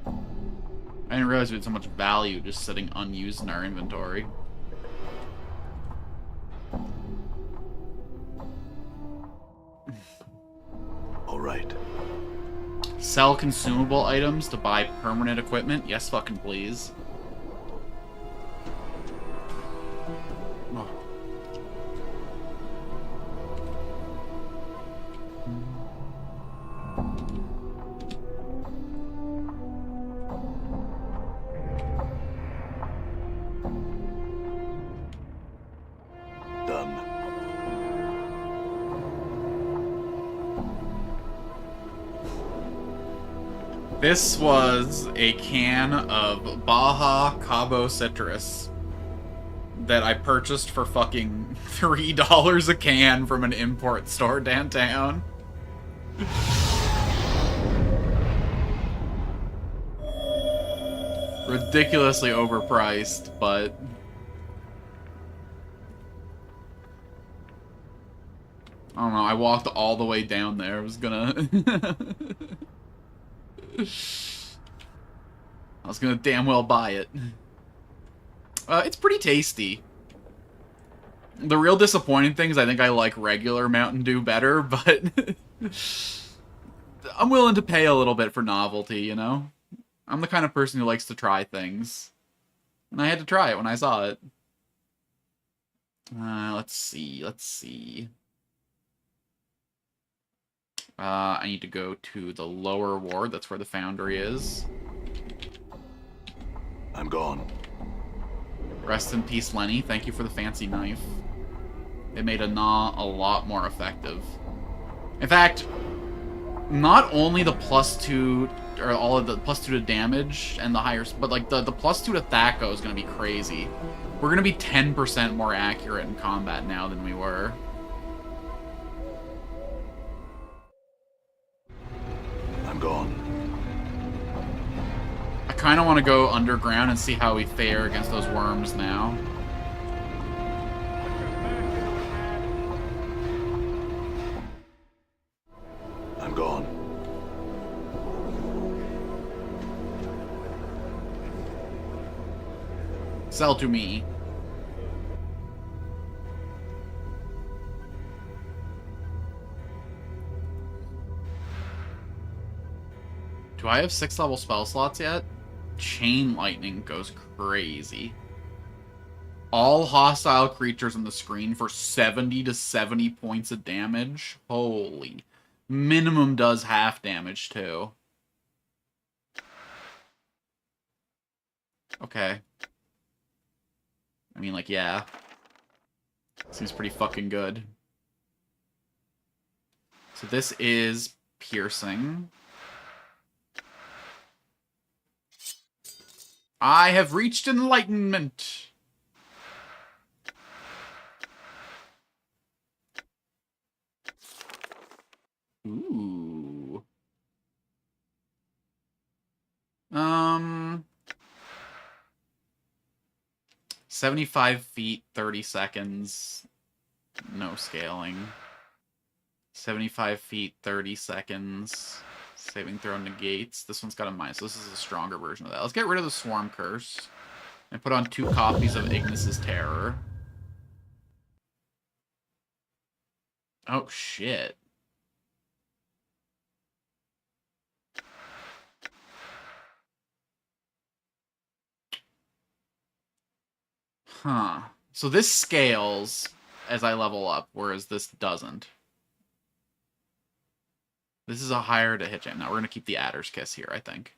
I didn't realize we had so much value just sitting unused in our inventory. All right. Sell consumable items to buy permanent equipment? Yes, fucking please. Oh. Done. This was a can of Baja Cabo Citrus that I purchased for fucking $3 a can from an import store downtown. Ridiculously overpriced, but... I don't know, I walked all the way down there. I was gonna... I was gonna damn well buy it. It's pretty tasty. The real disappointing thing is I think I like regular Mountain Dew better, but... I'm willing to pay a little bit for novelty, you know? I'm the kind of person who likes to try things. And I had to try it when I saw it. Let's see. I need to go to the lower ward. That's where the Foundry is. I'm gone. Rest in peace, Lenny. Thank you for the fancy knife. It made a gnaw a lot more effective. In fact, not only the +2, or all of the +2 to damage and the higher, but like the +2 to Thaco is going to be crazy. We're going to be 10% more accurate in combat now than we were. I kind of want to go underground and see how we fare against those worms now. I'm gone. Sell to me. Do I have 6 level spell slots yet? Chain Lightning goes crazy. All hostile creatures on the screen for 70 to 70 points of damage. Holy. Minimum does half damage, too. Okay. I mean, like, yeah. Seems pretty fucking good. So this is piercing. I have reached enlightenment. Ooh. 75 feet, 30 seconds. No scaling. 75 feet, 30 seconds. Saving throw negates. This one's got a minus. So this is a stronger version of that. Let's get rid of the Swarm Curse. And put on 2 copies of Ignis's Terror. Oh, shit. Huh. So this scales as I level up, whereas this doesn't. This is a higher to hit jam. Now we're going to keep the Adder's Kiss here, I think.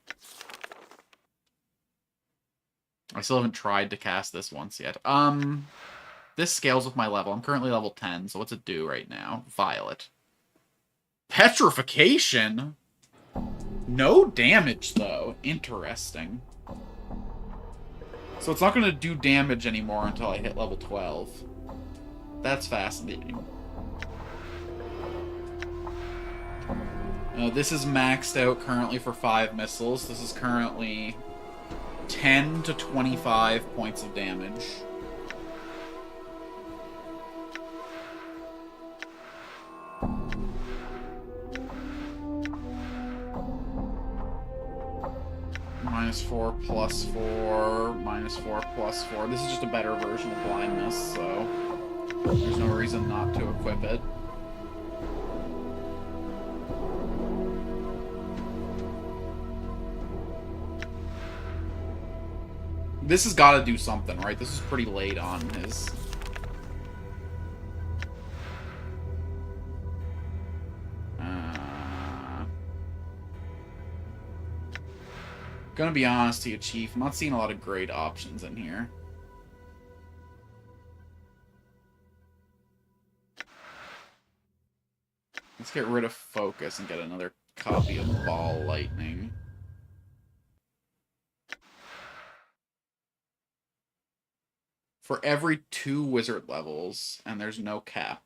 I still haven't tried to cast this once yet. This scales with my level. I'm currently level 10, so what's it do right now? Violet. Petrification? No damage, though. Interesting. So it's not going to do damage anymore until I hit level 12. That's fascinating. This is maxed out currently for 5 missiles. This is currently 10 to 25 points of damage. -4, +4, -4, +4. This is just a better version of blindness, so there's no reason not to equip it. This has got to do something, right? This is pretty late on his... Gonna be honest to you, Chief. I'm not seeing a lot of great options in here. Let's get rid of Focus and get another copy of Ball Lightning. For every 2 wizard levels, and there's no cap.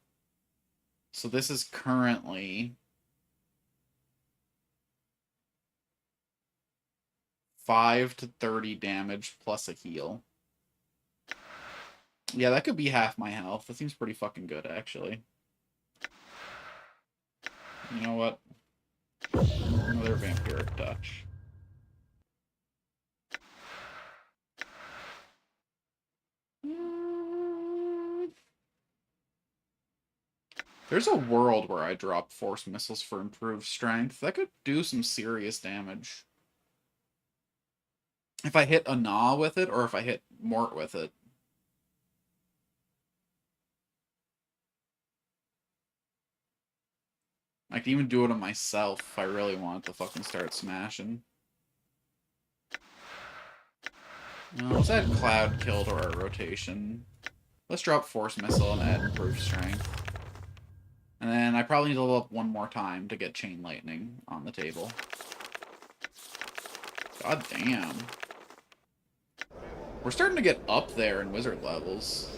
So this is currently 5 to 30 damage plus a heal. Yeah, that could be half my health. That seems pretty fucking good, actually. You know what? Another Vampiric Touch. There's a world where I drop Force Missiles for improved strength. That could do some serious damage. If I hit a Gnaw with it, or if I hit Mort with it. I can even do it on myself if I really want to fucking start smashing. No, let's add Cloud Kill to our rotation. Let's drop Force Missile and add Improved Strength. And then I probably need to level up one more time to get Chain Lightning on the table. God damn. We're starting to get up there in wizard levels.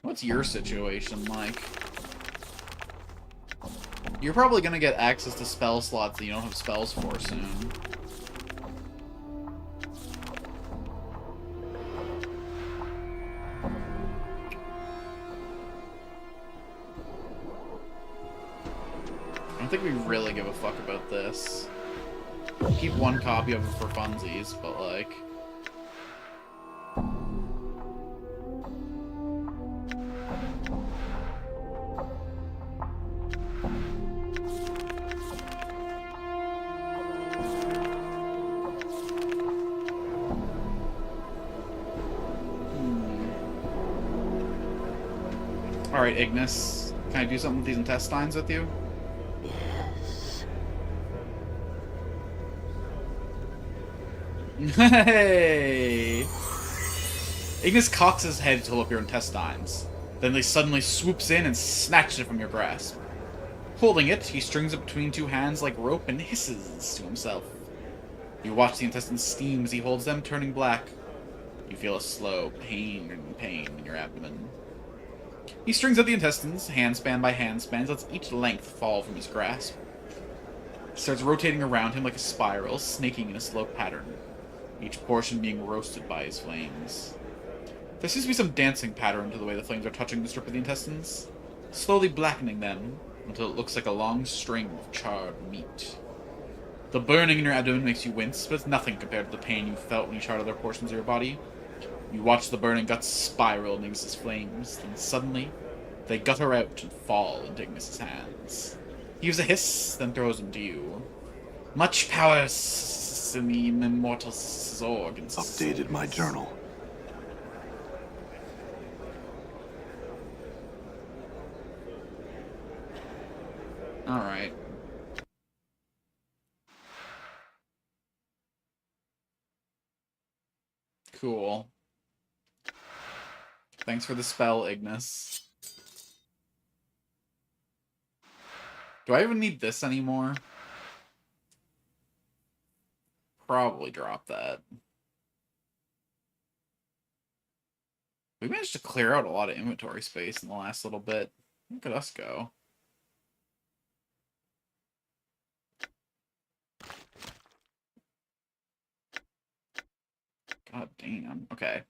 What's your situation like? You're probably gonna get access to spell slots that you don't have spells for soon. I don't think we really give a fuck about this. Keep one copy of it for funsies, but like... Alright, Ignis. Can I do something with these intestines with you? Hey! Ignis cocks his head to look your intestines. Then he suddenly swoops in and snatches it from your grasp. Holding it, he strings it between two hands like rope and hisses to himself. You watch the intestines steam as he holds them, turning black. You feel a slow pain in your abdomen. He strings out the intestines, handspan by handspan, lets each length fall from his grasp. It starts rotating around him like a spiral, snaking in a slow pattern, each portion being roasted by his flames. There seems to be some dancing pattern to the way the flames are touching the strip of the intestines, slowly blackening them until it looks like a long string of charred meat. The burning in your abdomen makes you wince, but it's nothing compared to the pain you felt when you charred other portions of your body. You watch the burning guts spiral in Ignis' flames, then suddenly, they gutter out and fall into Ignis' hands. He gives a hiss, then throws them to you. Much power in the immortal organs. Updated my journal. Alright. Cool. Thanks for the spell, Ignis. Do I even need this anymore? Probably drop that. We managed to clear out a lot of inventory space in the last little bit. Look at us go. God damn. Okay.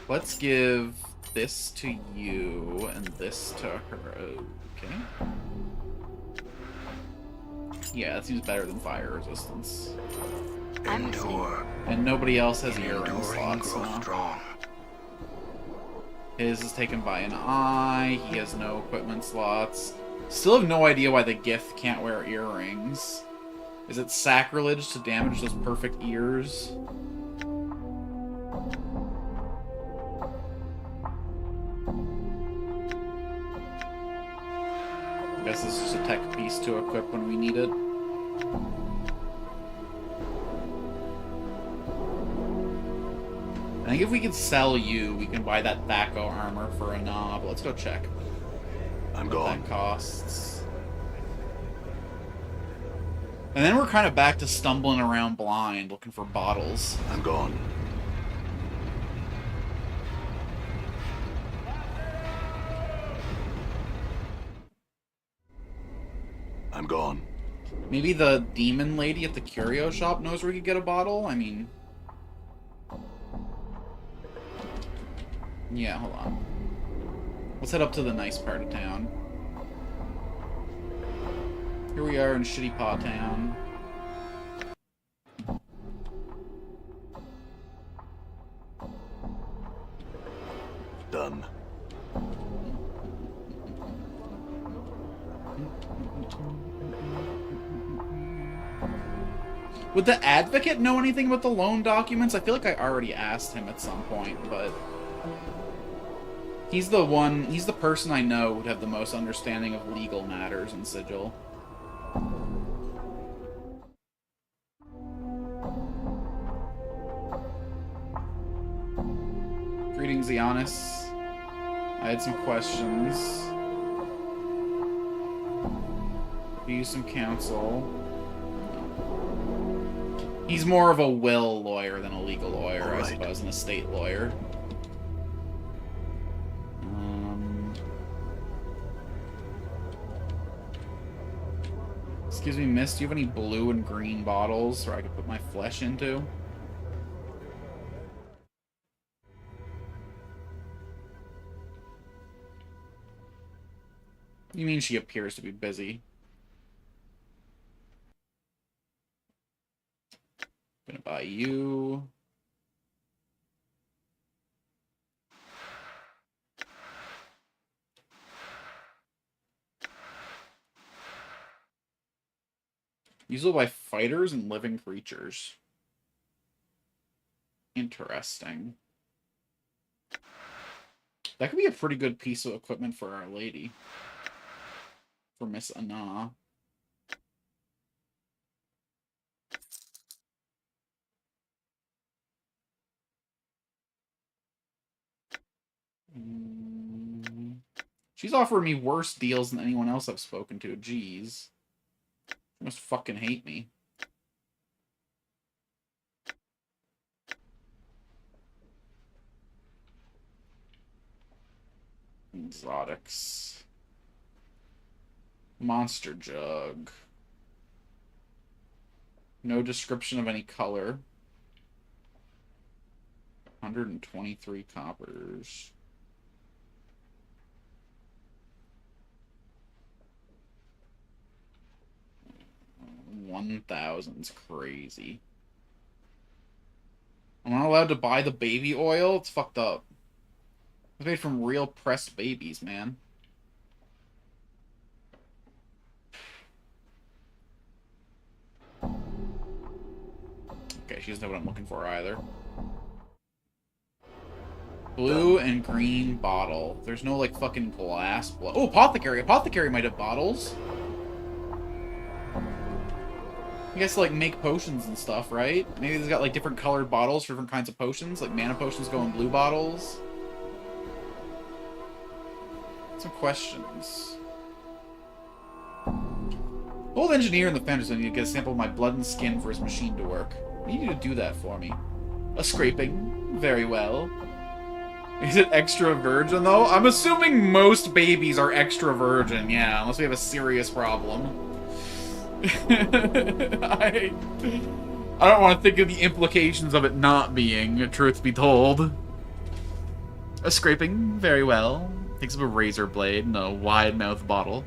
Let's give this to you and this to her. Okay. Yeah, that seems better than fire resistance. Endure. And nobody else has earring Enduring slots, grow huh? strong. His is taken by an eye. He has no equipment slots. Still have no idea why the Gith can't wear earrings. Is it sacrilege to damage those perfect ears? I guess this is just a tech piece to equip when we need it. I think if we could sell you, we can buy that Thaco armor for a knob. Let's go check. I'm What gone. that costs. And then we're kind of back to stumbling around blind, looking for bottles. I'm gone. I'm gone. Maybe the demon lady at the curio shop knows where we could get a bottle? I mean... Yeah, hold on. Let's head up to the nice part of town. Here we are in Shitty Paw Town. Done. Would the Advocate know anything about the loan documents? I feel like I already asked him at some point, but... He's the person I know would have the most understanding of legal matters in Sigil. Greetings, Giannis. I had some questions. Could use some counsel. He's more of a will lawyer than a legal lawyer, All right. I suppose, an estate lawyer. Excuse me, miss, do you have any blue and green bottles where I could put my flesh into? You mean she appears to be busy? Gonna buy you. Usable by fighters and living creatures. Interesting. That could be a pretty good piece of equipment for Our Lady. For Miss Anna. She's offering me worse deals than anyone else I've spoken to. Jeez. She must fucking hate me. Exotics. Monster jug. No description of any color. 123 coppers. 1,000's crazy. I'm not allowed to buy the baby oil? It's fucked up. It's made from real pressed babies, man. Okay, she doesn't know what I'm looking for either. Blue and green bottle. There's no, like, fucking glass. Oh, apothecary. Apothecary might have bottles. You guys, like, make potions and stuff, right? Maybe they've got, like, different colored bottles for different kinds of potions. Like, mana potions go in blue bottles. Some questions. Old engineer in the Foundry said I need to get a sample of my blood and skin for his machine to work. I need you to do that for me. A scraping. Very well. Is it extra virgin, though? I'm assuming most babies are extra virgin, yeah, unless we have a serious problem. I don't want to think of the implications of it not being, truth be told. A scraping. Very well. Takes up a razor blade and a wide-mouthed bottle.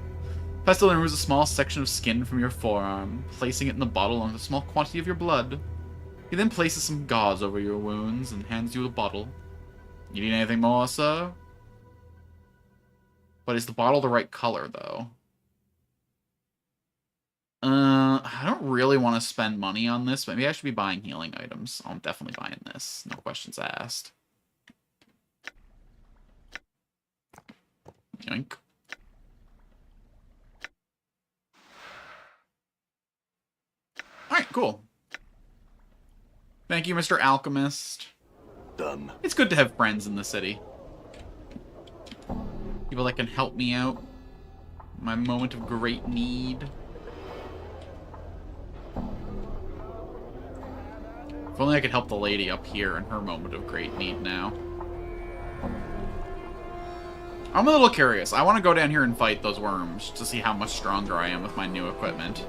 Pestle removes a small section of skin from your forearm, placing it in the bottle along with a small quantity of your blood. He then places some gauze over your wounds and hands you a bottle. You need anything more, sir? But is the bottle the right color, though? I don't really want to spend money on this, but maybe I should be buying healing items. I'm definitely buying this. No questions asked. Yoink. Alright, cool. Thank you, Mr. Alchemist. Done. It's good to have friends in the city. People that can help me out. My moment of great need. If only I could help the lady up here in her moment of great need now. I'm a little curious. I want to go down here and fight those worms to see how much stronger I am with my new equipment.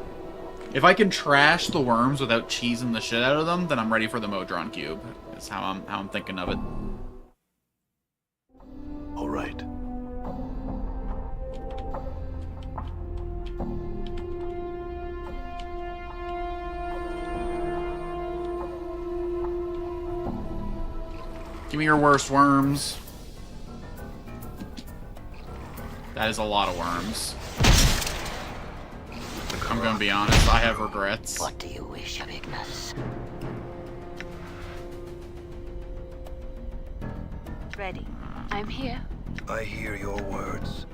If I can trash the worms without cheesing the shit out of them, then I'm ready for the Modron Cube. That's how I'm thinking of it. All right. Give me your worst worms. That is a lot of worms. I'm gonna be honest, I have regrets. What do you wish of Ignis? Ready. I'm here. I hear your words.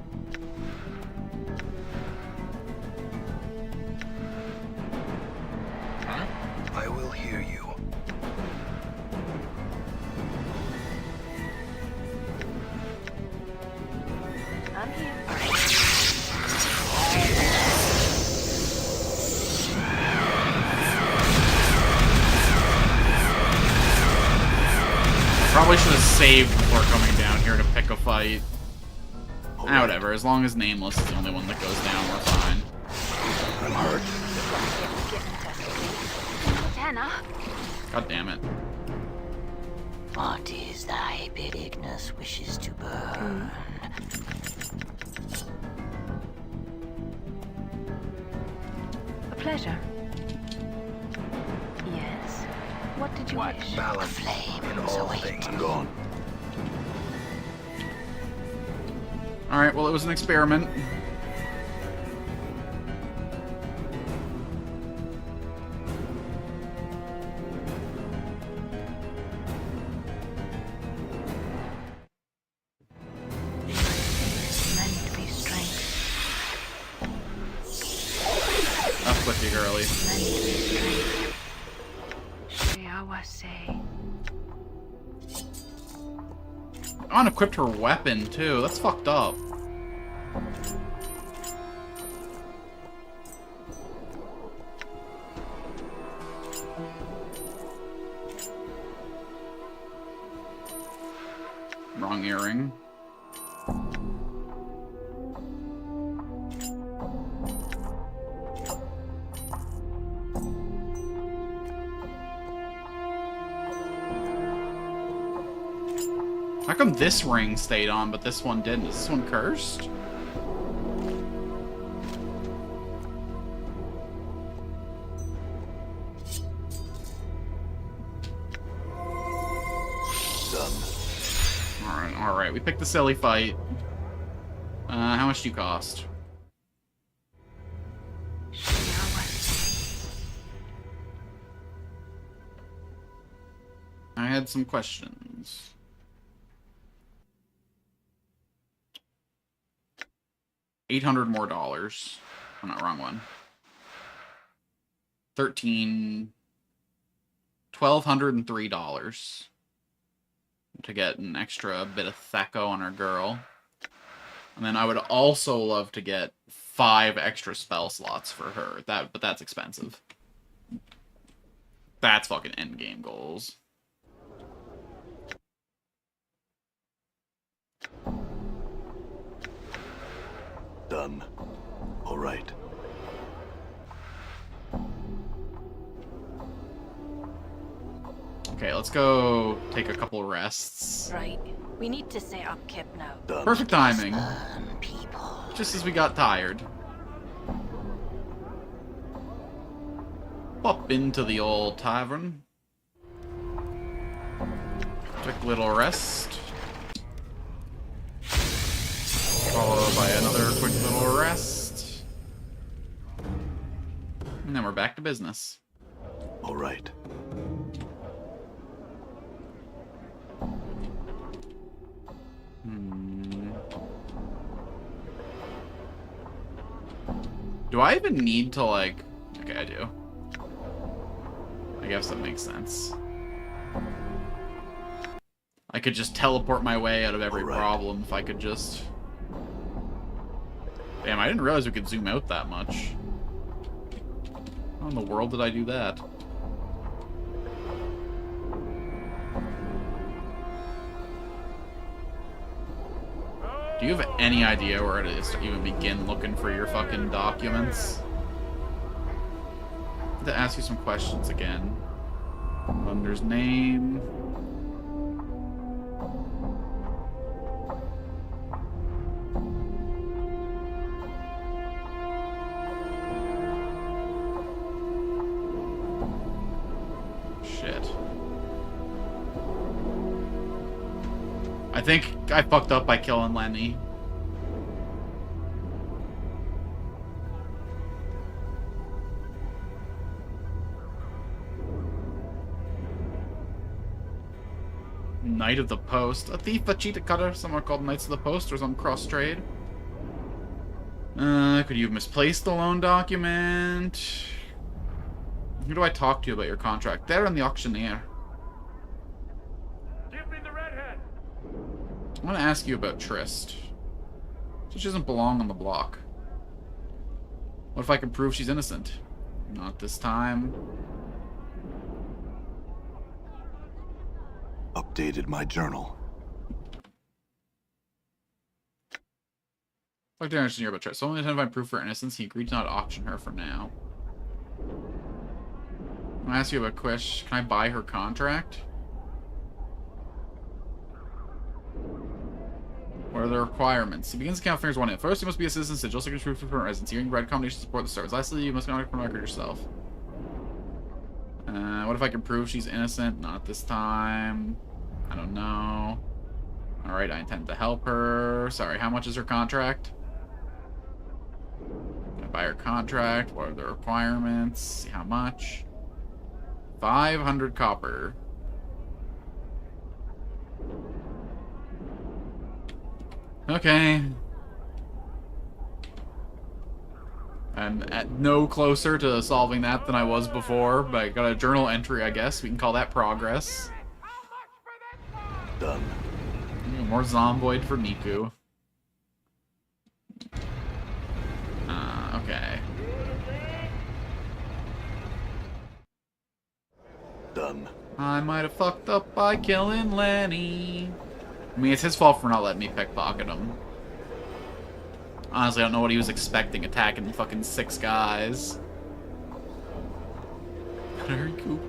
I will hear you. I'm here. Probably should have saved before coming down here to pick a fight. Whatever, as long as Nameless is the only one that goes down, we're fine. I'm hurt. Tenor. God damn it. What is thy bid Ignis wishes to burn? A pleasure. Yes. What did you wish? Balance flames await. I'm gone. Alright, well, it was an experiment. Meant to be strength. Up with you, girly. Meant to be strength. Unequipped her weapon, too. That's fucked up. Wrong earring. How come this ring stayed on, but this one didn't? Is this one cursed? Alright, we picked the silly fight. How much do you cost? I had some questions. $800 more dollars. Oh, not wrong one. $1,203 to get an extra bit of Thaco on our girl. And then I would also love to get 5 extra spell slots for her. But that's expensive. That's fucking endgame goals. Done. All right. Okay, let's go take a couple rests. Right. We need to set up Kip now. Done. Perfect timing. People. Just as we got tired. Pop into the old tavern. Quick little rest. Followed by another quick little rest. And then we're back to business. All right. Do I even need to, like... Okay, I do. I guess that makes sense. I could just teleport my way out of every problem if I could just... Damn, I didn't realize we could zoom out that much. How in the world did I do that? Do you have any idea where it is to even begin looking for your fucking documents? I have to ask you some questions again. Thunder's name. Shit. I think I fucked up by killing Lenny. Knight of the Post. A thief, a cheetah cutter. Some are called Knights of the Post or some cross trade. Could you have misplaced the loan document? Who do I talk to about your contract? They're in the auctioneer. Give me the redhead. I want to ask you about Trist. She doesn't belong on the block. What if I can prove she's innocent? Not this time. Updated my journal. Like the engineer about Trist. Only to find proof for innocence, he agreed to not auction her for now. I'll ask you a question. Can I buy her contract? What are the requirements? He begins to count fingers 1 in. First, you must be a citizen Sigil, second, proof of current residency. You can provide accommodation to support the stars. Lastly, you must not record yourself. What if I can prove she's innocent? Not this time. I don't know. Alright, I intend to help her. Sorry, how much is her contract? Can I buy her contract? What are the requirements? See how much? 500 copper. Okay. I'm at no closer to solving that than I was before, but I got a journal entry, I guess. We can call that progress. Done. More Zomboid for Miku. Okay. Done. I might have fucked up by killing Lenny. I mean, it's his fault for not letting me pickpocket him. Honestly, I don't know what he was expecting, attacking fucking 6 guys. Very cool.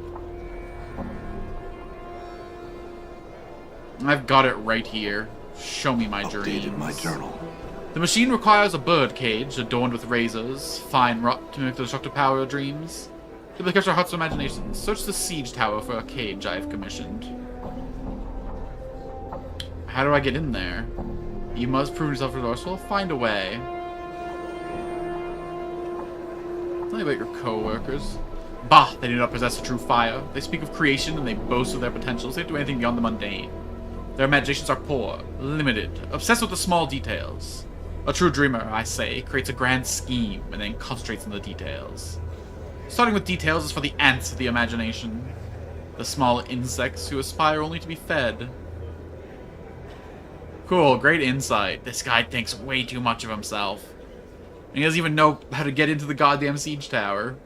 I've got it right here. Show me my dreams. Updated my journal. The machine requires a bird cage adorned with razors, fine rot to make the destructive power of dreams. Simply catch our heart's imagination. Search the siege tower for a cage I have commissioned. How do I get in there? You must prove yourself resourceful. Find a way. Tell me about your co-workers. Bah! They do not possess a true fire. They speak of creation and they boast of their potentials. They don't do anything beyond the mundane. Their imaginations are poor, limited, obsessed with the small details. A true dreamer, I say, creates a grand scheme and then concentrates on the details. Starting with details is for the ants of the imagination. The small insects who aspire only to be fed. Cool, great insight. This guy thinks way too much of himself. And he doesn't even know how to get into the goddamn siege tower.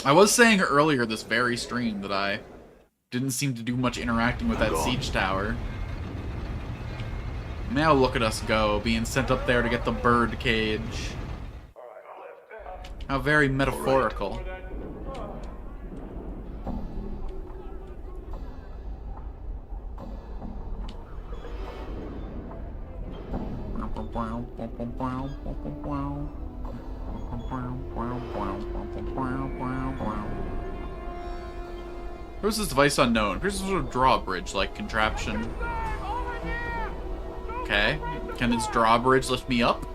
I was saying earlier this very stream that I didn't seem to do much interacting with that siege tower. Now look at us go, being sent up there to get the bird cage. How very metaphorical. Where's this device unknown? Here's some sort of drawbridge-like contraption. Okay. Can this drawbridge lift me up?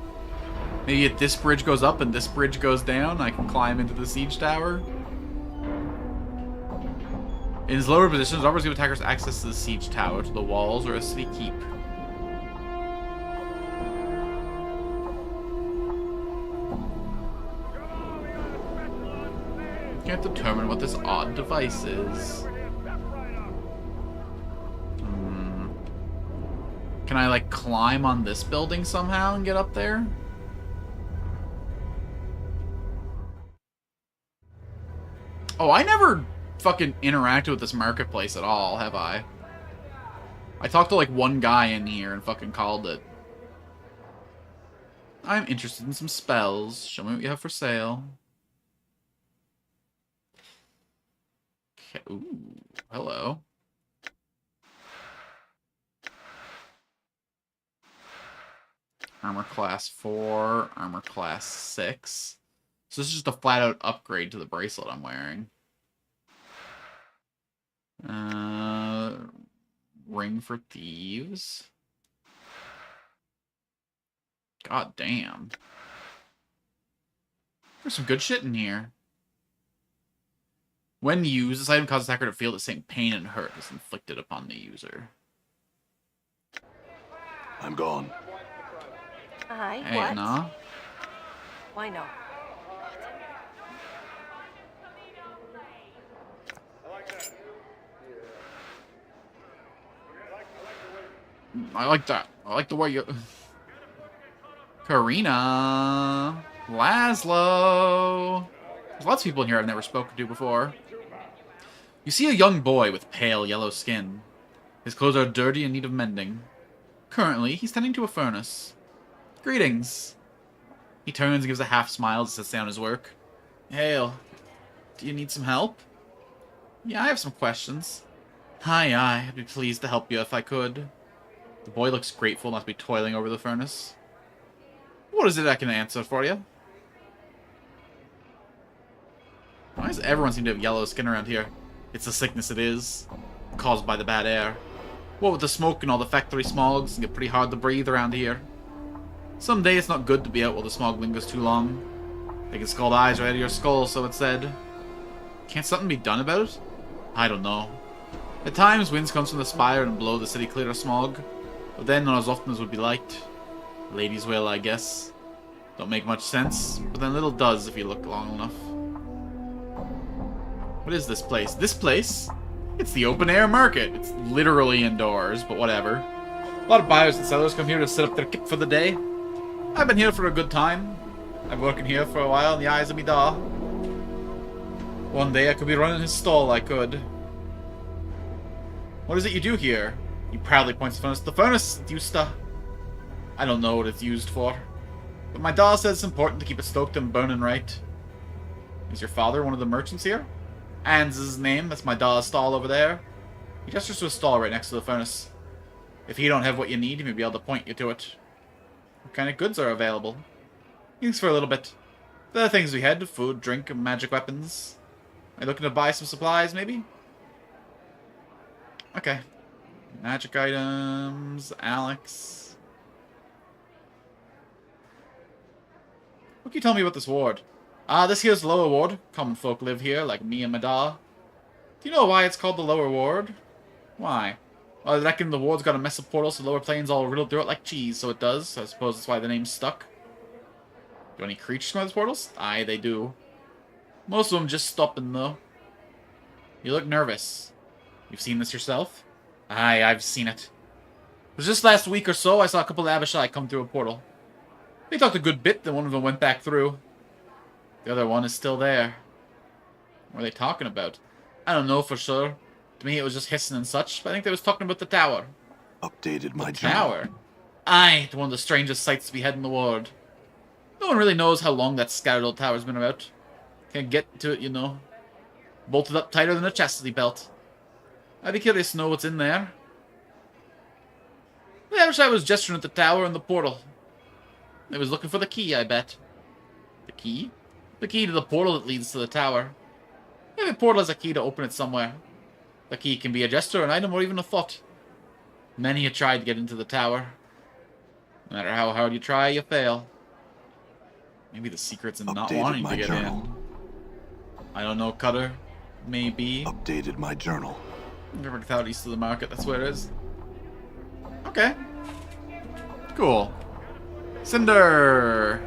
Maybe if this bridge goes up and this bridge goes down, I can climb into the siege tower? In his lower positions, drawbridges give attackers access to the siege tower, to the walls, or a city keep. Can't determine what this odd device is. Can I, like, climb on this building somehow and get up there? Oh, I never fucking interacted with this marketplace at all, have I? I talked to, like, one guy in here and fucking called it. I'm interested in some spells. Show me what you have for sale. Ooh, hello. Armor class 4, armor class 6. So this is just a flat-out upgrade to the bracelet I'm wearing. Ring for thieves. God damn. There's some good shit in here. When used, this item causes the attacker to feel the same pain and hurt as inflicted upon the user. I'm gone. Aye, Hey, what? nah. Why no? I like that. I like the way you... Karina. Laszlo. There's lots of people in here I've never spoken to before. You see a young boy with pale yellow skin. His clothes are dirty and in need of mending. Currently, he's tending to a furnace. Greetings. He turns and gives a half smile as he sits down his work. Hail. Do you need some help? Yeah, I have some questions. Aye, I'd be pleased to help you if I could. The boy looks grateful not to be toiling over the furnace. What is it I can answer for you? Why does everyone seem to have yellow skin around here? It's the sickness it is, caused by the bad air. What with the smoke and all the factory smogs, it can get pretty hard to breathe around here. Some day it's not good to be out while the smog lingers too long. They can scald eyes right out of your skull, so it's said. Can't something be done about it? I don't know. At times, winds come from the spire and blow the city clear of smog, but then not as often as would be liked. Ladies will, I guess. Don't make much sense, but then little does if you look long enough. What is this place? This place? It's the open air market. It's literally indoors, but whatever. A lot of buyers and sellers come here to set up their kit for the day. I've been here for a good time. I've been working here for a while in the eyes of me da. One day I could be running his stall, I could. What is it you do here? He proudly points the furnace. The furnace used to... I don't know what it's used for. But my da says it's important to keep it stoked and burning right. Is your father one of the merchants here? Ann's his name. That's my da's stall over there. He gestures to a stall right next to the furnace. If he don't have what you need, he may be able to point you to it. What kind of goods are available? Things for a little bit. The other things we had, food, drink, and magic weapons. Are you looking to buy some supplies, maybe? Okay. Magic items, Alex. What can you tell me about this ward? This here's the lower ward. Common folk live here, like me and my da. Do you know why it's called the lower ward? Why? Well, I reckon the ward's got a mess of portals, so the lower planes all riddled through it like cheese, so it does. So I suppose that's why the name's stuck. Do any creatures come out of those portals? Aye, they do. Most of them just stopping, though. You look nervous. You've seen this yourself? Aye, I've seen it. It was just last week or so I saw a couple of Abishai come through a portal. They talked a good bit, then one of them went back through. The other one is still there. What are they talking about? I don't know for sure. To me it was just hissing and such, but I think they was talking about the tower. Updated my The journal. tower? Aye, one of the strangest sights to be had in the world. No one really knows how long that scattered old tower's been about. Can't get to it, you know. Bolted up tighter than a chastity belt. I'd be curious to know what's in there. The Abishai was gesturing at the tower and the portal. They was looking for the key, I bet. The key? The key to the portal that leads to the tower. Every portal has a key to open it somewhere. The key can be a gesture, an item, or even a thought. Many have tried to get into the tower. No matter how hard you try, you fail. Maybe the secret's in not Updated wanting my to get journal. in. I don't know, Cutter. Maybe. Updated my journal. Never out east of the market, that's where it is. Okay. Cool. Cinder!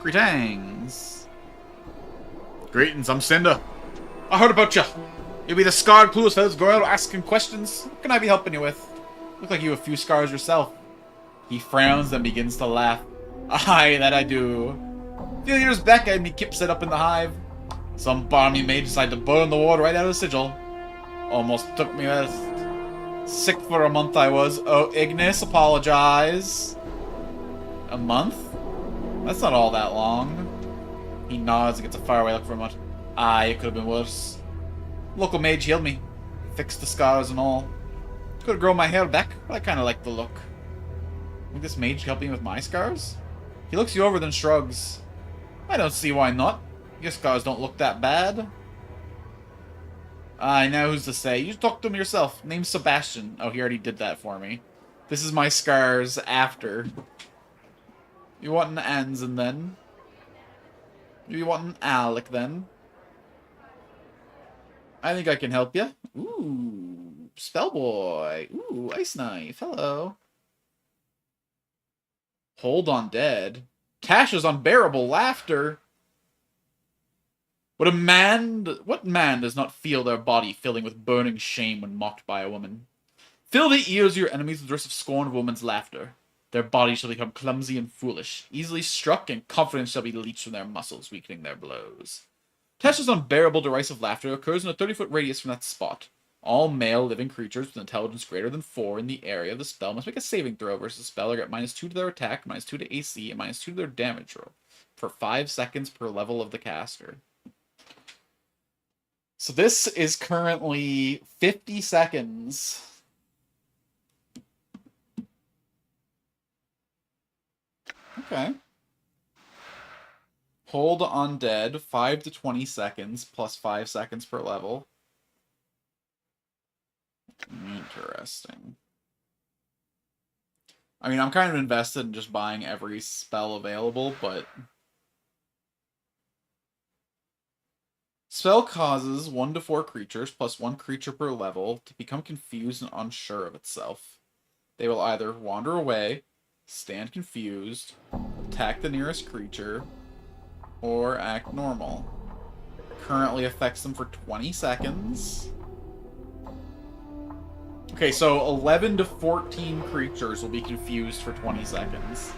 Greetings. Greetings, I'm Cinder. I heard about you. You'll be the scarred, clueless fellows going out asking questions. What can I be helping you with? Look like you have a few scars yourself. He frowns and begins to laugh. Aye, that I do. A few years back, I had me kip set up in the hive. Some barmy maid decided to burn the ward right out of the sigil. Almost took me out. Sick for a month I was. Oh, Ignis, apologize. A month? That's not all that long. He nods and gets a faraway look for a moment. Aye, it could have been worse. Local mage healed me. Fixed the scars and all. Could have grown my hair back, but I kind of like the look. Think this mage help me with my scars? He looks you over then shrugs. I don't see why not. Your scars don't look that bad. Aye, now who's to say? You talk to him yourself. Name's Sebastian. Oh, he already did that for me. This is my scars after. You want an Ans and then? You want an Alec then? I think I can help you. Ooh, Spellboy. Ooh, Ice Knife. Hello. Hold on dead. Tasha's unbearable laughter. What man does not feel their body filling with burning shame when mocked by a woman? Fill the ears of your enemies with the rest of scorn of woman's laughter. Their bodies shall become clumsy and foolish, easily struck, and confidence shall be leached from their muscles, weakening their blows. Tasha's unbearable derisive laughter occurs in a 30-foot radius from that spot. All male living creatures with intelligence greater than 4 in the area of the spell must make a saving throw versus the spell or get -2 to their attack, -2 to AC, and -2 to their damage roll for 5 seconds per level of the caster. So this is currently 50 seconds. Okay. Hold undead, 5 to 20 seconds, plus 5 seconds per level. Interesting. I mean, I'm kind of invested in just buying every spell available, but... Spell causes 1 to 4 creatures, plus 1 creature per level, to become confused and unsure of itself. They will either wander away, stand confused, attack the nearest creature, or act normal. Currently affects them for 20 seconds. Okay, so 11 to 14 creatures will be confused for 20 seconds.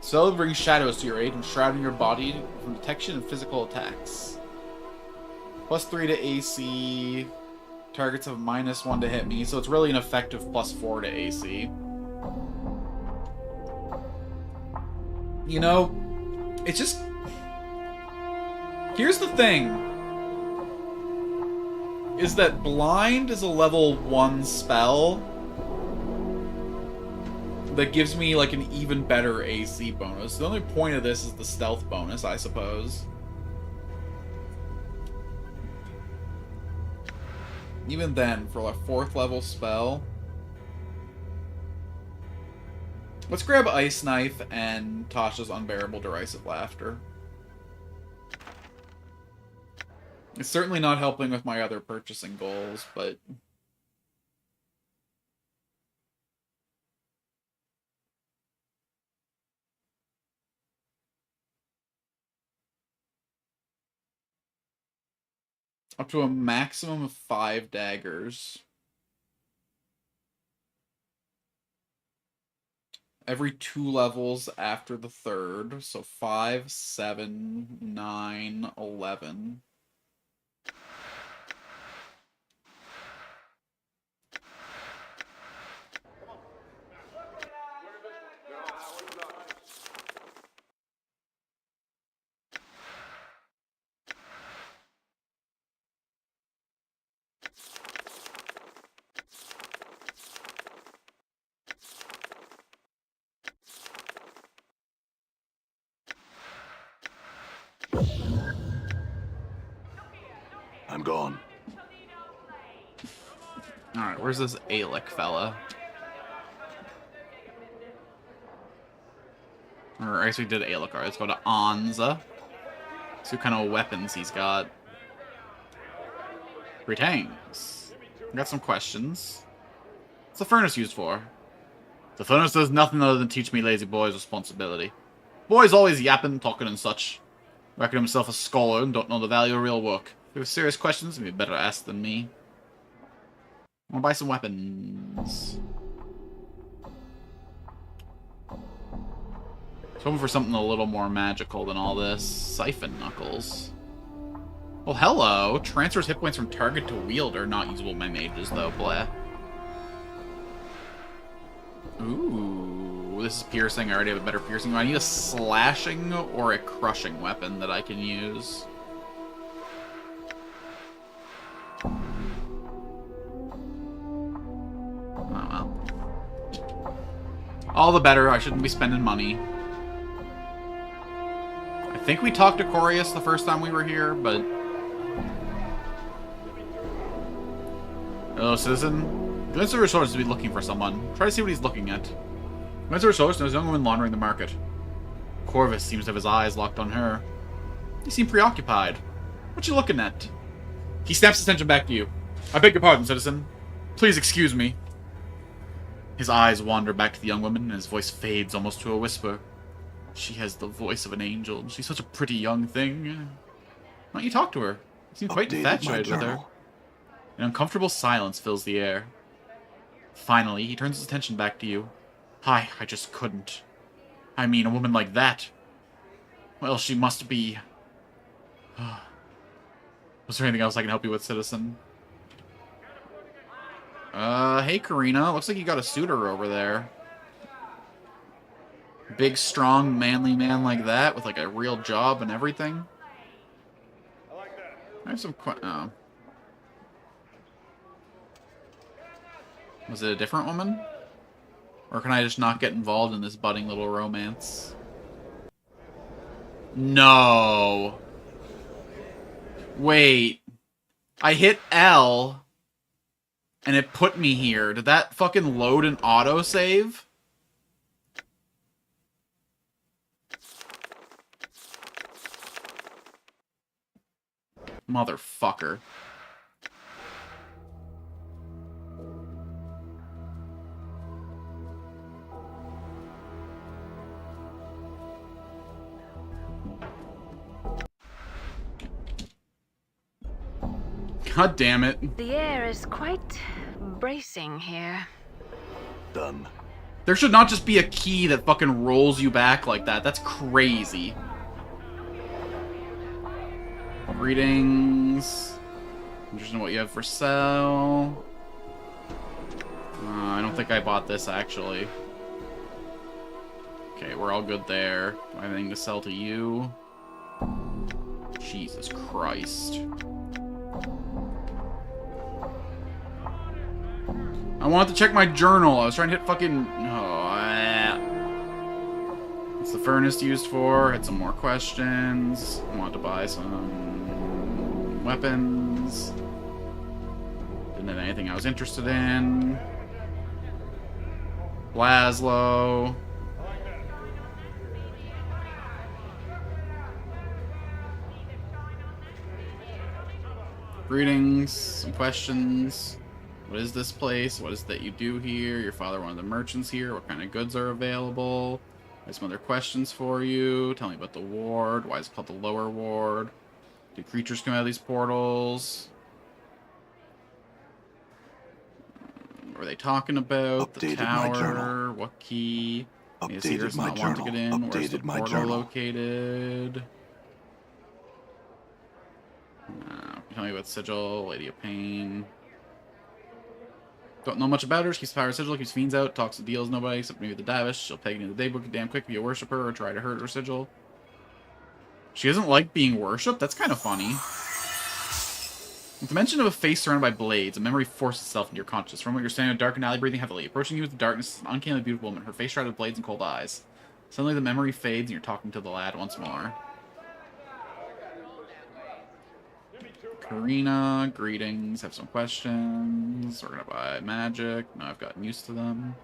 Spell brings shadows to your aid, enshrouding your body from detection and physical attacks. Plus 3 to AC. Targets have -1 to hit me, so it's really an effective plus 4 to AC. You know, it's just... Here's the thing. Is that Blind is a level 1 spell that gives me, like, an even better AC bonus. The only point of this is the stealth bonus, I suppose. Even then, for a 4th level spell... Let's grab Ice Knife and Tasha's Unbearable Derisive Laughter. It's certainly not helping with my other purchasing goals, but... Up to a maximum of 5 daggers. Every 2 levels after the 3rd. So 5, 7, 9, 11. I'm gone. Alright, where's this Alec fella? Or I guess we did Alec. Alright, let's go to Anza. See what kind of weapons he's got. Greetings. I got some questions. What's the furnace used for? The furnace does nothing other than teach me lazy boys responsibility. Boy's always yapping, talking and such. Reckon himself a scholar and don't know the value of real work. If you have serious questions, you'd be better asked than me. I want to buy some weapons. Hoping for something a little more magical than all this. Siphon Knuckles. Well, hello. Transfers hit points from target to wielder. Not usable by mages, though. Blah. Ooh. This is piercing. I already have a better piercing. Do I need a slashing or a crushing weapon that I can use? Oh, well. All the better. I shouldn't be spending money. I think we talked to Corius the first time we were here, but... Hello, citizen. Glance of Resource to be looking for someone. Try to see what he's looking at. Glance of Resource knows a young woman laundering the market. Corvus seems to have his eyes locked on her. You seem preoccupied. What you looking at? He snaps his attention back to you. I beg your pardon, citizen. Please excuse me. His eyes wander back to the young woman, and his voice fades almost to a whisper. She has the voice of an angel. She's such a pretty young thing. Why don't you talk to her? You seem quite infatuated with her. An uncomfortable silence fills the air. Finally, he turns his attention back to you. Hi, I just couldn't. I mean, a woman like that. Well, she must be... Was there anything else I can help you with, citizen? Hey, Karina. Looks like you got a suitor over there. Big, strong, manly man like that with, like, a real job and everything. I have some oh. Was it a different woman? Or can I just not get involved in this budding little romance? No. Wait. I hit L, and it put me here. Did that fucking load an autosave? Motherfucker. God damn it. The air is quite bracing here. Done. There should not just be a key that fucking rolls you back like that. That's crazy. Greetings. Interested in what you have for sale. I don't think I bought this, actually. Okay, we're all good there. Do I have anything to sell to you? Jesus Christ. I wanted to check my journal. I was trying to hit fucking... What's the furnace used for? Had some more questions. I wanted to buy some weapons. Didn't have anything I was interested in. Laszlo. Greetings. Some questions. What is this place? What is it that you do here? Your father, one of the merchants here. What kind of goods are available? I have some other questions for you. Tell me about the ward. Why is it called the lower ward? Do creatures come out of these portals? What were they talking about? Updated the tower. my journal. What key? Updated my not journal. Want to get in. Where's the Updated my portal journal. located? Tell me about Sigil, Lady of Pain. Don't know much about her. She keeps power Sigil, keeps fiends out, talks to deals nobody except maybe the Davish. She'll peg into the daybook damn quick if you worship her or try to hurt her Sigil. She doesn't like being worshipped? That's kind of funny. With the mention of a face surrounded by blades, a memory forces itself into your consciousness. From what you're standing in a dark alley, breathing heavily. Approaching you with the darkness is an uncannily beautiful woman, her face shrouded with blades and cold eyes. Suddenly the memory fades and you're talking to the lad once more. Karina, greetings. Have some questions. We're gonna buy magic. No, I've gotten used to them.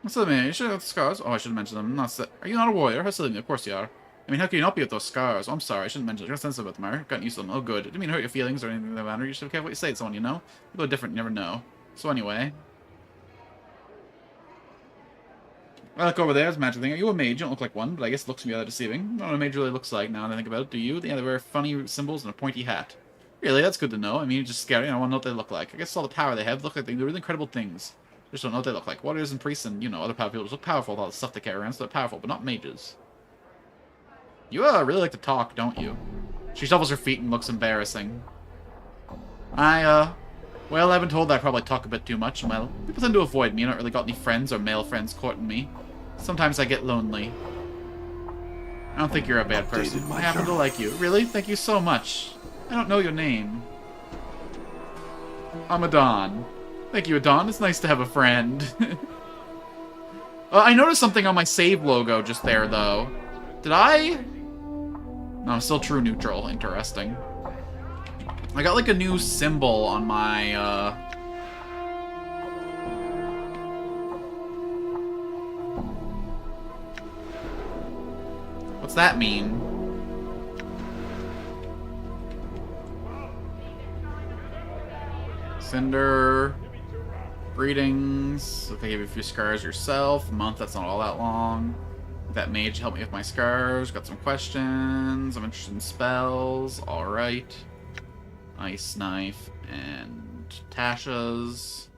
What's up, man? You should have the scars. Oh, I should have mentioned them. Are you not a warrior? How silly. Of course you are. I mean, how can you not be with those scars? Oh, I'm sorry. I shouldn't mention it. You're sensitive about them. I've gotten used to them. Oh, good. I didn't mean to hurt your feelings or anything of that matter. You should be careful what you say to someone, you know? People are different. You never know. So anyway. I look over there. There's a magic thing. Are you a mage? You don't look like one, but I guess it looks rather deceiving. I don't know what a mage really looks like now that I think about it. Do you? Yeah, they wear funny symbols and a pointy hat. Really? That's good to know. I mean, it's just scary. I don't want to know what they look like. I guess all the power they have look like they do really incredible things. I just don't know what they look like. Warriors and priests and, you know, other powerful people just look powerful with all the stuff they carry around, so they're powerful, but not mages. You really like to talk, don't you? She shuffles her feet and looks embarrassing. Well, I've been told that I probably talk a bit too much, and well, people tend to avoid me. I don't really got any friends or male friends courting me. Sometimes I get lonely. I don't think you're a bad person. I happen to like you. Really? Thank you so much. I don't know your name. I'm Adon. Thank you, Adon. It's nice to have a friend. I noticed something on my save logo just there, though. Did I? No, I'm still true neutral. Interesting. I got, like, a new symbol on my, What's that mean? Cinder. Greetings. Okay, you have a few scars yourself. A month, that's not all that long. That mage helped me with my scars. Got some questions. I'm interested in spells. Alright. Ice Knife and Tasha's.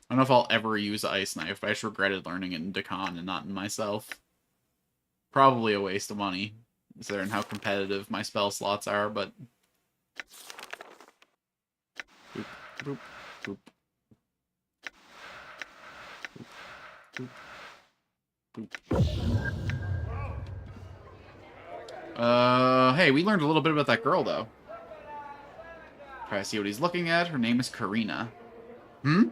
I don't know if I'll ever use Ice Knife, but I just regretted learning it in Dakan and not in myself. Probably a waste of money, considering how competitive my spell slots are, but... Boop, boop, boop. Boop. Hey, we learned a little bit about that girl, though. Try to see what he's looking at. Her name is Karina. Hmm?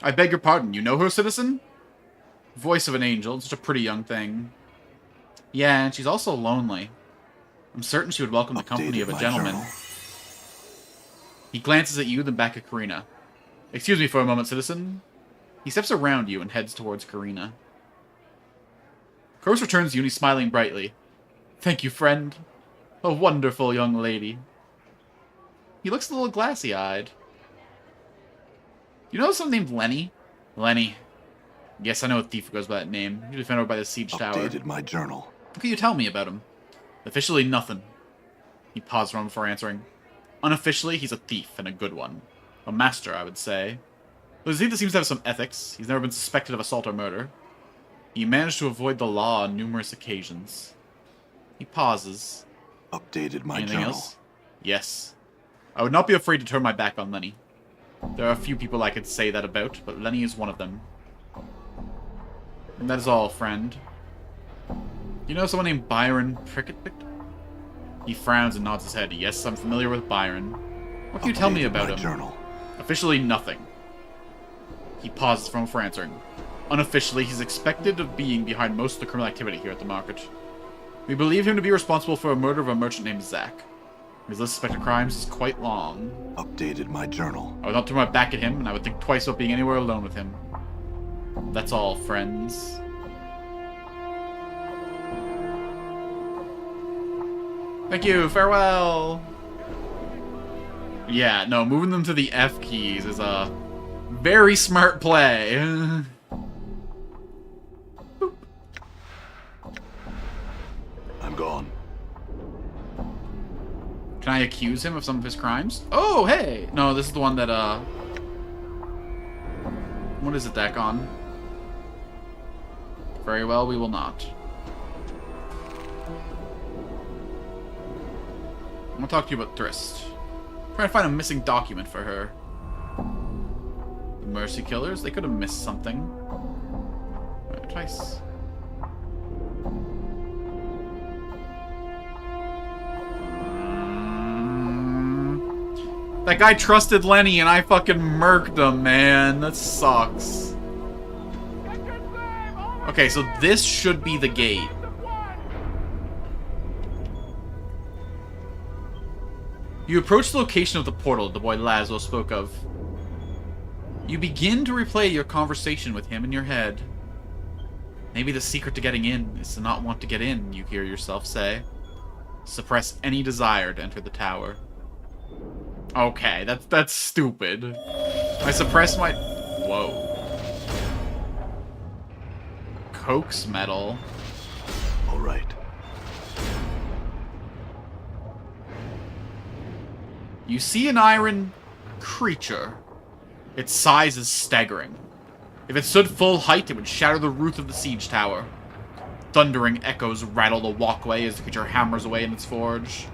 I beg your pardon, you know her, citizen? Voice of an angel, such a pretty young thing. Yeah, and she's also lonely. I'm certain she would welcome the company of a gentleman. Journal. He glances at you, then back at Karina. Excuse me for a moment, citizen. He steps around you and heads towards Karina. Curse returns to you and he's smiling brightly. Thank you, friend. A wonderful young lady. He looks a little glassy-eyed. You know someone named Lenny? Lenny. Yes, I know a thief who goes by that name. Usually found over by the siege tower. Updated my journal. What can you tell me about him? Officially, nothing. He paused for a moment before answering. Unofficially, he's a thief, and a good one. A master, I would say. But he's a thief that seems to have some ethics. He's never been suspected of assault or murder. He managed to avoid the law on numerous occasions. He pauses. Updated my Anything journal. else? Yes. I would not be afraid to turn my back on Lenny. There are a few people I could say that about, but Lenny is one of them. And that is all, friend. You know someone named Byron Prickett? He frowns and nods his head. Yes, I'm familiar with Byron. What can you tell me about him? Journal. Officially, nothing. He pauses for a moment before answering. Unofficially, he's expected of being behind most of the criminal activity here at the market. We believe him to be responsible for a murder of a merchant named Zach. His list of suspected crimes is quite long. Updated my journal. I would not turn my back at him, and I would think twice about being anywhere alone with him. That's all, friends. Thank you, farewell! Yeah, no, moving them to the F keys is a very smart play. Boop. I'm gone. Can I accuse him of some of his crimes? Oh, hey! No, this is the one that, what is it, Dakon? Very well, we will not. I'm gonna talk to you about Thrist. Trying to find a missing document for her. The Mercy Killers? They could have missed something. Twice. That guy trusted Lenny and I fucking murked him, man. That sucks. Okay, so this should be the gate. You approach the location of the portal the boy Laszlo spoke of. You begin to replay your conversation with him in your head. Maybe the secret to getting in is to not want to get in, you hear yourself say. Suppress any desire to enter the tower. Okay, that's stupid. I suppress my... Whoa. Coax metal. All right. You see an iron creature. Its size is staggering. If it stood full height, it would shatter the roof of the siege tower. Thundering echoes rattle the walkway as the creature hammers away in its forge.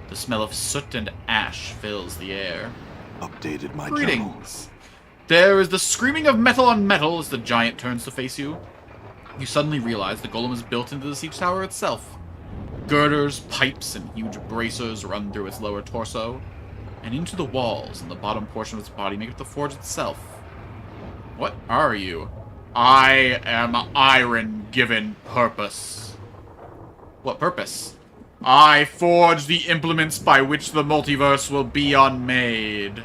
The smell of soot and ash fills the air. Updated my journal. Greetings. There is the screaming of metal on metal as the giant turns to face you. You suddenly realize the golem is built into the siege tower itself. Girders, pipes, and huge bracers run through its lower torso, and into the walls and the bottom portion of its body make up the forge itself. What are you? I am iron given purpose. What purpose? I forge the implements by which the multiverse will be unmade.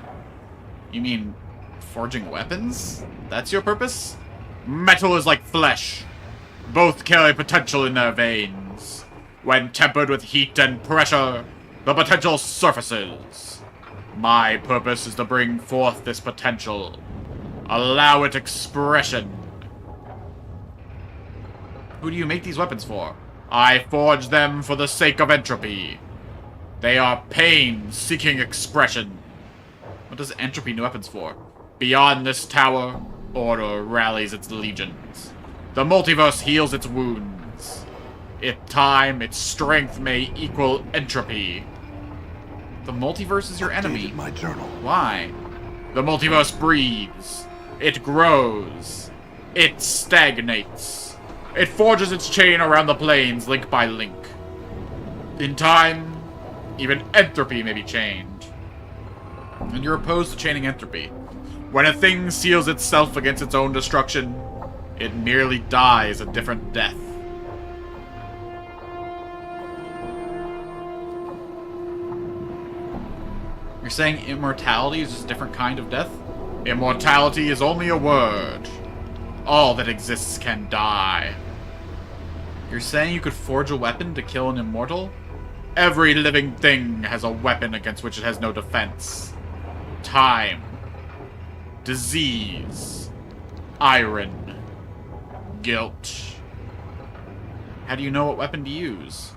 You mean forging weapons? That's your purpose? Metal is like flesh. Both carry potential in their veins. When tempered with heat and pressure, the potential surfaces. My purpose is to bring forth this potential. Allow it expression. Who do you make these weapons for? I forge them for the sake of entropy. They are pain seeking expression. What does entropy need weapons for? Beyond this tower, order rallies its legions. The multiverse heals its wounds. In time, its strength may equal entropy. The multiverse is your enemy. My journal. Why? The multiverse breathes. It grows. It stagnates. It forges its chain around the planes, link by link. In time, even entropy may be chained. And you're opposed to chaining entropy. When a thing seals itself against its own destruction, it merely dies a different death. You're saying immortality is just a different kind of death? Immortality is only a word. All that exists can die. You're saying you could forge a weapon to kill an immortal? Every living thing has a weapon against which it has no defense. Time. Disease. Iron. Guilt. How do you know what weapon to use?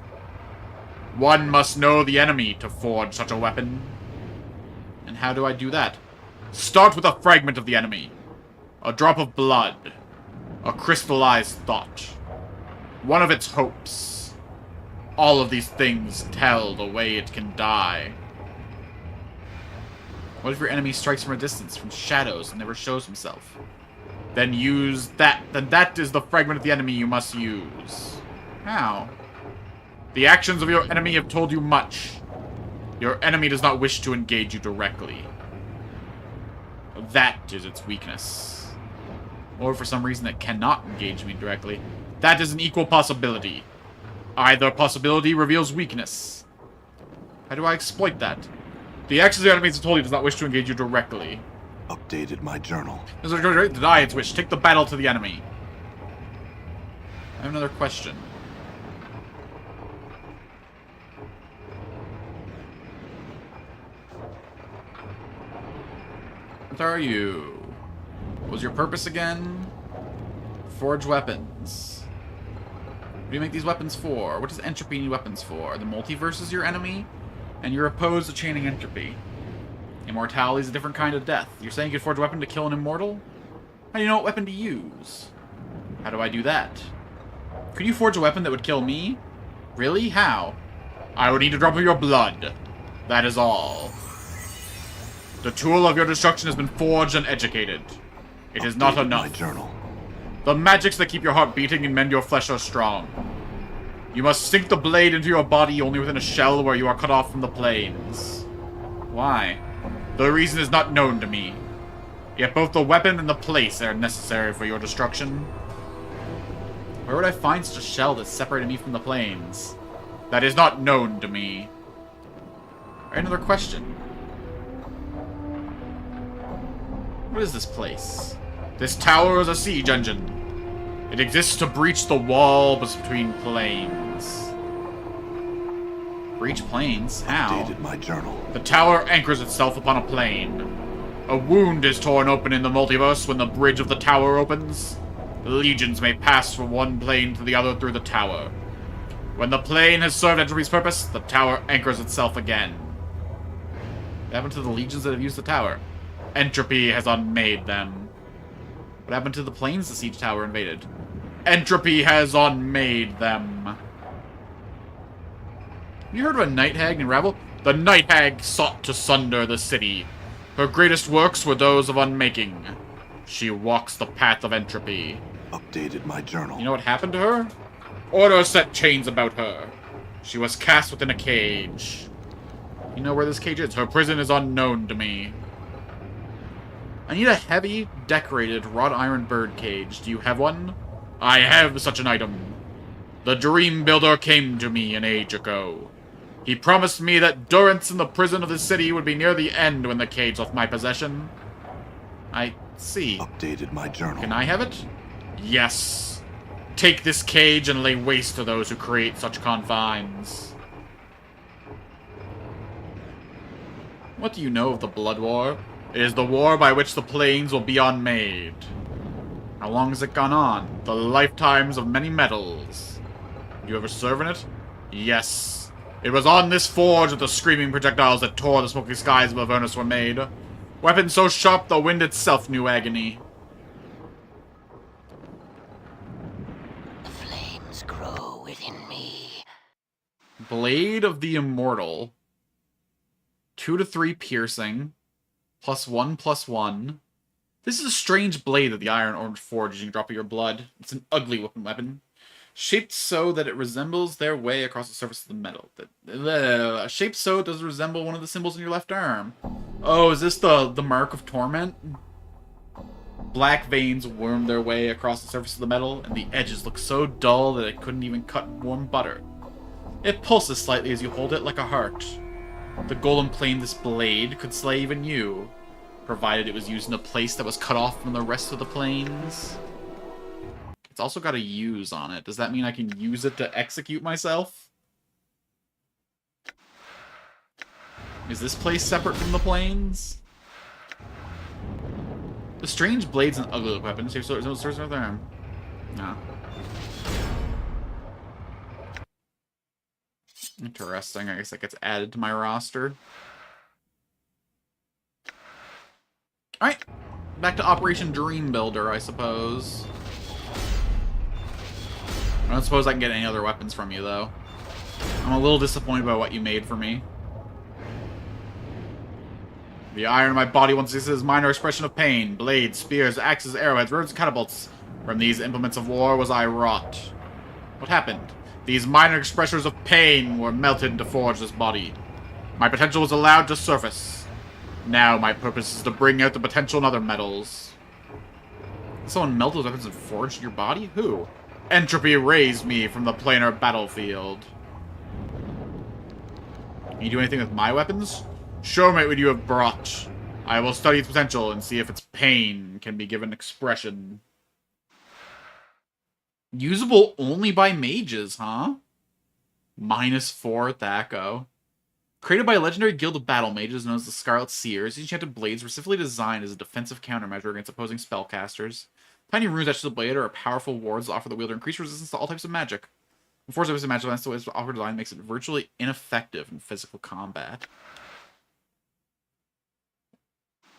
One must know the enemy to forge such a weapon. And how do I do that? Start with a fragment of the enemy. A drop of blood. A crystallized thought. One of its hopes. All of these things tell the way it can die. What if your enemy strikes from a distance, from shadows, and never shows himself? Then use that. Then that is the fragment of the enemy you must use. How? The actions of your enemy have told you much. Your enemy does not wish to engage you directly. That is its weakness. Or for some reason it cannot engage me directly. That is an equal possibility. Either possibility reveals weakness. How do I exploit that? The actions of your enemies have told you does not wish to engage you directly. Updated my journal. Deny its wish. Take the battle to the enemy. I have another question. What are you? What was your purpose again? Forge weapons. What do you make these weapons for? What does entropy need weapons for? The multiverse is your enemy, and you're opposed to chaining entropy. Immortality is a different kind of death. You're saying you could forge a weapon to kill an immortal? How do you know what weapon to use? How do I do that? Could you forge a weapon that would kill me? Really? How? I would need a drop of your blood. That is all. The tool of your destruction has been forged and educated. It is not enough. My journal. The magics that keep your heart beating and mend your flesh are strong. You must sink the blade into your body only within a shell where you are cut off from the planes. Why? The reason is not known to me. Yet both the weapon and the place are necessary for your destruction. Where would I find such a shell that separated me from the planes? That is not known to me. Alright, another question. What is this place? This tower is a siege engine. It exists to breach the wall between planes. Breach planes? How? Updated my journal. The tower anchors itself upon a plane. A wound is torn open in the multiverse when the bridge of the tower opens. Legions may pass from one plane to the other through the tower. When the plane has served entropy's purpose, the tower anchors itself again. What happened to the legions that have used the tower? Entropy has unmade them. What happened to the planes the siege tower invaded? Entropy has unmade them. You heard of a night hag named Rabble? The night hag sought to sunder the city. Her greatest works were those of unmaking. She walks the path of entropy. Updated my journal. You know what happened to her? Order set chains about her. She was cast within a cage. You know where this cage is? Her prison is unknown to me. I need a heavy, decorated, wrought iron bird cage. Do you have one? I have such an item. The Dream Builder came to me an age ago. He promised me that durance in the prison of the city would be near the end when the cage left my possession. I see. Updated my journal. Can I have it? Yes. Take this cage and lay waste to those who create such confines. What do you know of the Blood War? It is the war by which the planes will be unmade. How long has it gone on? The lifetimes of many metals. You ever serve in it? Yes. It was on this forge that the screaming projectiles that tore the smoky skies of Avernus were made. Weapons so sharp the wind itself knew agony. The flames grow within me. Blade of the Immortal. 2 to 3 piercing. +1/+1. This is a strange blade of the Iron Orange Forge using a drop of your blood. It's an ugly looking weapon, shaped so that it resembles their way across the surface of the metal. Shaped so it does resemble one of the symbols in your left arm. Oh, is this the mark of Torment? Black veins worm their way across the surface of the metal, and the edges look so dull that it couldn't even cut warm butter. It pulses slightly as you hold it like a heart. The golem claimed this blade could slay even you, provided it was used in a place that was cut off from the rest of the planes. It's also got a use on it. Does that mean I can use it to execute myself? Is this place separate from the planes? The strange blade's an ugly weapon. There's no source of there. No. Interesting. I guess that gets added to my roster. Alright. Back to Operation Dream Builder, I suppose. I don't suppose I can get any other weapons from you, though. I'm a little disappointed by what you made for me. The iron in my body once existed as minor expression of pain. Blades, spears, axes, arrowheads, rivers, and catapults. From these implements of war was I wrought. What happened? These minor expressions of pain were melted to forge this body. My potential was allowed to surface. Now my purpose is to bring out the potential in other metals. Someone melted those weapons and forged your body? Who? Entropy raised me from the planar battlefield. Can you do anything with my weapons? Show me what you have brought. I will study its potential and see if its pain can be given expression. Usable only by mages, huh? -4 Thaco. Created by a legendary guild of battle mages known as the Scarlet Seers, these enchanted blades were specifically designed as a defensive countermeasure against opposing spellcasters. Tiny runes etched to the blade are powerful wards that offer the wielder increased resistance to all types of magic. Before types of magic, that's the way it's offered design makes it virtually ineffective in physical combat.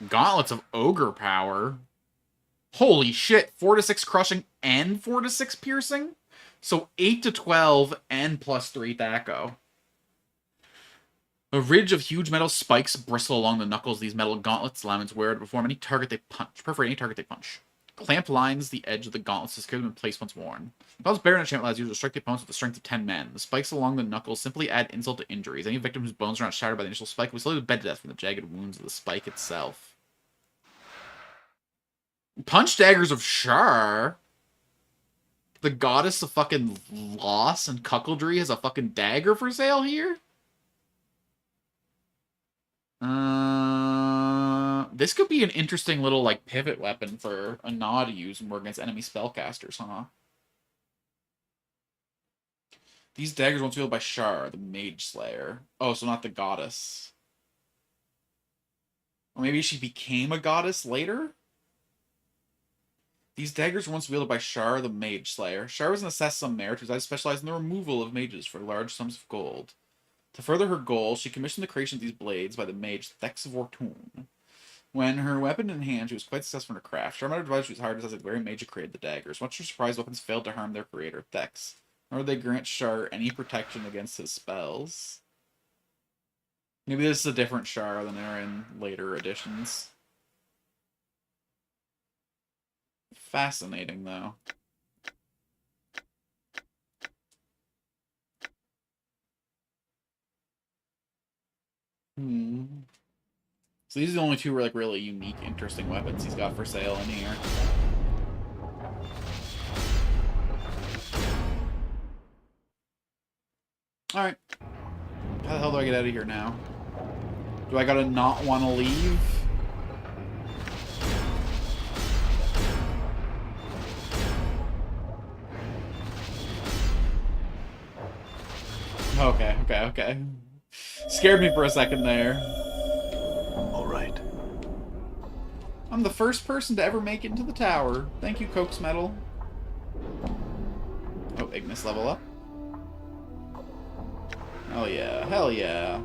Gauntlets of Ogre Power. Holy shit, 4 to 6 crushing and 4 to 6 piercing? So 8 to 12 and +3 Thaco. A ridge of huge metal spikes bristle along the knuckles of these metal gauntlets, allowing them to wear to perform any target they punch. Perforate any target they punch. Clamped lines the edge of the gauntlets to secure them in place once worn. Bell's Baron enchantment allows you to strike the opponents with the strength of 10 men. The spikes along the knuckles simply add insult to injuries. Any victim whose bones are not shattered by the initial spike will be slowly bled to death from the jagged wounds of the spike itself. Punch daggers of Shar. The goddess of fucking loss and cuckoldry has a fucking dagger for sale here? This could be an interesting little, like, pivot weapon for a Nod to use when we're against enemy spellcasters, huh? These daggers once wielded by Shar, the Mage Slayer. Oh, so not the goddess. Or maybe she became a goddess later? These daggers were once wielded by Shar, the Mage Slayer. Shar was an assassin merit who specialized in the removal of mages for large sums of gold. To further her goal, she commissioned the creation of these blades by the mage Thex of Ortun. When her weapon in hand, she was quite successful in her craft. Shar might have advised she was hired as the very mage who created the daggers. Much to her surprise, weapons failed to harm their creator, Thex. Nor did they grant Shar any protection against his spells. Maybe this is a different Shar than they are in later editions. Fascinating, though. So these are the only two like really unique, interesting weapons he's got for sale in here. Alright. How the hell do I get out of here now? Do I gotta not want to leave? Okay. Scared me for a second there. All right. I'm the first person to ever make it into the tower. Thank you, Coax Metal. Oh, Ignis level up. Hell yeah, hell yeah.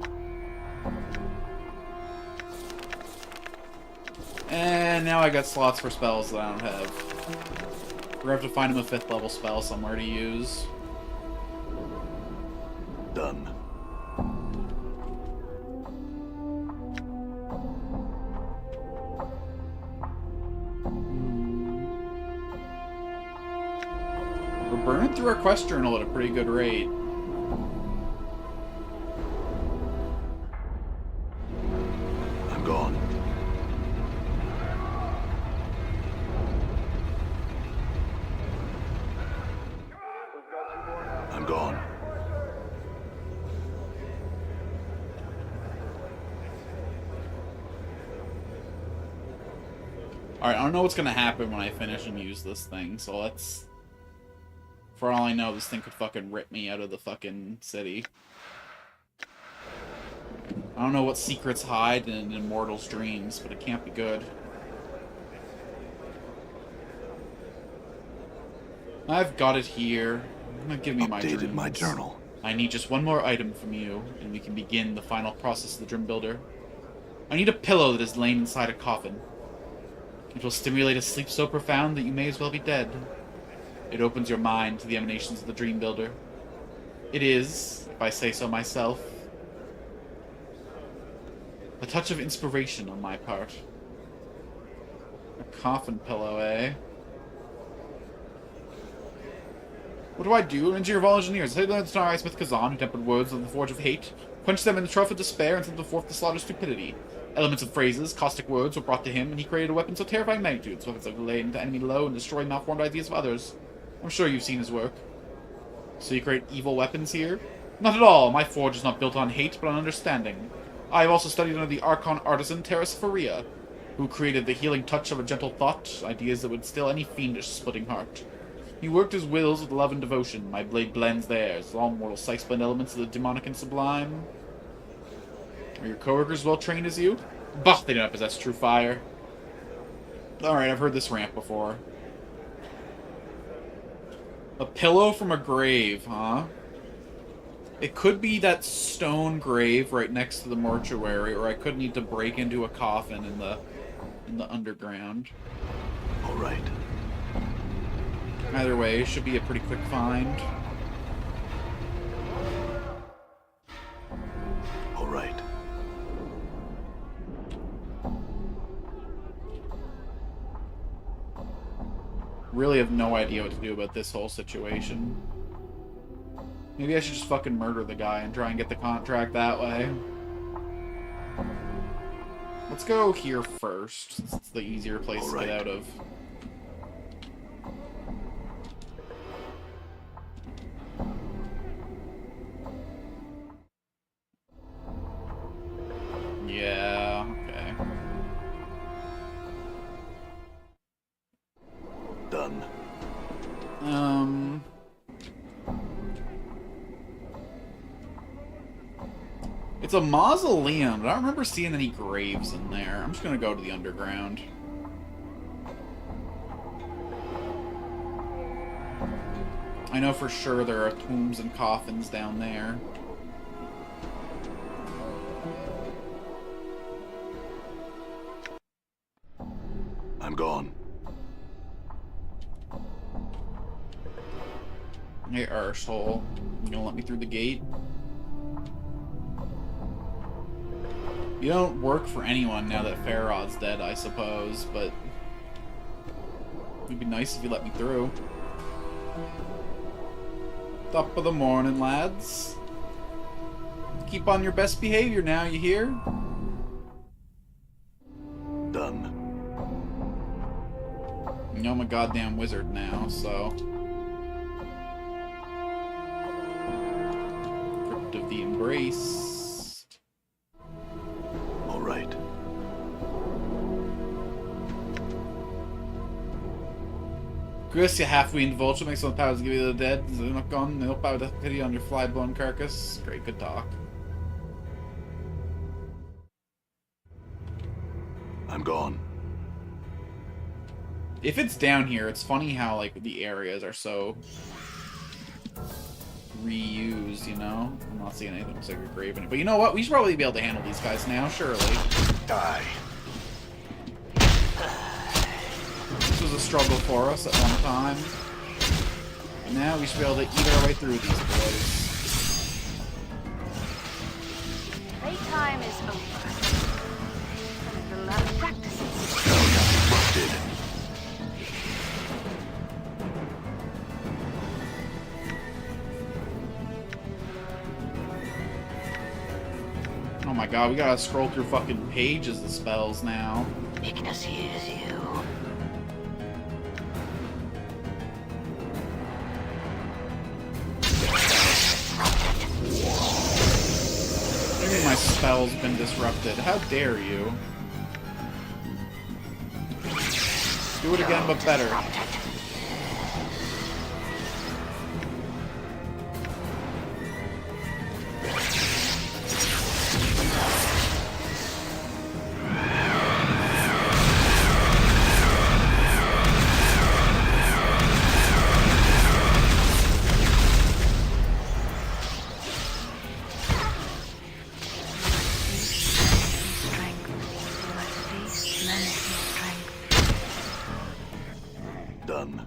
And now I got slots for spells that I don't have. We're gonna have to find him a 5th level spell somewhere to use. Done. through our quest journal at a pretty good rate. I'm gone. I'm gone. Alright, I don't know what's gonna happen when I finish and use this thing, so let's... For all I know, this thing could fucking rip me out of the fucking city. I don't know what secrets hide in an immortal's dreams, but it can't be good. I've got it here. Give me my dreams. Updated my journal. I need just one more item from you, and we can begin the final process of the Dream Builder. I need a pillow that is lain inside a coffin. It will stimulate a sleep so profound that you may as well be dead. It opens your mind to the emanations of the Dream Builder. It is, if I say so myself, a touch of inspiration on my part. A coffin pillow, eh? What do I do? An engineer of all engineers. I learned to Smith Kazan, who tempered words with the forge of hate, quenched them in the trough of despair, and sent forth the slaughter of stupidity. Elements of phrases, caustic words were brought to him, and he created a weapon so terrifying magnitudes, weapons that could lay the enemy low and destroy malformed ideas of others. I'm sure you've seen his work. So you create evil weapons here? Not at all. My forge is not built on hate, but on understanding. I have also studied under the Archon artisan Terras Faria, who created the healing touch of a gentle thought, ideas that would still any fiendish splitting heart. He worked his wills with love and devotion. My blade blends theirs. All mortal sights blend elements of the demonic and sublime. Are your coworkers well trained as you? Bah, they do not possess true fire. Alright, I've heard this rant before. A pillow from a grave, huh? It could be that stone grave right next to the mortuary, or I could need to break into a coffin in the underground. Alright. Either way, it should be a pretty quick find. Alright. Really have no idea what to do about this whole situation. Maybe I should just fucking murder the guy and try and get the contract that way. Let's go here first, since it's the easier place to get out of. Yeah, okay. Done. It's a mausoleum, but I don't remember seeing any graves in there. I'm just gonna go to the underground. I know for sure there are tombs and coffins down there. I'm gone. Hey, arsehole. You gonna let me through the gate? You don't work for anyone now that Farod's dead, I suppose, but... it'd be nice if you let me through. Top of the morning, lads. Keep on your best behavior now, you hear? Done. You know I'm a goddamn wizard now, so... Crypt of the Embraced. Alright. Chris, you half-weaned vulture, makes some powers give you the dead. They're not gone. They'll power death pity on your fly-blown carcass. Great, good talk. I'm gone. If it's down here, it's funny how, like, the areas are so reused, you know? I'm not seeing anything looks like a grave in it. But you know what? We should probably be able to handle these guys now, surely. Die. This was a struggle for us at one time. And now we should be able to eat our way through these boys. Playtime is over. There's a lot of practices. Busted. Oh my god, we gotta scroll through fucking pages of spells now. Ignis hears you. Maybe my spell's been disrupted. How dare you? Do it again, but better. Done.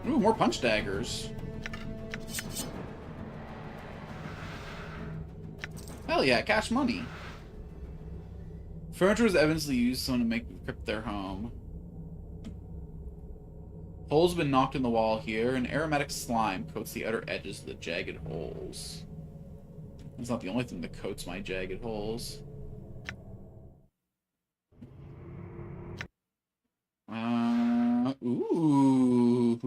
Ooh, more punch daggers. Hell yeah, cash money. Furniture was evidently used someone to make equip their home. Holes have been knocked in the wall here, and aromatic slime coats the outer edges of the jagged holes. That's not the only thing that coats my jagged holes. Ooh.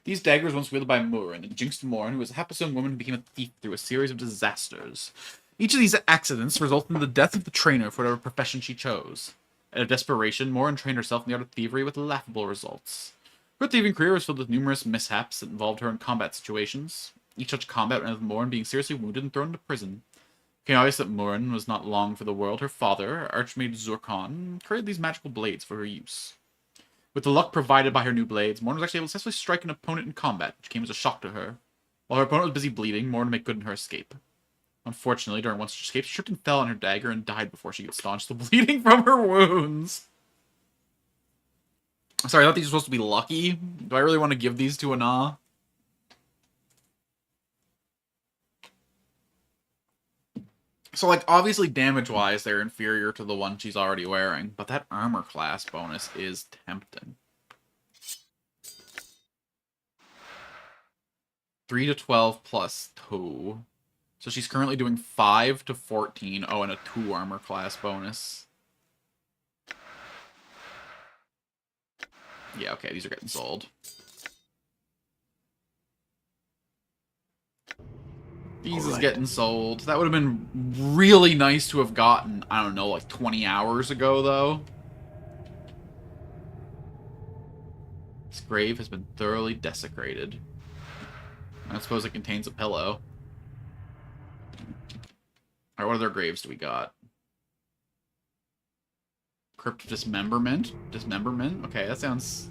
These daggers once wielded by Morin, a jinxed Morin who was a hapless young woman who became a thief through a series of disasters. Each of these accidents resulted in the death of the trainer for whatever profession she chose. Out of desperation, Morin trained herself in the art of thievery with laughable results. Her thieving career was filled with numerous mishaps that involved her in combat situations. Each such combat ended with Morin being seriously wounded and thrown into prison. It became obvious that Morin was not long for the world. Her father, Archmage Zurkon, created these magical blades for her use. With the luck provided by her new blades, Morin was actually able to successfully strike an opponent in combat, which came as a shock to her. While her opponent was busy bleeding, Morin made good in her escape. Unfortunately, during one such escape, she tripped and fell on her dagger and died before she could staunch the bleeding from her wounds. Sorry, I thought these were supposed to be lucky. Do I really want to give these to Ana? So, like, obviously damage-wise, they're inferior to the one she's already wearing, but that armor class bonus is tempting. 3 to 12 plus 2. So she's currently doing 5 to 14. Oh, and a 2 armor class bonus. Yeah, okay, these are getting sold. These is getting sold. That would have been really nice to have gotten, I don't know, like 20 hours ago, though. This grave has been thoroughly desecrated. I suppose it contains a pillow. Alright, what other graves do we got? Crypt Dismemberment? Dismemberment? Okay, that sounds...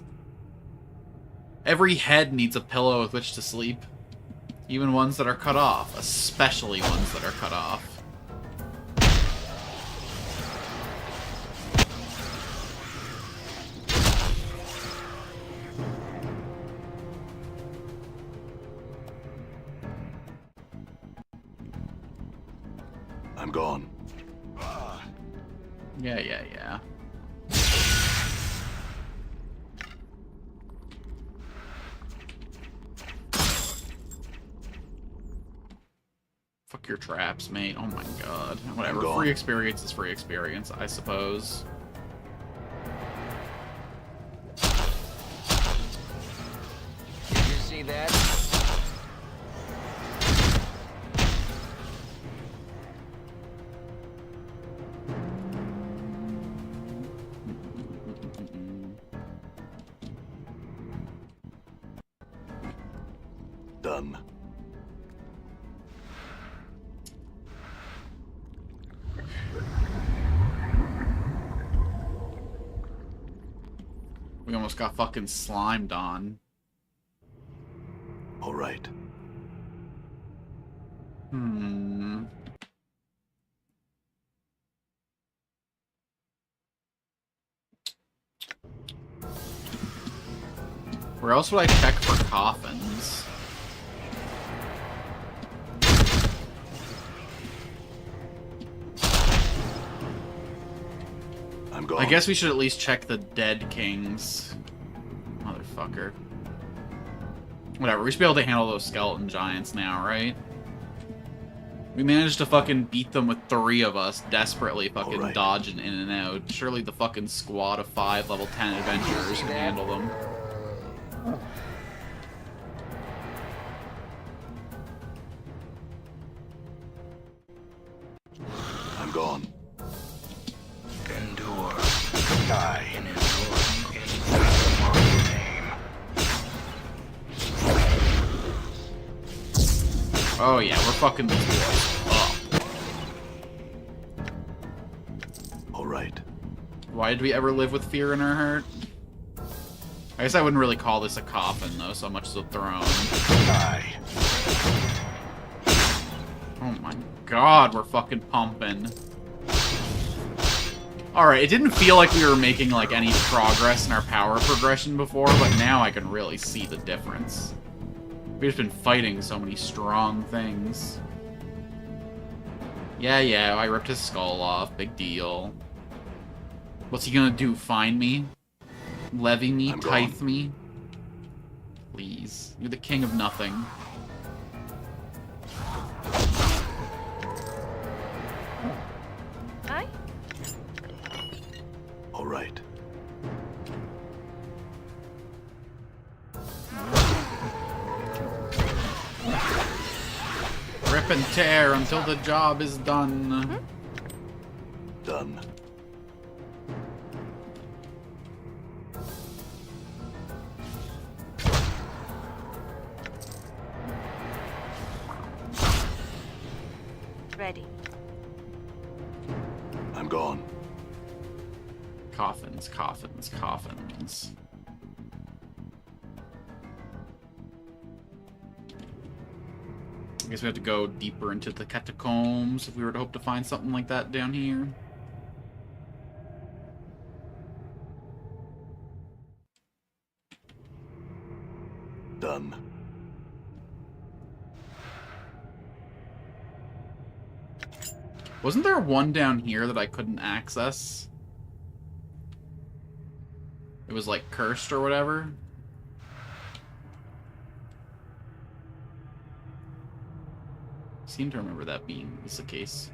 Every head needs a pillow with which to sleep. Even ones that are cut off. Especially ones that are cut off. I'm gone. Yeah. Fuck your traps, mate. Oh my god. Whatever. Free experience is free experience, I suppose. Did you see that? Done. We almost got fucking slimed on. All right. Where else would I check for coffins? I'm gone. I guess we should at least check the dead kings. Motherfucker. Whatever, we should be able to handle those skeleton giants now, right? We managed to fucking beat them with 3 of us, desperately fucking dodging in and out. Surely the fucking squad of 5 level 10 adventurers can handle them. I'm gone. Endure. Die in his own name. Oh yeah, we're fucking these boys up. Alright. Why did we ever live with fear in our heart? I guess I wouldn't really call this a coffin, though, so much as a throne. Die. Oh my god, we're fucking pumping. Alright, it didn't feel like we were making, like, any progress in our power progression before, but now I can really see the difference. We've just been fighting so many strong things. Yeah, I ripped his skull off. Big deal. What's he gonna do? Find me? Levy me? Tithe me? Please. You're the king of nothing. Hi. Alright. Rip and tear until the job is done. Done. Ready. I'm gone. Coffins, coffins, coffins. I guess we have to go deeper into the catacombs if we were to hope to find something like that down here. Done. Wasn't there one down here that I couldn't access? It was like cursed or whatever? I seem to remember that being the case.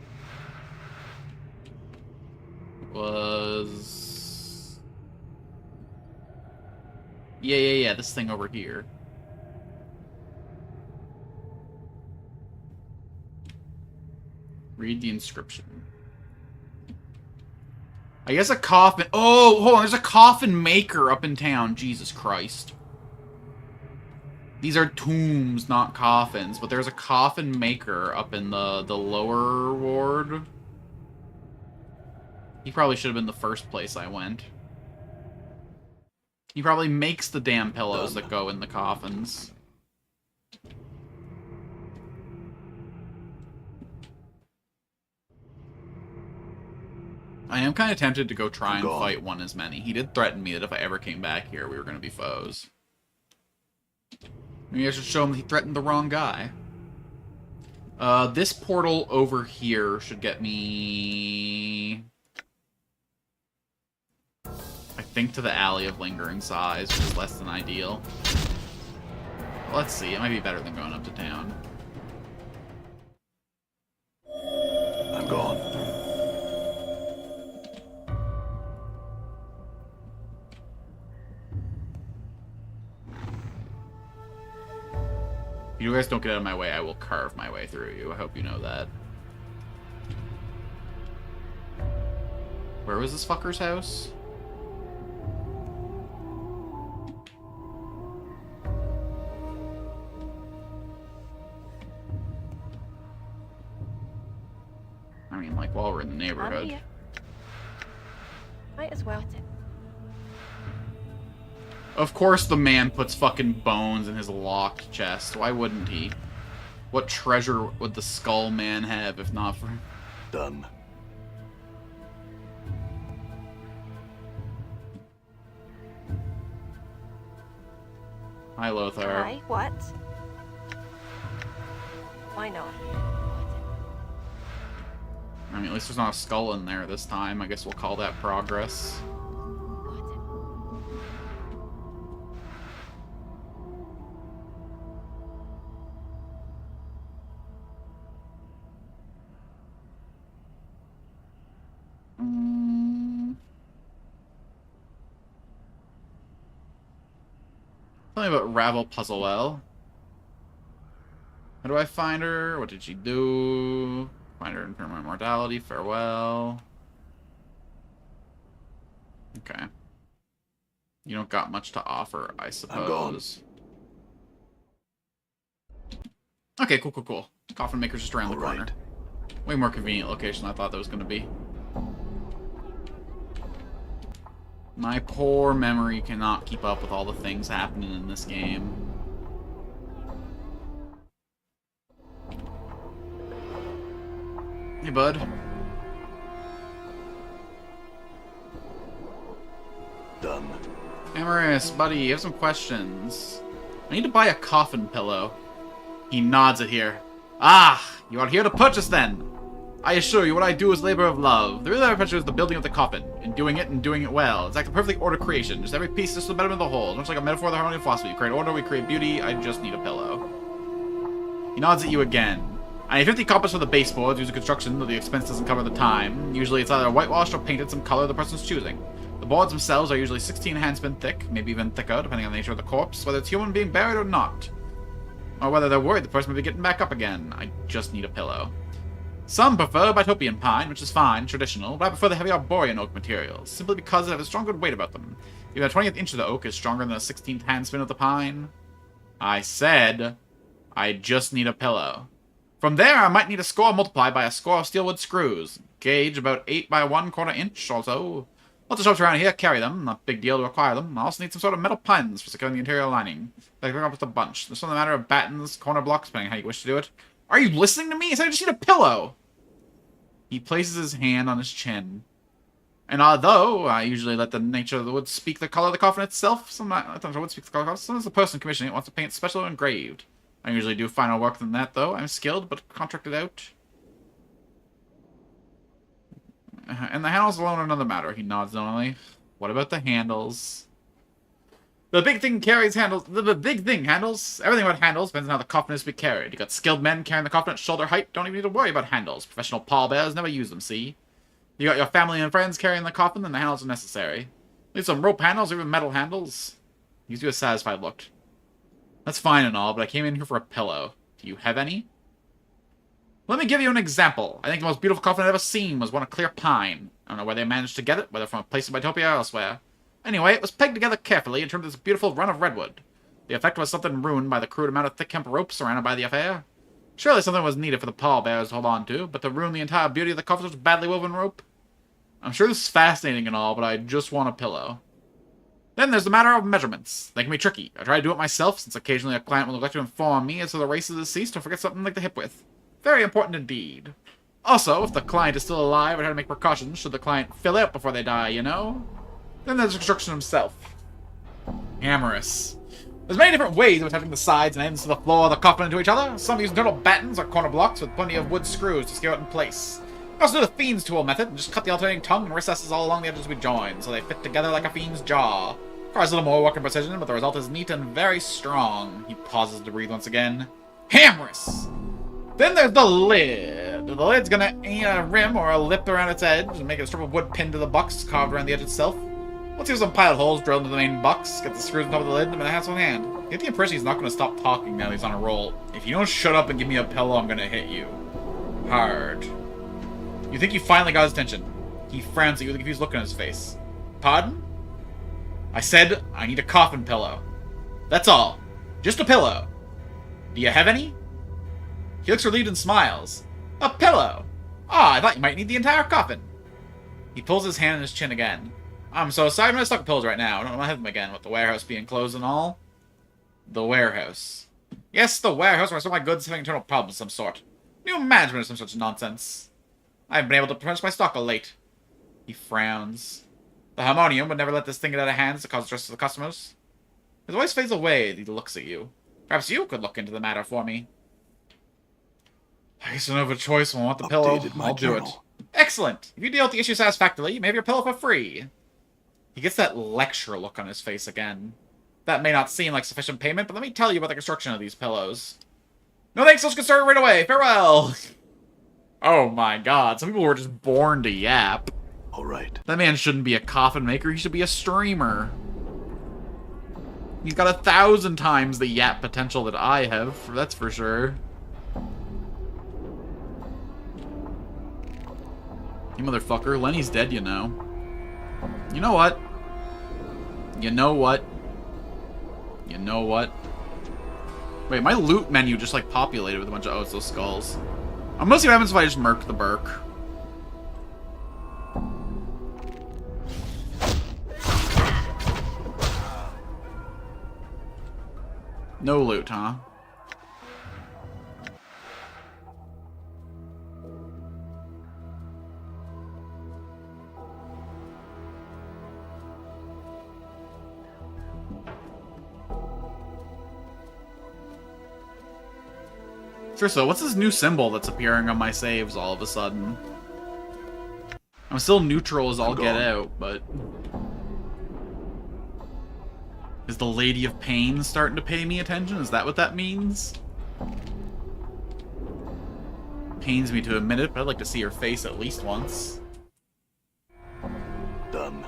It was... Yeah, this thing over here. Read the inscription. I guess a coffin... Oh, hold on, there's a coffin maker up in town. Jesus Christ. These are tombs, not coffins, but there's a coffin maker up in the lower ward. He probably should have been the first place I went. He probably makes the damn pillows that go in the coffins. I am kind of tempted to go try and fight one as many. He did threaten me that if I ever came back here, we were going to be foes. Maybe I should show him that he threatened the wrong guy. This portal over here should get me... I think to the Alley of Lingering Sighs, which is less than ideal. Let's see, it might be better than going up to town. I'm gone. If you guys don't get out of my way, I will carve my way through you. I hope you know that. Where was this fucker's house? I mean, like, while we're in the neighborhood. Might as well. Of course the man puts fucking bones in his locked chest. Why wouldn't he? What treasure would the Skull Man have if not for... Done. Hi, Lothar. Hi, what? Why not? I mean, at least there's not a skull in there this time. I guess we'll call that progress. Tell me about Ravel Puzzlewell. How do I find her? What did she do? Find her in permanent mortality. Farewell. Okay. You don't got much to offer, I suppose. Okay, cool. Coffin maker's just around the corner. Way more convenient location than I thought that was going to be. My poor memory cannot keep up with all the things happening in this game. Hey, bud. Done. Amaris, buddy, I have some questions. I need to buy a coffin pillow. He nods it here. Ah, you are here to purchase then. I assure you, what I do is labor of love. The real adventure is the building of the coffin, and doing it well. It's like a perfectly ordered creation. Just every piece is the betterment of the whole. Much like a metaphor of the harmony of philosophy. We create order, we create beauty. I just need a pillow. He nods at you again. I need 50 coppers for the baseboards. Use a construction, though the expense doesn't cover the time. Usually it's either whitewashed or painted some color the person's choosing. The boards themselves are usually 16 handspin thick, maybe even thicker, depending on the nature of the corpse, whether it's human being buried or not. Or whether they're worried the person may be getting back up again. I just need a pillow. Some prefer Bitopian pine, which is fine, traditional, but I prefer the heavy arborean oak materials, simply because they have a strong good weight about them. Even the 20th inch of the oak is stronger than the 16th handspin of the pine. I said, I just need a pillow. From there, I might need a score multiplied by a score of steelwood screws. Gauge about 8 by 1/4 inch or so. Lots of shops around here carry them, not a big deal to acquire them. I also need some sort of metal pins for securing the interior lining. I can up with a bunch. There's some matter of battens, corner blocks, depending on how you wish to do it. Are you listening to me? I said I just need a pillow. He places his hand on his chin. And although I usually let the nature of the wood speak the color of the coffin itself, sometimes the wood speaks the color of the coffin. Sometimes the person commissioning it wants to paint special or engraved. I usually do finer work than that, though. I'm skilled, but contracted out. And the handles alone are another matter. He nods knowingly. What about the handles? The big thing carries handles. The big thing handles. Everything about handles depends on how the coffin is to be carried. You got skilled men carrying the coffin at shoulder height. Don't even need to worry about handles. Professional pallbearers never use them, see? You got your family and friends carrying the coffin, then the handles are necessary. Leave some rope handles or even metal handles. He gives you a satisfied look. That's fine and all, but I came in here for a pillow. Do you have any? Let me give you an example. I think the most beautiful coffin I've ever seen was one of clear pine. I don't know where they managed to get it, whether from a place in Bitopia or elsewhere. Anyway, it was pegged together carefully and turned into this beautiful run of redwood. The effect was something ruined by the crude amount of thick hemp rope surrounded by the affair. Surely something was needed for the pallbearers to hold on to, but to ruin the entire beauty of the coffin with badly woven rope? I'm sure this is fascinating and all, but I just want a pillow. Then there's the matter of measurements. They can be tricky. I try to do it myself, since occasionally a client will neglect to inform me as to the races is ceased or forget something like the hip width. Very important indeed. Also, if the client is still alive, I try to make precautions should the client fill out before they die, you know? Then there's the construction himself. Amorous. There's many different ways of attaching the sides and ends of the floor of the coffin into each other. Some use internal battens or corner blocks with plenty of wood screws to secure it in place. I also do the Fiend's tool method and just cut the alternating tongue and recesses all along the edges we join, so they fit together like a fiend's jaw. Requires a little more work and precision, but the result is neat and very strong. He pauses to breathe once again. Hammerous! Then there's the lid. The lid's gonna aim a rim or a lip around its edge and make a strip of wood pinned to the bucks carved around the edge itself. Once you have some pilot holes drilled into the main bucks, get the screws on top of the lid and have one hand. You get the impression he's not gonna stop talking now he's on a roll. If you don't shut up and give me a pillow, I'm gonna hit you. Hard. You think you finally got his attention. He frowns at you with a confused look on his face. Pardon? I said I need a coffin pillow. That's all. Just a pillow. Do you have any? He looks relieved and smiles. A pillow! Ah, I thought you might need the entire coffin. He pulls his hand on his chin again. I'm so sorry, I'm not stuck with pillows right now. I don't know my head again, with the warehouse being closed and all. The warehouse. Yes, the warehouse where I store my goods having internal problems of some sort. New management or some such nonsense. I haven't been able to replenish my stock of late. He frowns. The harmonium would never let this thing get out of hand to cause stress to the customers. His voice fades away as he looks at you. Perhaps you could look into the matter for me. I guess I don't have a choice when I want the pillow. I'll do it. Excellent! If you deal with the issue satisfactorily, you may have your pillow for free. He gets that lecture look on his face again. That may not seem like sufficient payment, but let me tell you about the construction of these pillows. No thanks, let's get started right away. Farewell! Oh my god, some people were just born to yap. All right. That man shouldn't be a coffin maker, he should be a streamer. He's got 1,000 times the yap potential that I have, that's for sure. You motherfucker, Lenny's dead, you know. You know what? You know what? You know what? Wait, my loot menu just, like, populated with a bunch of... Oh, it's those skulls. I'm gonna see what happens if I just murk the Burk. No loot, huh? Sure, so what's this new symbol that's appearing on my saves all of a sudden? I'm still neutral as all get out, but... Is the Lady of Pain starting to pay me attention? Is that what that means? Pains me to admit it, but I'd like to see her face at least once. Done.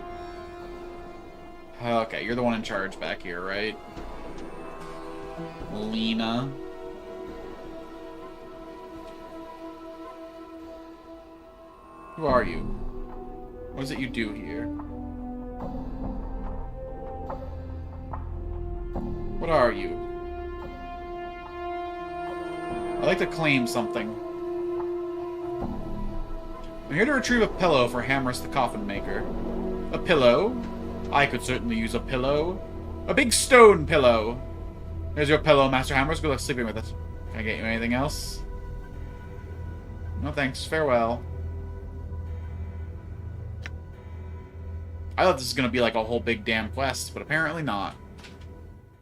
Okay, you're the one in charge back here, right? Lena. Who are you? What is it you do here? What are you? I'd like to claim something. I'm here to retrieve a pillow for Hammerus the Coffin Maker. A pillow? I could certainly use a pillow. A big stone pillow! There's your pillow, Master Hammerus. Good luck sleeping with it. Can I get you anything else? No thanks. Farewell. I thought this was gonna be like a whole big damn quest, but apparently not.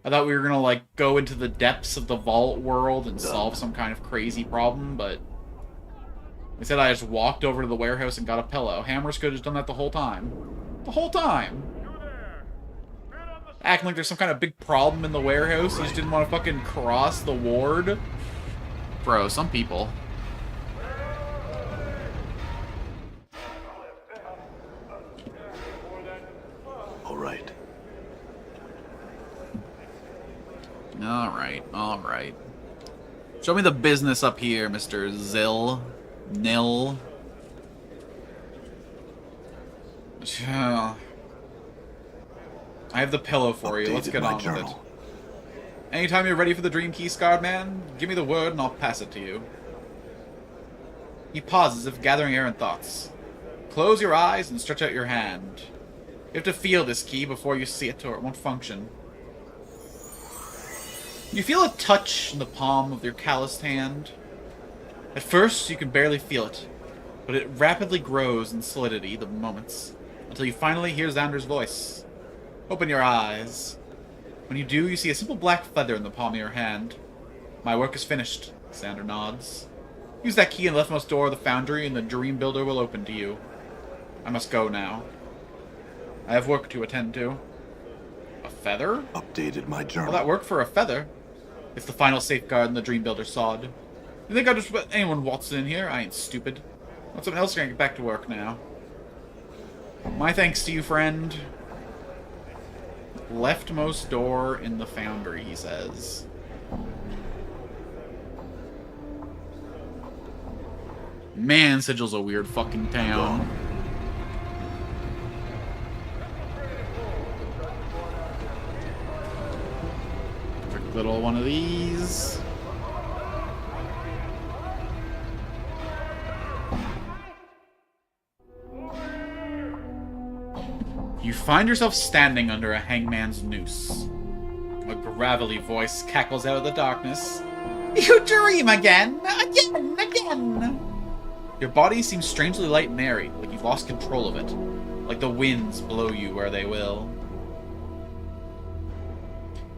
I thought we were gonna, like, go into the depths of the vault world and solve some kind of crazy problem, but... Instead, I just walked over to the warehouse and got a pillow. Hammerus could have just done that the whole time. The whole time! Acting like there's some kind of big problem in the warehouse. He just didn't want to fucking cross the ward. Bro, some people. Alright. Alright, alright. Show me the business up here, Mr. Zill. Nil. I have the pillow for you. Let's get on with it. Anytime you're ready for the Dream Key, Scarred Man, give me the word and I'll pass it to you. He pauses, as if gathering errant thoughts. Close your eyes and stretch out your hand. You have to feel this key before you see it, or it won't function. You feel a touch in the palm of your calloused hand. At first, you can barely feel it, but it rapidly grows in solidity the moments, until you finally hear Xander's voice. Open your eyes. When you do, you see a simple black feather in the palm of your hand. My work is finished, Xander nods. Use that key in the leftmost door of the Foundry, and the Dream Builder will open to you. I must go now. I have work to attend to. A feather? Updated my journal. Well, that worked for a feather. It's the final safeguard in the Dream Builder sod. You think I'll just let anyone waltz in here? I ain't stupid. Want something else? Gonna get back to work now. My thanks to you, friend. Leftmost door in the Foundry, he says. Man, Sigil's a weird fucking town. Perfect little one of these. You find yourself standing under a hangman's noose. A gravelly voice cackles out of the darkness. You dream again! Again! Your body seems strangely light and airy, like you've lost control of it. Like the winds blow you where they will.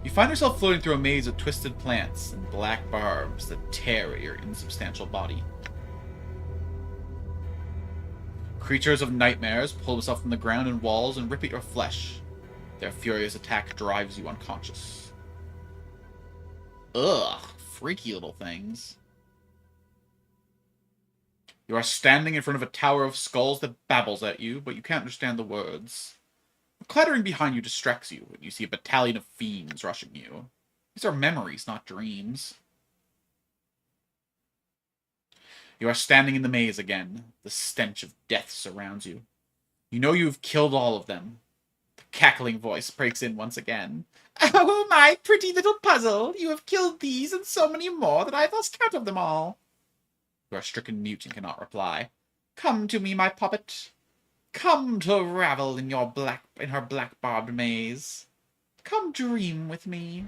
You find yourself floating through a maze of twisted plants and black barbs that tear at your insubstantial body. Creatures of nightmares pull themselves from the ground and walls and rip at your flesh. Their furious attack drives you unconscious. Ugh, freaky little things. You are standing in front of a tower of skulls that babbles at you, but you can't understand the words. What clattering behind you distracts you, and you see a battalion of fiends rushing you. These are memories, not dreams. You are standing in the maze again. The stench of death surrounds you. You know you've killed all of them. The cackling voice breaks in once again. Oh, my pretty little puzzle! You have killed these and so many more that I've lost count of them all. You are stricken mute and cannot reply. Come to me, my puppet. Come to ravel in her black barbed maze. Come dream with me.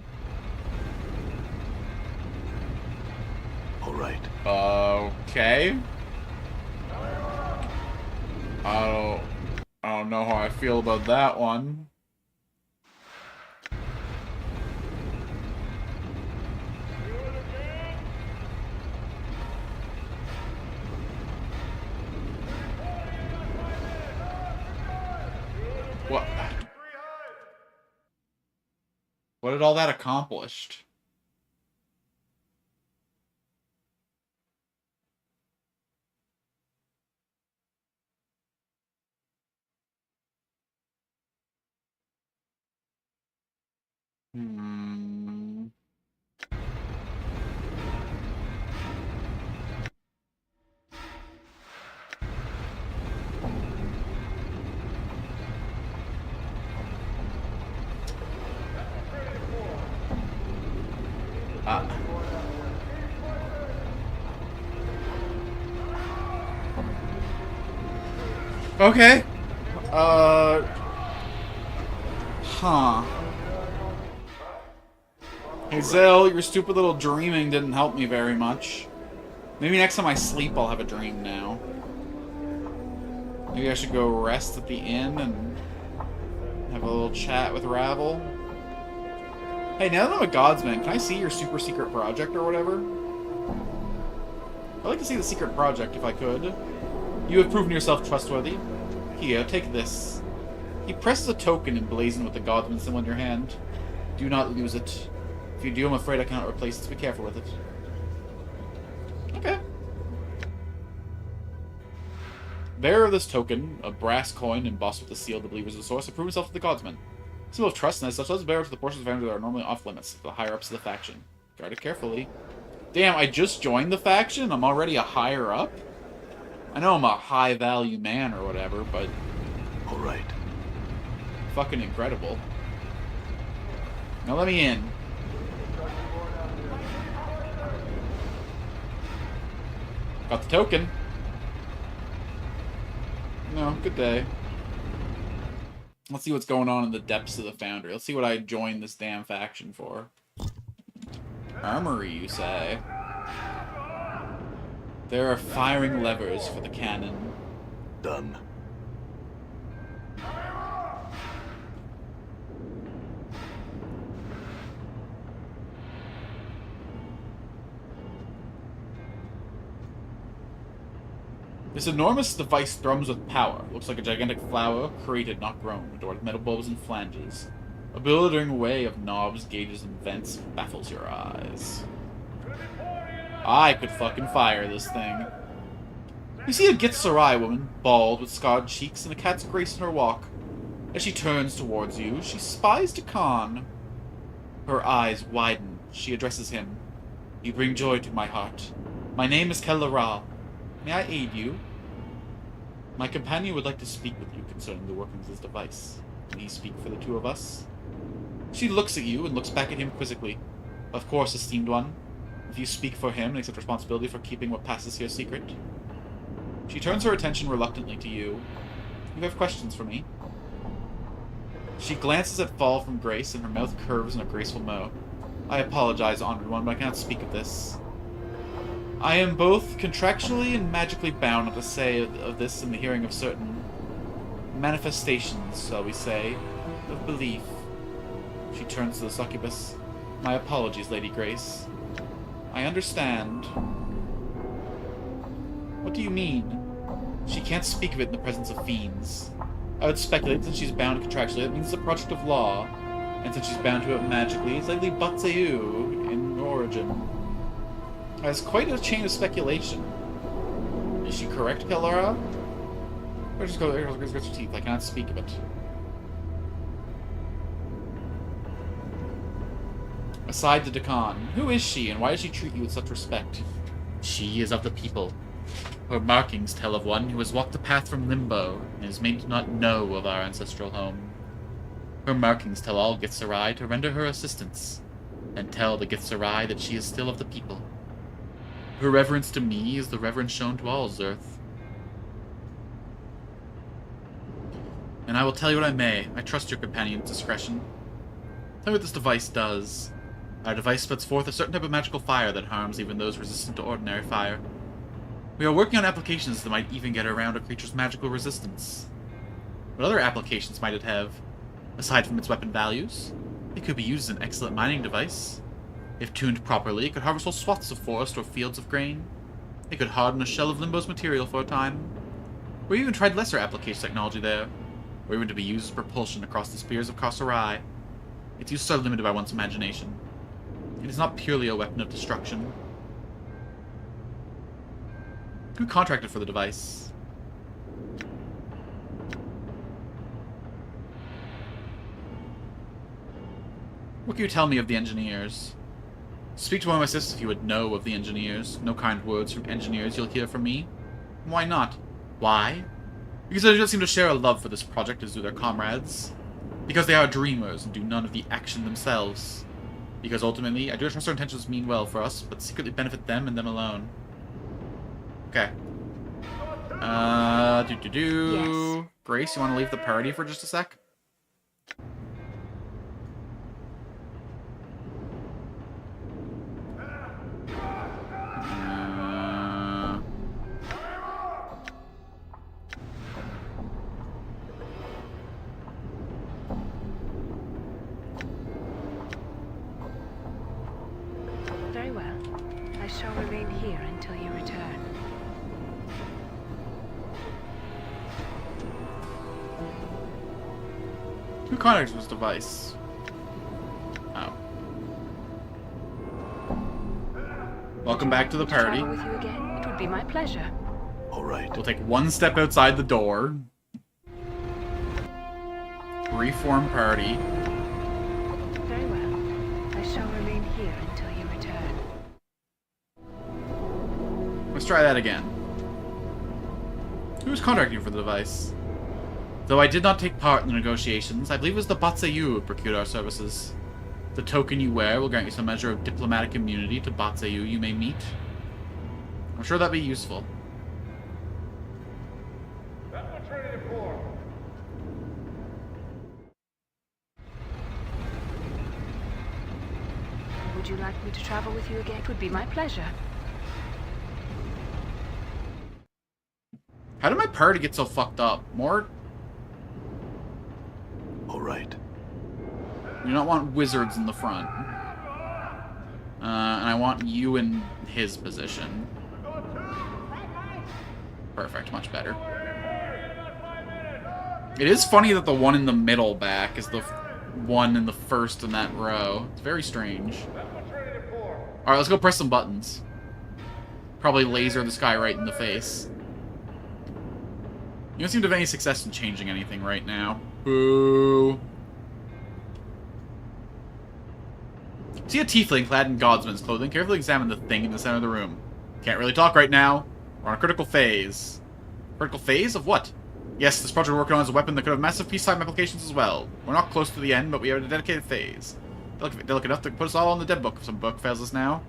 All right. Okay. I don't know how I feel about that one. What? What did all that accomplish? Hmm. Okay. Huh. Hey, Zell, your stupid little dreaming didn't help me very much. Maybe next time I sleep, I'll have a dream now. Maybe I should go rest at the inn and have a little chat with Ravel. Hey, now that I'm a Godsman, can I see your super secret project or whatever? I'd like to see the secret project if I could. You have proven yourself trustworthy. Here, take this. He presses a token emblazoned with the Godsman symbol in your hand. Do not lose it. If you do, I'm afraid I cannot replace it, so be careful with it. Okay. Bearer of this token, a brass coin embossed with the seal of the believers of the source, have proven himself to the Godsman. Symbol of trust, and as such, let us bear to the portions of Foundry that are normally off limits, the higher-ups of the faction. Guard it carefully. Damn, I just joined the faction? I'm already a higher-up? I know I'm a high-value man or whatever, but... All right. Fucking incredible. Now let me in. Got the token. No, good day. Let's see what's going on in the depths of the Foundry. Let's see what I joined this damn faction for. Armory, you say? There are firing levers for the cannon. Done. This enormous device thrums with power. Looks like a gigantic flower, created, not grown, adored with metal bulbs and flanges. A bewildering array of knobs, gauges, and vents baffles your eyes. I could fucking fire this thing. You see a Gitsarai woman, bald, with scarred cheeks, and a cat's grace in her walk. As she turns towards you, she spies Khan. Her eyes widen. She addresses him. You bring joy to my heart. My name is Kel'Lara. May I aid you? My companion would like to speak with you concerning the workings of this device. Can he speak for the two of us? She looks at you and looks back at him quizzically. Of course, esteemed one. If you speak for him and accept responsibility for keeping what passes here secret. She turns her attention reluctantly to you. You have questions for me? She glances at Fall from Grace, and her mouth curves in a graceful mow. I apologize, honored one, but I cannot speak of this. I am both contractually and magically bound not to say of this in the hearing of certain manifestations, shall we say, of belief. She turns to the succubus. My apologies, Lady Grace. I understand. What do you mean? She can't speak of it in the presence of fiends. I would speculate, since she's bound contractually, it means it's a project of law. And since she's bound to it magically, it's likely Batseu in origin. That's quite a chain of speculation. Is she correct, Kel'Lara? Or just go there, her teeth. I cannot speak of it. Aside the Deccan, who is she, and why does she treat you with such respect? She is of the people. Her markings tell of one who has walked the path from limbo, and is made to not know of our ancestral home. Her markings tell all Githzerai to render her assistance, and tell the Githzerai that she is still of the people. Her reverence to me is the reverence shown to all Zerth. And I will tell you what I may. I trust your companion's discretion. Tell me what this device does. Our device spits forth a certain type of magical fire that harms even those resistant to ordinary fire. We are working on applications that might even get around a creature's magical resistance. What other applications might it have? Aside from its weapon values, it could be used as an excellent mining device. If tuned properly, it could harvest whole swaths of forest or fields of grain. It could harden a shell of Limbo's material for a time. We even tried lesser application technology there, or even to be used as propulsion across the spears of Githzerai. Its uses are limited by one's imagination. It is not purely a weapon of destruction. Who contracted for the device? What can you tell me of the engineers? Speak to one of my sisters if you would know of the engineers. No kind words from engineers you'll hear from me. Why not? Why? Because they don't seem to share a love for this project as do their comrades. Because they are dreamers and do none of the action themselves. Because ultimately, I do trust their intentions mean well for us, but secretly benefit them and them alone. Okay. Yes. Grace, you want to leave the party for just a sec? Very well. I shall remain here until you return. Who contracted this device? Oh. Welcome back to the party. Travel with you again? It would be my pleasure. All right. We'll take one step outside the door. Reform party. Very well. I shall remain here until you return. Let's try that again. Who's contracting you for the device? Though I did not take part in the negotiations, I believe it was the Batseyu who procured our services. The token you wear will grant you some measure of diplomatic immunity to Batseyu you may meet. I'm sure that'd be useful. That's what's ready to pour. Would you like me to travel with you again? It would be my pleasure. How did my party get so fucked up? More? All right. You don't want wizards in the front. And I want you in his position. Perfect, much better. It is funny that the one in the middle back is the one in the first in that row. It's very strange. Alright, let's go press some buttons. Probably laser this guy right in the face. You don't seem to have any success in changing anything right now. Boo. See a tiefling clad in godsman's clothing. Carefully examine the thing in the center of the room. Can't really talk right now. We're on a critical phase. Critical phase of what? Yes, this project we're working on is a weapon that could have massive peacetime applications as well. We're not close to the end, but we are in a dedicated phase. Delicate enough to put us all on the dead book if some book fails us now.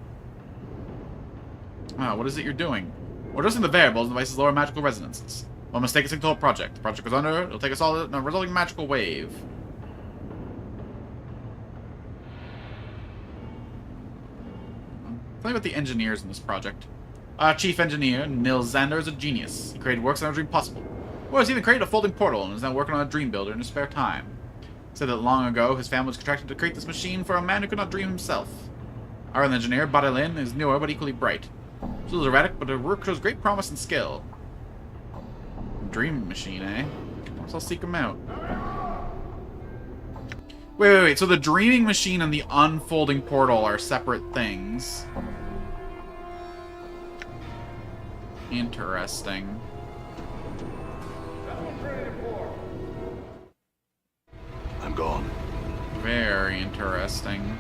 Oh, what is it you're doing? We're adjusting the variables in the device's lower magical resonances. One mistake is the whole project. The project goes under, it'll take us all in a resulting magical wave. Tell me about the engineers in this project. Our chief engineer, Nils Zander, is a genius. He created works that never dreamed possible. Or he's even created a folding portal and is now working on a dream builder in his spare time. He said that long ago, his family was contracted to create this machine for a man who could not dream himself. Our engineer, Badalin, is newer but equally bright. She was erratic, but her work shows great promise and skill. Dream machine, eh? I'll seek him out. Wait. So the dreaming machine and the unfolding portal are separate things. Interesting. I'm gone. Very interesting.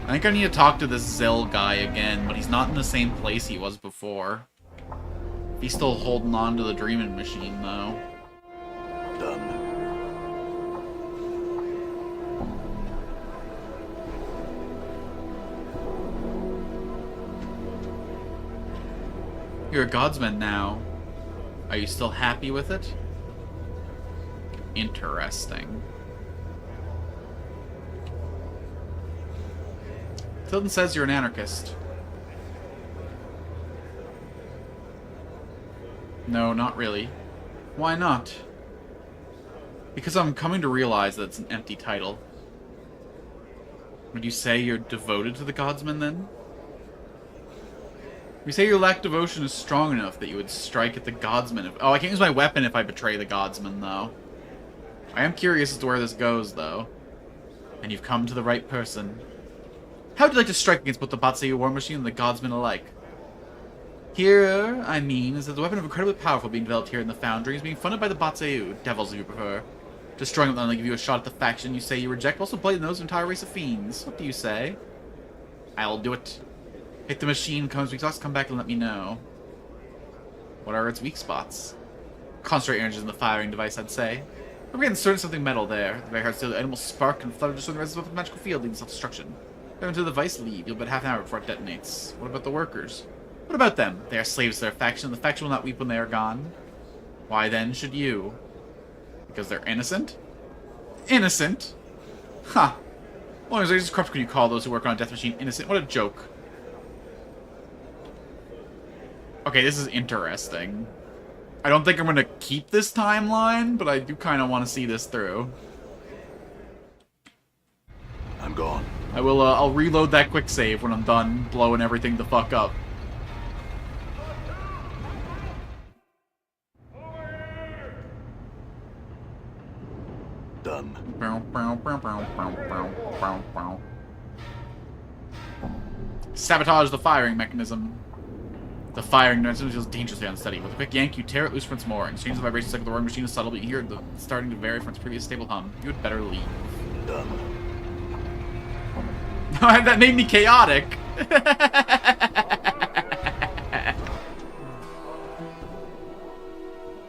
I think I need to talk to this Zill guy again, but he's not in the same place he was before. He's still holding on to the Dreaming Machine, though. Done. You're a Godsman now. Are you still happy with it? Interesting. Tilden says you're an anarchist. No, not really. Why not? Because I'm coming to realize that it's an empty title. Would you say you're devoted to the Godsman, then? You say your lack of devotion is strong enough that you would strike at the Godsman if... Oh, I can't use my weapon if I betray the Godsman, though. I am curious as to where this goes, though. And you've come to the right person. How would you like to strike against both the Batseu War Machine and the Godsman alike? Here, I mean, is that the weapon of incredibly powerful being developed here in the Foundry is being funded by the Batseu, devils if you prefer. Destroying them will only give you a shot at the faction you say you reject, but also blight the nose of an entire race of fiends. What do you say? I'll do it. If the machine comes weak spots, come back and let me know. What are its weak spots? Concentrate energies in the firing device, I'd say. We're getting certain something metal there. The very hard steel animal spark and flutter destroying the rest of the magical field, leading self-destruction. Go into the device lead. You'll bet half an hour before it detonates. What about the workers? What about them? They are slaves to their faction. The faction will not weep when they are gone. Why then should you? Because they're innocent? Innocent? Ha! Huh. Long as they're just corrupt, can you call those who work on a death machine innocent? What a joke. Okay, this is interesting. I don't think I'm gonna keep this timeline, but I do kind of want to see this through. I'm gone. I will, I'll reload that quick save when I'm done blowing everything the fuck up. Done. Sabotage the firing mechanism. The firing mechanism feels dangerously unsteady. With a quick yank, you tear it loose from its mooring. Exchange the vibrations like the roaring machine is subtle, but you hear it starting to vary from its previous stable hum. You had better leave. Done. That made me chaotic.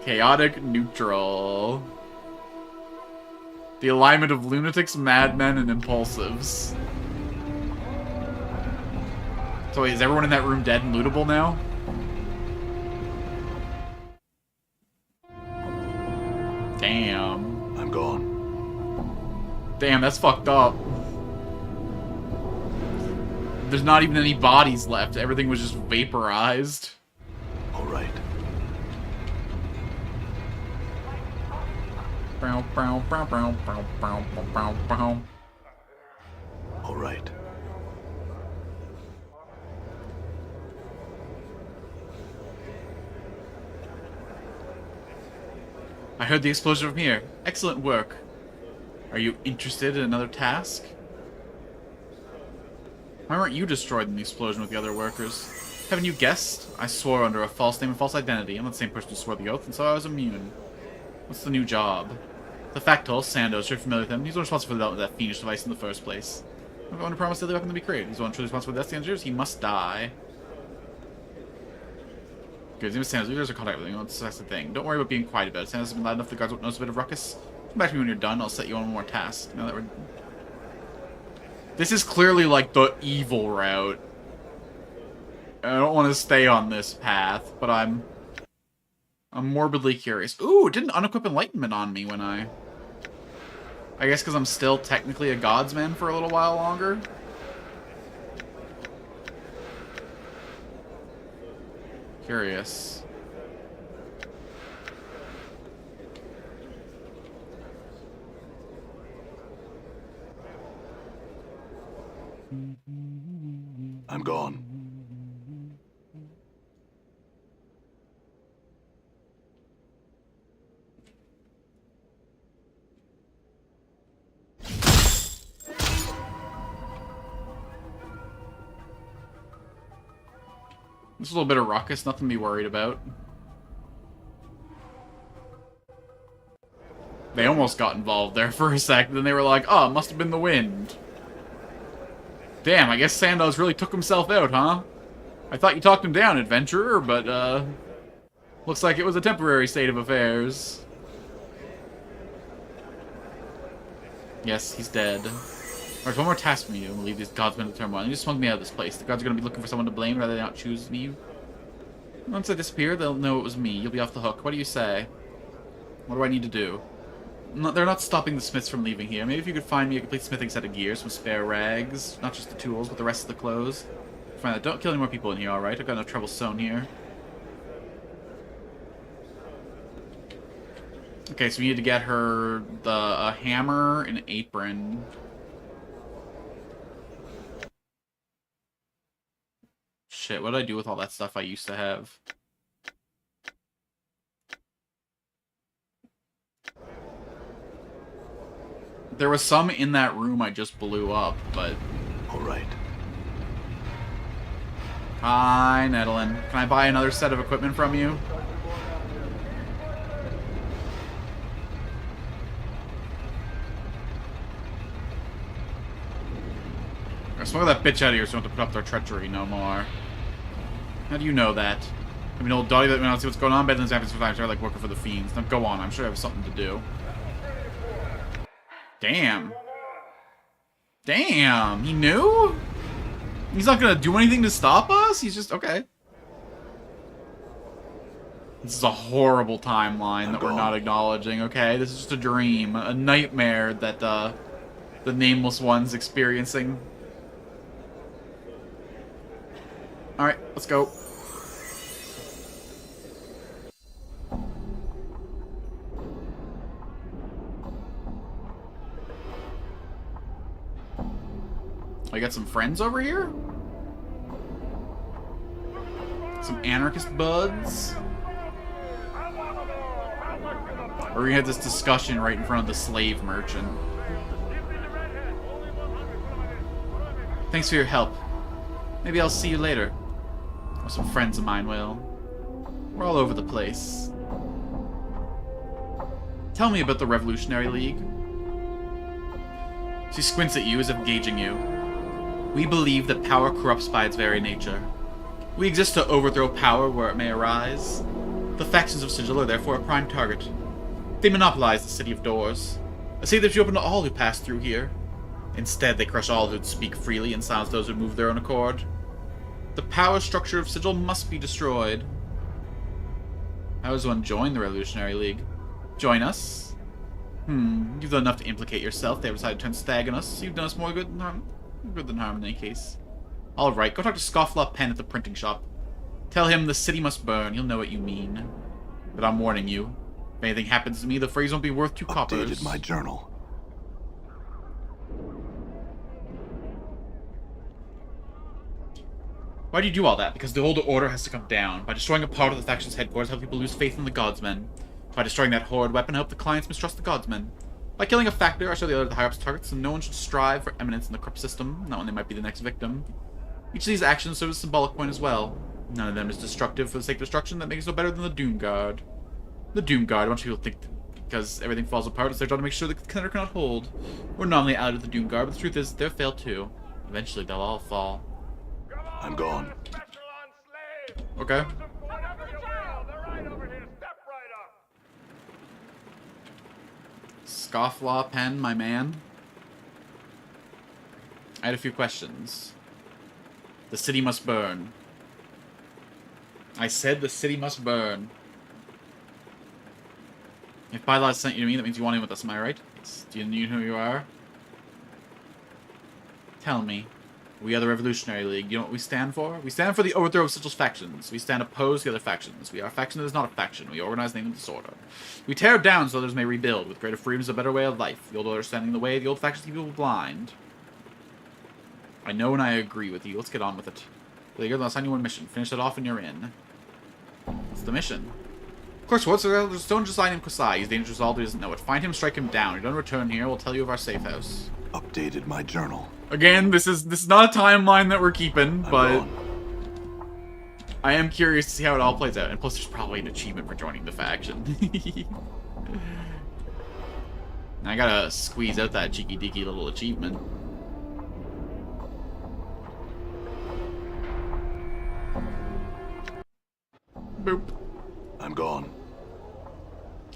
Chaotic neutral. The alignment of lunatics, madmen, and impulsives. So wait, is everyone in that room dead and lootable now? Damn. I'm gone. Damn, that's fucked up. There's not even any bodies left. Everything was just vaporized. All right. All right. I heard the explosion from here. Excellent work. Are you interested in another task? Why weren't you destroyed in the explosion with the other workers? Haven't you guessed? I swore under a false name and false identity. I'm not the same person who swore the oath, and so I was immune. What's the new job? The Factol, Sandos, you're familiar with him. He's the one responsible for the development of that fiendish device in the first place. I'm going to promise that the weapon to be created. He's the one truly responsible for the death engineers. He must die. Good, his name is Sandos. Leaders are contact with him. That's the thing. Don't worry about being quiet about it. Sandos has been loud enough the guards won't notice a bit of ruckus. Come back to me when you're done. I'll set you on one more task. Now that we're... This is clearly like the evil route. I don't want to stay on this path, but I'm morbidly curious. Ooh, it didn't unequip enlightenment on me when I guess because I'm still technically a godsman for a little while longer. Curious. I'm gone. Just a little bit of ruckus, nothing to be worried about. They almost got involved there for a sec, then they were like, oh, it must have been the wind. Damn, I guess Sandoz really took himself out, huh? I thought you talked him down, adventurer, but, looks like it was a temporary state of affairs. Yes, he's dead. Alright, one more task for you, and we'll leave these godsmen to turmoil. You just swung me out of this place. The gods are gonna be looking for someone to blame rather than not choose me. Once I disappear, they'll know it was me. You'll be off the hook. What do you say? What do I need to do? No, they're not stopping the smiths from leaving here. Maybe if you could find me a complete smithing set of gear, some spare rags, not just the tools, but the rest of the clothes. Find that. Don't kill any more people in here, alright? I've got no trouble sewn here. Okay, so we need to get her a hammer and an apron. Shit, what did I do with all that stuff I used to have? There was some in that room I just blew up, but... Alright. Hi, Nettlin. Can I buy another set of equipment from you? Or smuggle that bitch out of here so we don't have to put up their treachery no more. How do you know that? I mean, old Dottie that went out to see what's going on better than happens sometimes. I like working for the fiends. Now go on, I'm sure I have something to do. Damn. Damn, he knew? He's not gonna do anything to stop us? He's just, okay. This is a horrible timeline that we're not acknowledging, okay? This is just a dream, a nightmare that, the Nameless One's experiencing. Alright, let's go. I got some friends over here? Some anarchist buds? Or we had this discussion right in front of the slave merchant. Thanks for your help. Maybe I'll see you later. Or some friends of mine will. We're all over the place. Tell me about the Revolutionary League. She squints at you as if gauging you. We believe that power corrupts by its very nature. We exist to overthrow power where it may arise. The factions of Sigil are therefore a prime target. They monopolize the City of Doors. A city that is open to all who pass through here. Instead, they crush all who speak freely and silence those who move their own accord. The power structure of Sigil must be destroyed. How does one join the Revolutionary League? Join us? You've done enough to implicate yourself. They have decided to turn stag on us. You've done us more good than harm. Good than harm in any case. Alright, go talk to Scofflaw Penn at the printing shop. Tell him the city must burn. He'll know what you mean. But I'm warning you. If anything happens to me, the phrase won't be worth 2 coppers. Updated my journal. Why do you do all that? Because the old order has to come down. By destroying a part of the faction's headquarters, help people lose faith in the Godsmen. By destroying that horrid weapon, help the clients mistrust the Godsmen. By killing a factor, I show the other higher-ups targets, and no one should strive for eminence in the corrupt system, not when they might be the next victim. Each of these actions serves as a symbolic point as well. None of them is destructive for the sake of destruction. That makes it no better than the Doom Guard. The Doom Guard, a bunch of people think because everything falls apart, it's their job to make sure the contender cannot hold. We're nominally out of the Doom Guard, but the truth is, they'll fail too. Eventually, they'll all fall. I'm gone. Okay. Whatever you will, they're right over here. Step right up. Scofflaw Penn, my man. I had a few questions. The city must burn. I said the city must burn. If Bylod sent you to me, that means you want in with us, am I right? Yes. Do you know who you are? Tell me. We are the Revolutionary League. You know what we stand for? We stand for the overthrow of Sigil's factions. We stand opposed to the other factions. We are a faction that is not a faction. We organize in the name of disorder. We tear down so others may rebuild. With greater freedoms, a better way of life. The old order standing in the way, the old factions keep people blind. I know and I agree with you. Let's get on with it. Leaguer, I'll assign you one mission. Finish it off and you're in. What's the mission? Of course, what's the don't just assign him Kusai. He's dangerous, all he doesn't know it. Find him, strike him down. You don't return here, we'll tell you of our safe house. Updated my journal. Again, this is not a timeline that we're keeping, but gone. I am curious to see how it all plays out. And plus, there's probably an achievement for joining the faction. I gotta squeeze out that cheeky deaky little achievement. Boop. I'm gone.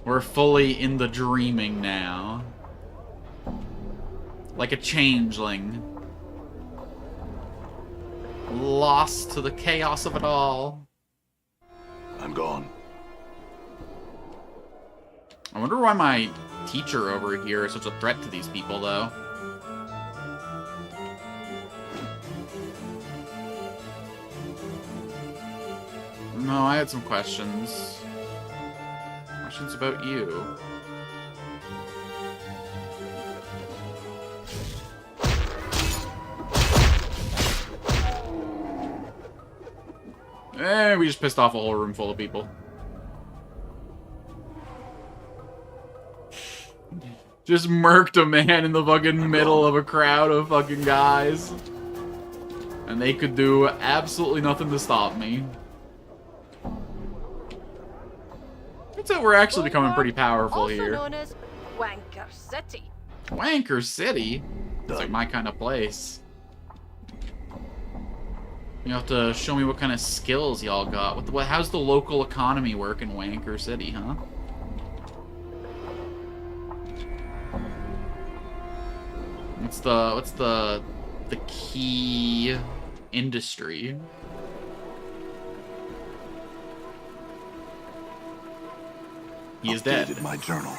We're fully in the dreaming now. Like a changeling. Lost to the chaos of it all. I'm gone. I wonder why my teacher over here is such a threat to these people, though. No, I had some questions. Questions about you. We just pissed off a whole room full of people. Just murked a man in the fucking middle of a crowd of fucking guys. And they could do absolutely nothing to stop me. I'd say we're actually becoming pretty powerful also here. known as Wanker City. Wanker City? It's like my kind of place. You have to show me what kind of skills y'all got. How's the local economy work in Wanker City, huh? What's the key industry? He is dead. Updated my journal.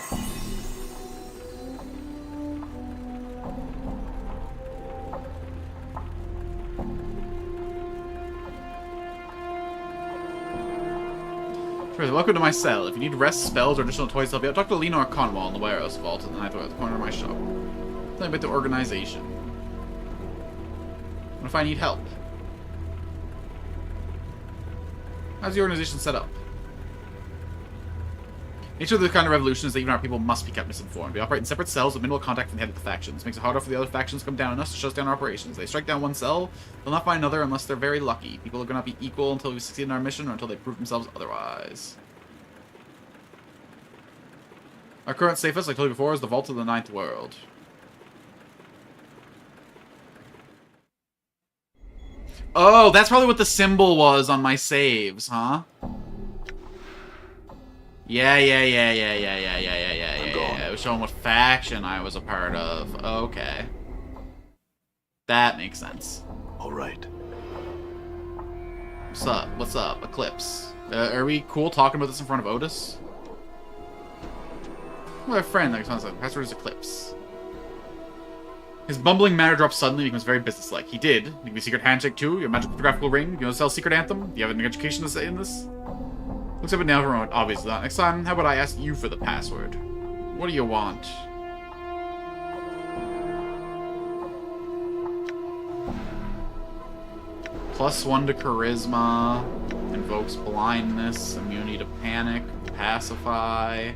Welcome to my cell. If you need rest, spells, or additional toys to help you out, talk to Lenore Conwell in the warehouse vault at the ninth floor at the corner of my shop. Tell me about the organization. What if I need help? How's the organization set up? Nature of the kind of revolution is that even our people must be kept misinformed. We operate in separate cells with minimal contact from the head of the factions. Makes it harder for the other factions to come down on us to shut down our operations. They strike down one cell, they'll not find another unless they're very lucky. People are going to be equal until we succeed in our mission or until they prove themselves otherwise. Our current safest, like I told you before, is the Vault of the Ninth World. Oh, that's probably what the symbol was on my saves, huh? Yeah. It was showing what faction I was a part of. Okay. That makes sense. All right. What's up? What's up? Eclipse. Are we cool talking about this in front of Otis? My friend, like, password is Eclipse. His bumbling manner drops suddenly and becomes very businesslike. He did. You give me a secret handshake too, your magical photographical ring, you know sell secret anthem? Do you have an education to say in this? Looks up and down for a moment, obviously not. Next time, how about I ask you for the password? What do you want? +1 to charisma, invokes blindness, immunity to panic, pacify.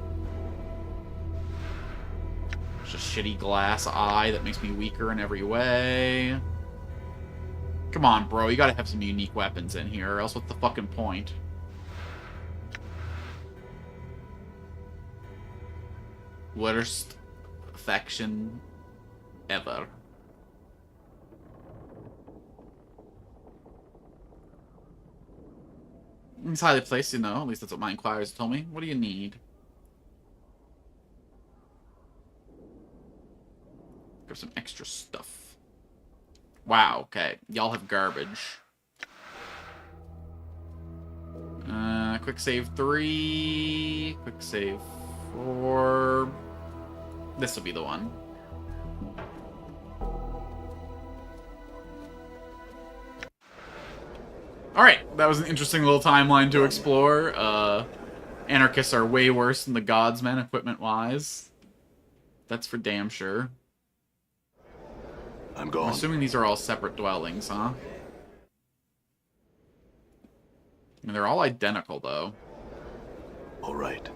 There's a shitty glass eye that makes me weaker in every way. Come on, bro, you gotta have some unique weapons in here, or else what's the fucking point? Worst affection ever. It's highly placed, you know. At least that's what my inquirers told me. What do you need? Grab some extra stuff. Wow, okay. Y'all have garbage. Quick save 3. Quick save 4. This will be the one. Alright, that was an interesting little timeline to explore. Anarchists are way worse than the Godsmen, equipment-wise. That's for damn sure. I'm gone. I'm assuming these are all separate dwellings, huh? I mean, they're all identical, though. All right.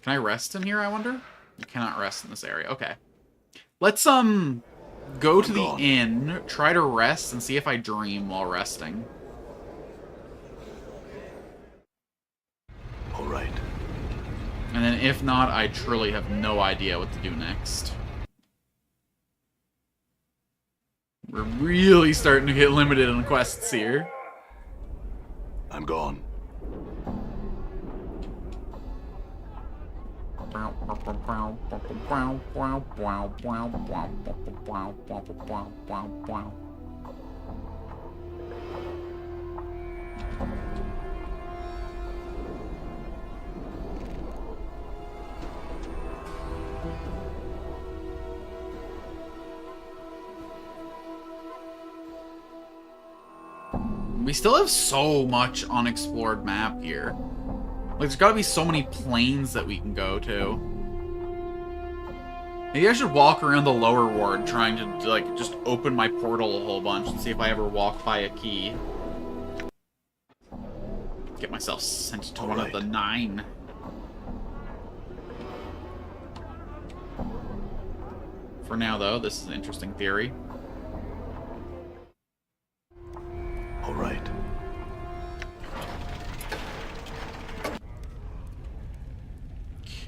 Can I rest in here, I wonder? You cannot rest in this area. Okay. Let's, go to the inn, try to rest, and see if I dream while resting. All right. And then if not, I truly have no idea what to do next. really starting to get limited on quests here. I'm gone. We still have so much unexplored map here. Like, there's gotta be so many planes that we can go to. Maybe I should walk around the lower ward trying to, like, just open my portal a whole bunch and see if I ever walk by a key. Get myself sent to one of the 9. For now, though, this is an interesting theory. All right.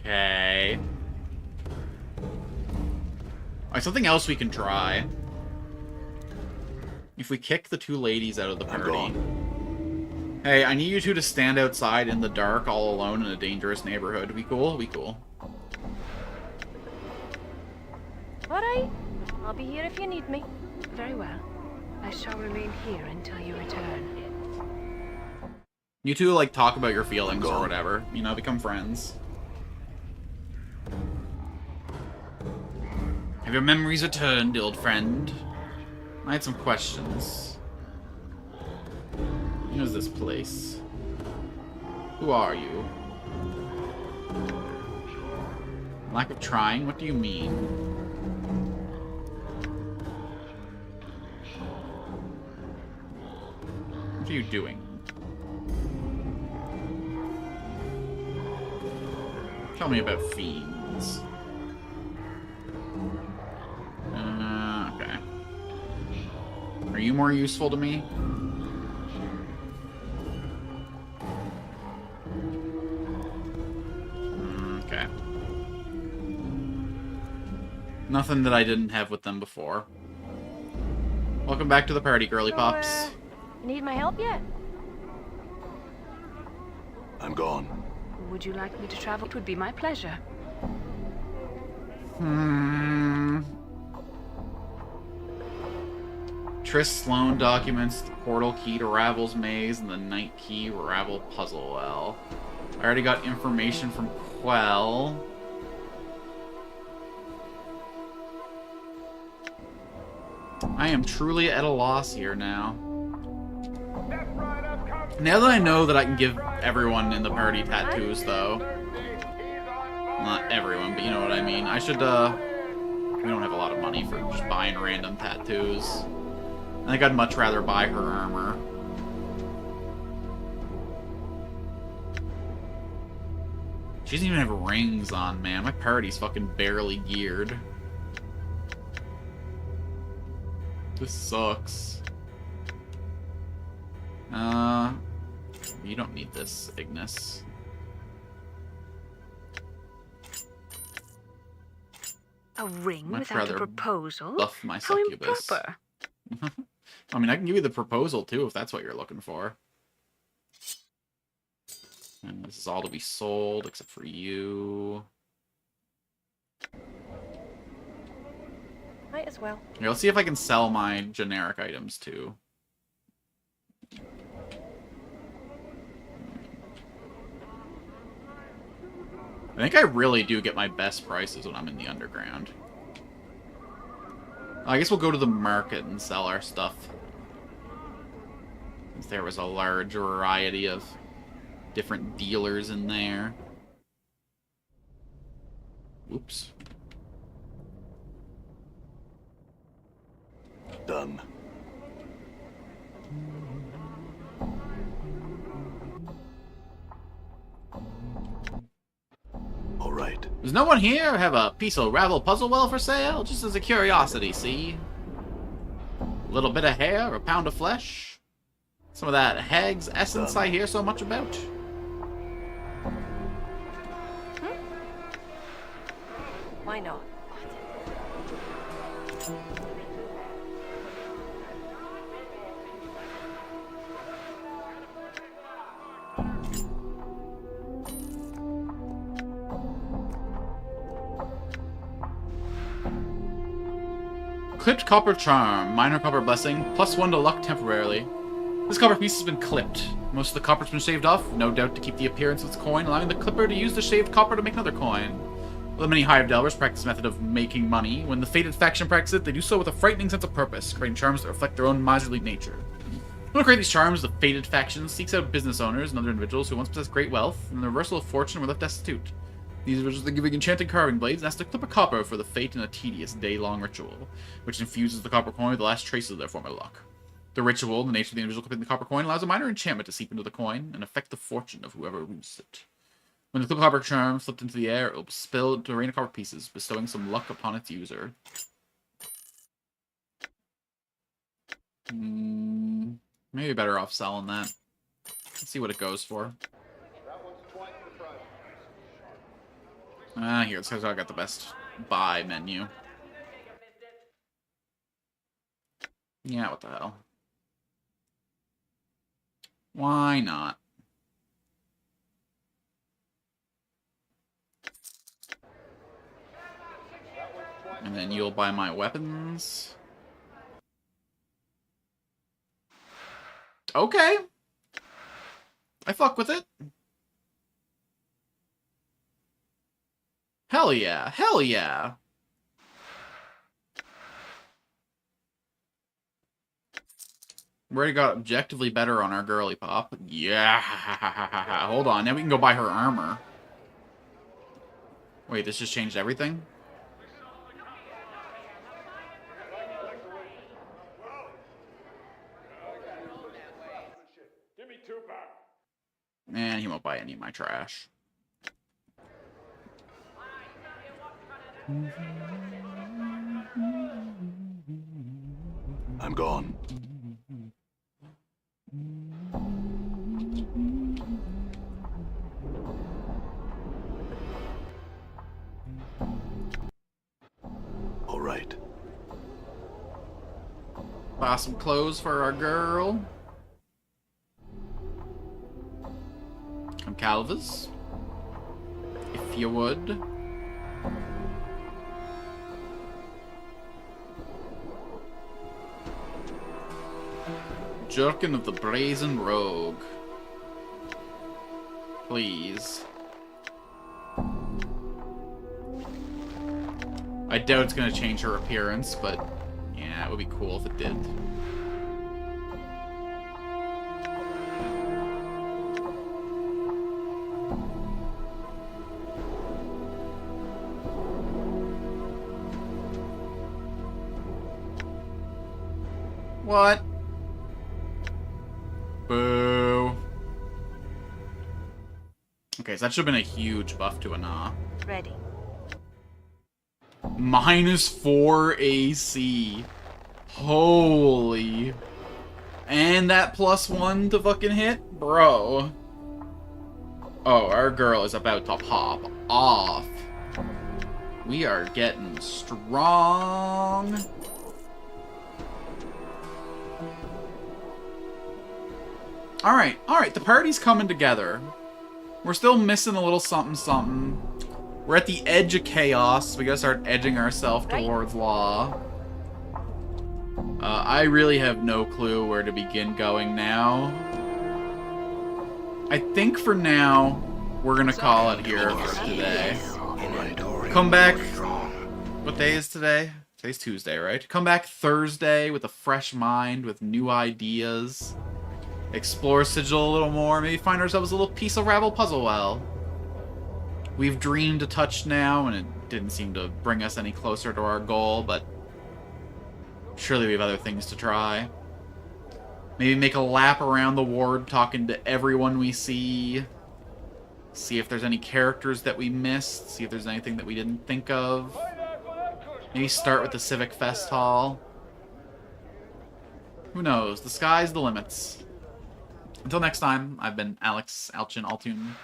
Okay. Alright, something else we can try. If we kick the 2 ladies out of the party. Hey, I need you two to stand outside in the dark all alone in a dangerous neighborhood. We cool? We cool. Alright. I'll be here if you need me. Very well. I shall remain here until you return. You two, like, talk about your feelings or whatever. You know, become friends. Have your memories returned, old friend? I had some questions. What is this place? Who are you? Lack of trying? What do you mean? What are you doing? Tell me about fiends. Okay. Are you more useful to me? Okay. Nothing that I didn't have with them before. Welcome back to the party, girly pops. You need my help yet? I'm gone. Would you like me to travel? It would be my pleasure. Triss Sloan documents the portal key to Ravel's maze and the night key Ravel puzzle well. I already got information from Quell. I am truly at a loss here now. Now that I know that I can give everyone in the party tattoos, though. Not everyone, but you know what I mean. I should, we don't have a lot of money for just buying random tattoos. I think I'd much rather buy her armor. She doesn't even have rings on, man. My party's fucking barely geared. This sucks. You don't need this, Ignis. A ring Much without a rather proposal? buff my How succubus. improper. I mean, I can give you the proposal, too, if that's what you're looking for. And this is all to be sold, except for you. Might as well. Here, let's see if I can sell my generic items, too. I think I really do get my best prices when I'm in the underground. I guess we'll go to the market and sell our stuff. Since there was a large variety of different dealers in there. Oops. Done. All right. Does no one here have a piece of Ravel puzzle well for sale? Just as a curiosity, see? A little bit of hair, a pound of flesh. Some of that hag's essence I hear so much about. Why not? Clipped Copper Charm. Minor Copper Blessing. +1 to luck temporarily. This copper piece has been clipped. Most of the copper's been shaved off, no doubt to keep the appearance of its coin, allowing the clipper to use the shaved copper to make another coin. While many Hive Delvers practice this method of making money, when the Fated faction practices it, they do so with a frightening sense of purpose, creating charms that reflect their own miserly nature. To create these charms, the Fated faction seeks out business owners and other individuals who once possessed great wealth, and in the reversal of fortune were left destitute. These individuals are giving enchanted carving blades and ask to clip a copper for the fate in a tedious day-long ritual, which infuses the copper coin with the last traces of their former luck. The ritual, the nature of the individual clipping the copper coin, allows a minor enchantment to seep into the coin and affect the fortune of whoever uses it. When the clip copper charm slipped into the air, it will spill into a rain of copper pieces, bestowing some luck upon its user. Maybe better off selling that. Let's see what it goes for. Here, it's because I got the best buy menu. Yeah, what the hell. Why not? And then you'll buy my weapons. Okay. I fuck with it. Hell yeah. Hell yeah. We already got objectively better on our girly pop. Yeah. Hold on. Now we can go buy her armor. Wait, this just changed everything? Give me 2 back. Man, he won't buy any of my trash. I'm gone. All right. Buy some clothes for our girl. Some calvas. If you would. Jerkin of the Brazen Rogue. Please. I doubt it's gonna change her appearance, but yeah, it would be cool if it did. What? Boo. Okay, so that should have been a huge buff to a nah. Ready. -4 AC. Holy. And that +1 to fucking hit? Bro. Oh, our girl is about to pop off. We are getting strong. Alright, the party's coming together. We're still missing a little something something. We're at the edge of chaos. We gotta start edging ourselves towards law. I really have no clue where to begin going now. I think for now, we're gonna call it here for today. Come back. What day is today? Today's Tuesday, right? Come back Thursday with a fresh mind, with new ideas. Explore Sigil a little more, maybe find ourselves a little piece of Ravel puzzle well. We've dreamed a touch now, and it didn't seem to bring us any closer to our goal, but surely we have other things to try. Maybe make a lap around the ward, talking to everyone we see. See if there's any characters that we missed, see if there's anything that we didn't think of. Maybe start with the Civic Fest Hall. Who knows? The sky's the limits. Until next time, I've been Alex Alchin Altoon.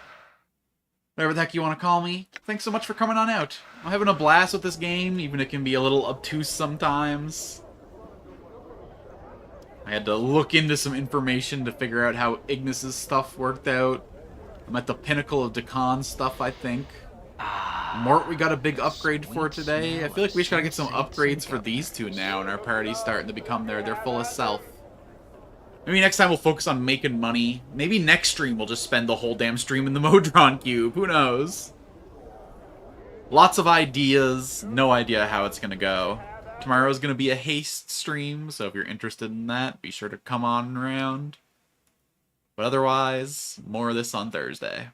Whatever the heck you want to call me. Thanks so much for coming on out. I'm having a blast with this game, even if it can be a little obtuse sometimes. I had to look into some information to figure out how Ignis's stuff worked out. I'm at the pinnacle of Dakon's stuff, I think. Mort, we got a big upgrade for today. I feel like we just gotta get some upgrades for these two now, and our party's starting to become their fullest self. Maybe next time we'll focus on making money. Maybe next stream we'll just spend the whole damn stream in the Modron Cube. Who knows? Lots of ideas. No idea how it's gonna go. Tomorrow's gonna be a haste stream, so if you're interested in that, be sure to come on around. But otherwise, more of this on Thursday.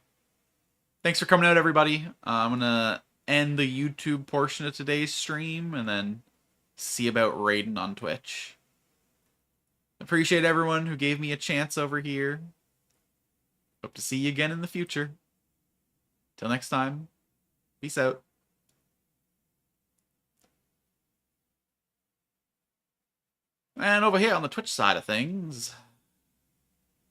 Thanks for coming out, everybody. I'm gonna end the YouTube portion of today's stream and then see about raiding on Twitch. Appreciate everyone who gave me a chance over here. Hope to see you again in the future. Till next time, peace out. And over here on the Twitch side of things,